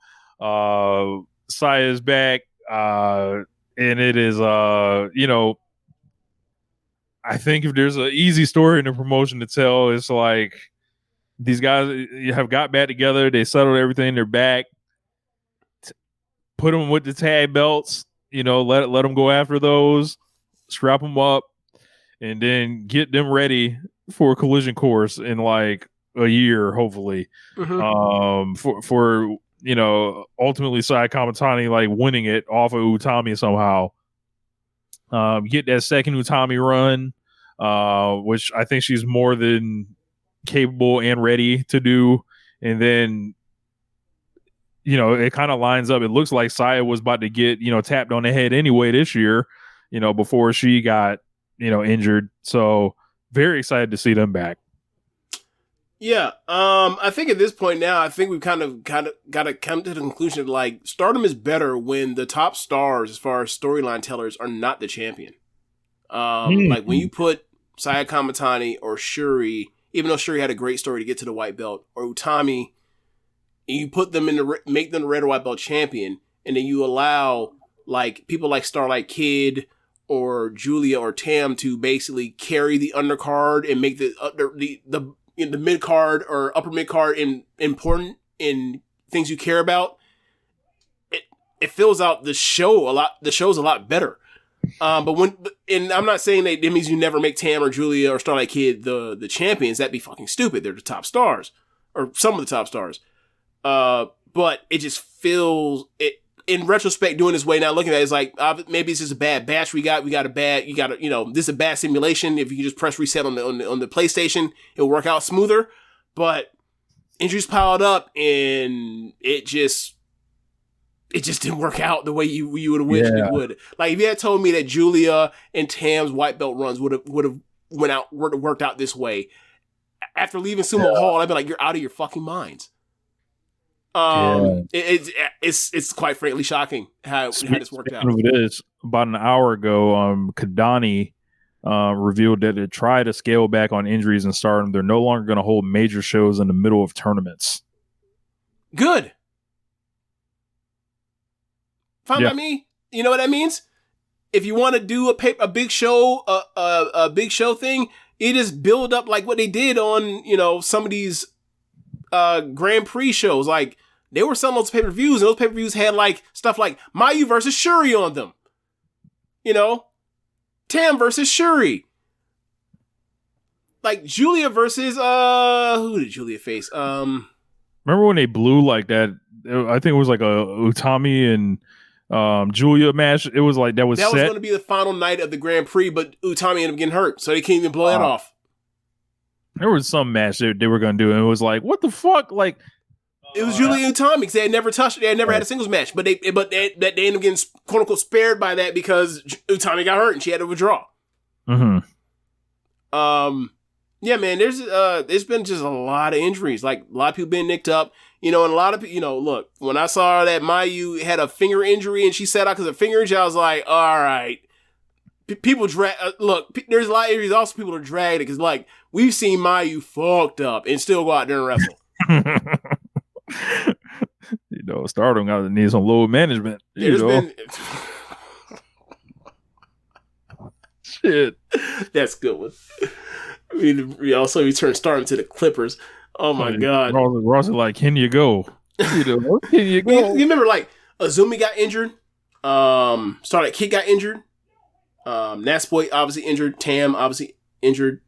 Saya's back. And it is I think if there's an easy story in the promotion to tell, it's like these guys have got back together. They settled everything. They're back. Put them with the tag belts. Let them go after those. Strap them up, and then get them ready for a collision course in like a year, hopefully. Mm-hmm. For ultimately Saya Kamatani like winning it off of Utami somehow. Get that second Utami run, which I think she's more than capable and ready to do. And then, it kind of lines up. It looks like Saya was about to get, tapped on the head anyway this year, before she got, injured. So very excited to see them back. Yeah. I think at this point now, I think we've kind of got to come to the conclusion that, like, Stardom is better when the top stars, as far as storyline tellers, are not the champion. Like when you put Saya Kamatani or Shuri, even though Shuri had a great story to get to the white belt, or Utami, and you put them make them the red or white belt champion, and then you allow like people like Starlight Kid or Julia or Tam to basically carry the undercard and make the mid card or upper mid card important in things you care about. It fills out the show a lot. The show's a lot better. And I'm not saying that it means you never make Tam or Julia or Starlight Kid the champions. That'd be fucking stupid. They're the top stars, or some of the top stars. But it just feels it. In retrospect, doing this way now, looking at it, it's like maybe it's just a bad batch this is a bad simulation. If you just press reset on the PlayStation, it'll work out smoother. But injuries piled up, and it just didn't work out the way you would have wished it would. Like if you had told me that Julia and Tam's white belt runs would have worked out this way after leaving Sumo Hall, I'd be like, you're out of your fucking minds. It's quite frankly shocking how this worked out. It is about an hour ago. Kadani revealed that to try to scale back on injuries and Stardom, they're no longer going to hold major shows in the middle of tournaments. Good. Fine by me. You know what that means? If you want to do a big show, a big show thing, You just build up like what they did on, you know, some of these Grand Prix shows. Like, they were selling those pay-per-views, and those pay-per-views had like stuff like Mayu versus Shuri on them. You know? Tam versus Shuri. Like Julia versus who did Julia face? Remember when they blew like that? I think it was like a Utami and Julia match. It was like that was going to be the final night of the Grand Prix, but Utami ended up getting hurt, so they can't even blow that off. There was some match that they were going to do, and it was like, what the fuck? Like, it was Julia and Utami because they had never touched. They had never had a singles match, but they ended up getting quote unquote spared by that because Utami got hurt and she had to withdraw. Mm-hmm. Yeah, man. There's been just a lot of injuries. Like a lot of people being nicked up. You know, and a lot of people. You know, look, when I saw that Mayu had a finger injury and she sat out because of finger injury, I was like, all right. People drag. Look, there's a lot of injuries. Also, people are dragged because like we've seen Mayu fucked up and still go out there and wrestle. You know, Stardom got to need some load management. Shit, that's a good one. I mean, we also returned Stardom to the Clippers. Oh my god, Ross is like, can you go? You know, can you go? You remember like Azumi got injured. Starlight Kid got injured. Natsupoi obviously injured. Tam obviously injured.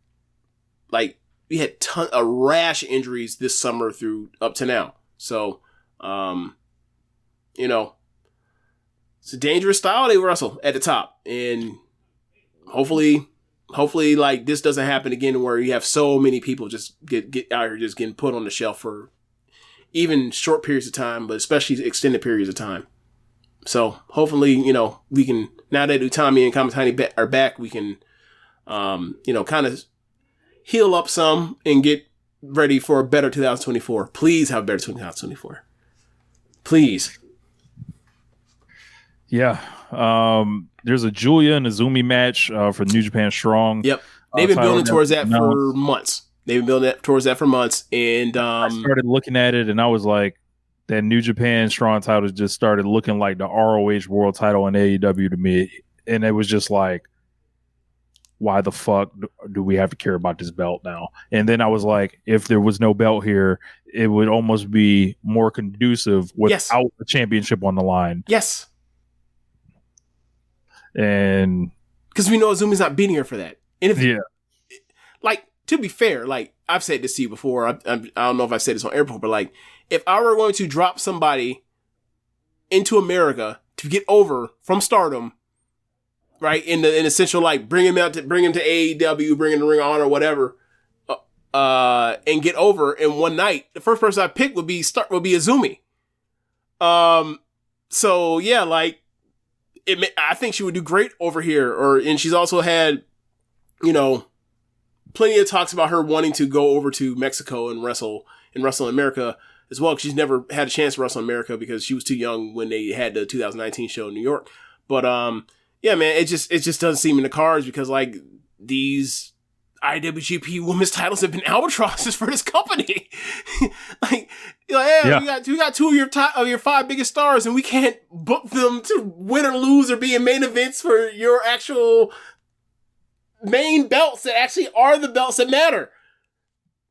Like we had a rash of injuries this summer through up to now. So, you know, it's a dangerous style they wrestle at the top, and hopefully like this doesn't happen again where you have so many people just get out here just getting put on the shelf for even short periods of time, but especially extended periods of time. So hopefully, you know, we can, now that Utami and Kamitani are back, we can, you know, kind of heal up some and get ready for a better 2024. Please have a better 2024. Please. Yeah. There's a Julia and Azumi match for New Japan Strong. Yep. They've been building towards that for months. And I started looking at it and I was like, that New Japan Strong title just started looking like the ROH World title in AEW to me. And it was just like, why the fuck do we have to care about this belt now? And then I was like, if there was no belt here, it would almost be more conducive without the championship on the line. Yes. And because we know Azumi's not beating her for that. And if, like, to be fair, like I've said this to you before, I don't know if I've said this on air before, but like, if I were going to drop somebody into America to get over from Stardom, right, in essential, like bring him to AEW, bring him to Ring of Honor, whatever, and get over in one night, the first person I pick would be Azumi. So yeah, like I think she would do great over here, and she's also had, you know, plenty of talks about her wanting to go over to Mexico and wrestle in America as well, because she's never had a chance to wrestle in America because she was too young when they had the 2019 show in New York. But yeah, man, it just doesn't seem in the cards because like these IWGP women's titles have been albatrosses for this company. like, hey, we got two of your five biggest stars, and we can't book them to win or lose or be in main events for your actual main belts that actually are the belts that matter.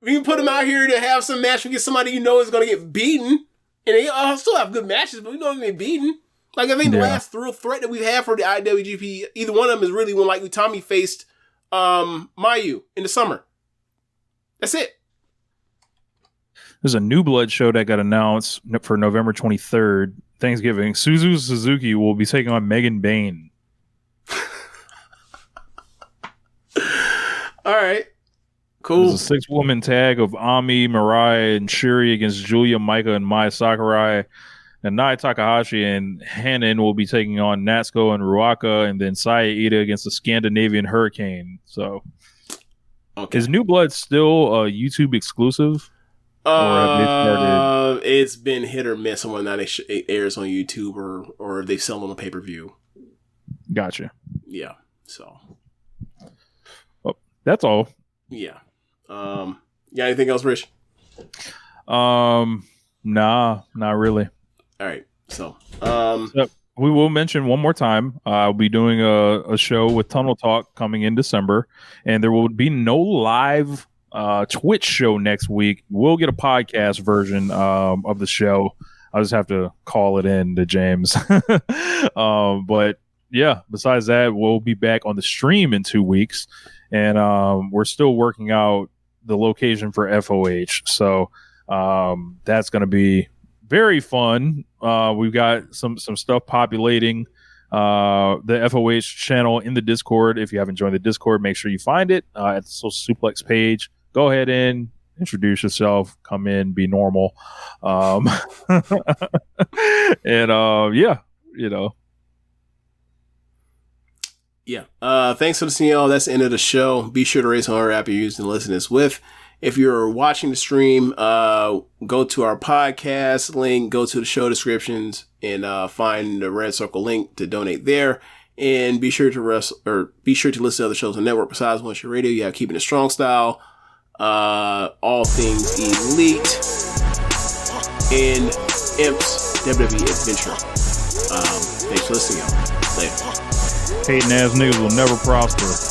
We can put them out here to have some match against somebody you know is going to get beaten, and they still have good matches, but we know they're going to get beaten. Like, I think the last real threat that we've had for the IWGP, either one of them is really when, like, Utami faced Mayu in the summer. That's it. There's a New Blood show that got announced for November 23rd, Thanksgiving. Suzu Suzuki will be taking on Megan Bayne. All right. Cool. There's a 6-woman tag of Ami, Mirai, and Shuri against Julia, Maika, and Mai Sakurai. And Nai Takahashi and Hanan will be taking on Natsuko and Ruaka, and then Saya Ida against the Scandinavian Hurricane. So, is New Blood still a YouTube exclusive? Or have they started? It's been hit or miss on whether or not it airs on YouTube or if they sell on a pay-per-view. Gotcha. Yeah. So, that's all. Yeah. Got anything else, Rich? Nah, not really. All right. So, we will mention one more time. I'll be doing a show with Tunnel Talk coming in December, and there will be no live Twitch show next week. We'll get a podcast version of the show. I'll just have to call it in to James. But yeah, besides that, we'll be back on the stream in 2 weeks, and we're still working out the location for FOH. So that's going to be very fun. We've got some stuff populating the FOH channel in the Discord. If you haven't joined the Discord, make sure you find it at the Social Suplex page. Go ahead and introduce yourself, come in, be normal. And yeah, you know. Yeah. Thanks for listening, y'all. That's the end of the show. Be sure to raise on our app you're using to listen to this with. If you're watching the stream, go to our podcast link, go to the show descriptions, and find the red circle link to donate there. And be sure to listen to other shows on the network besides One Shot Radio. You have Keepin It Strong Style, All Things Elite, and Imp's WWE Adventure. Thanks for listening, y'all. Later. Hating ass niggas will never prosper.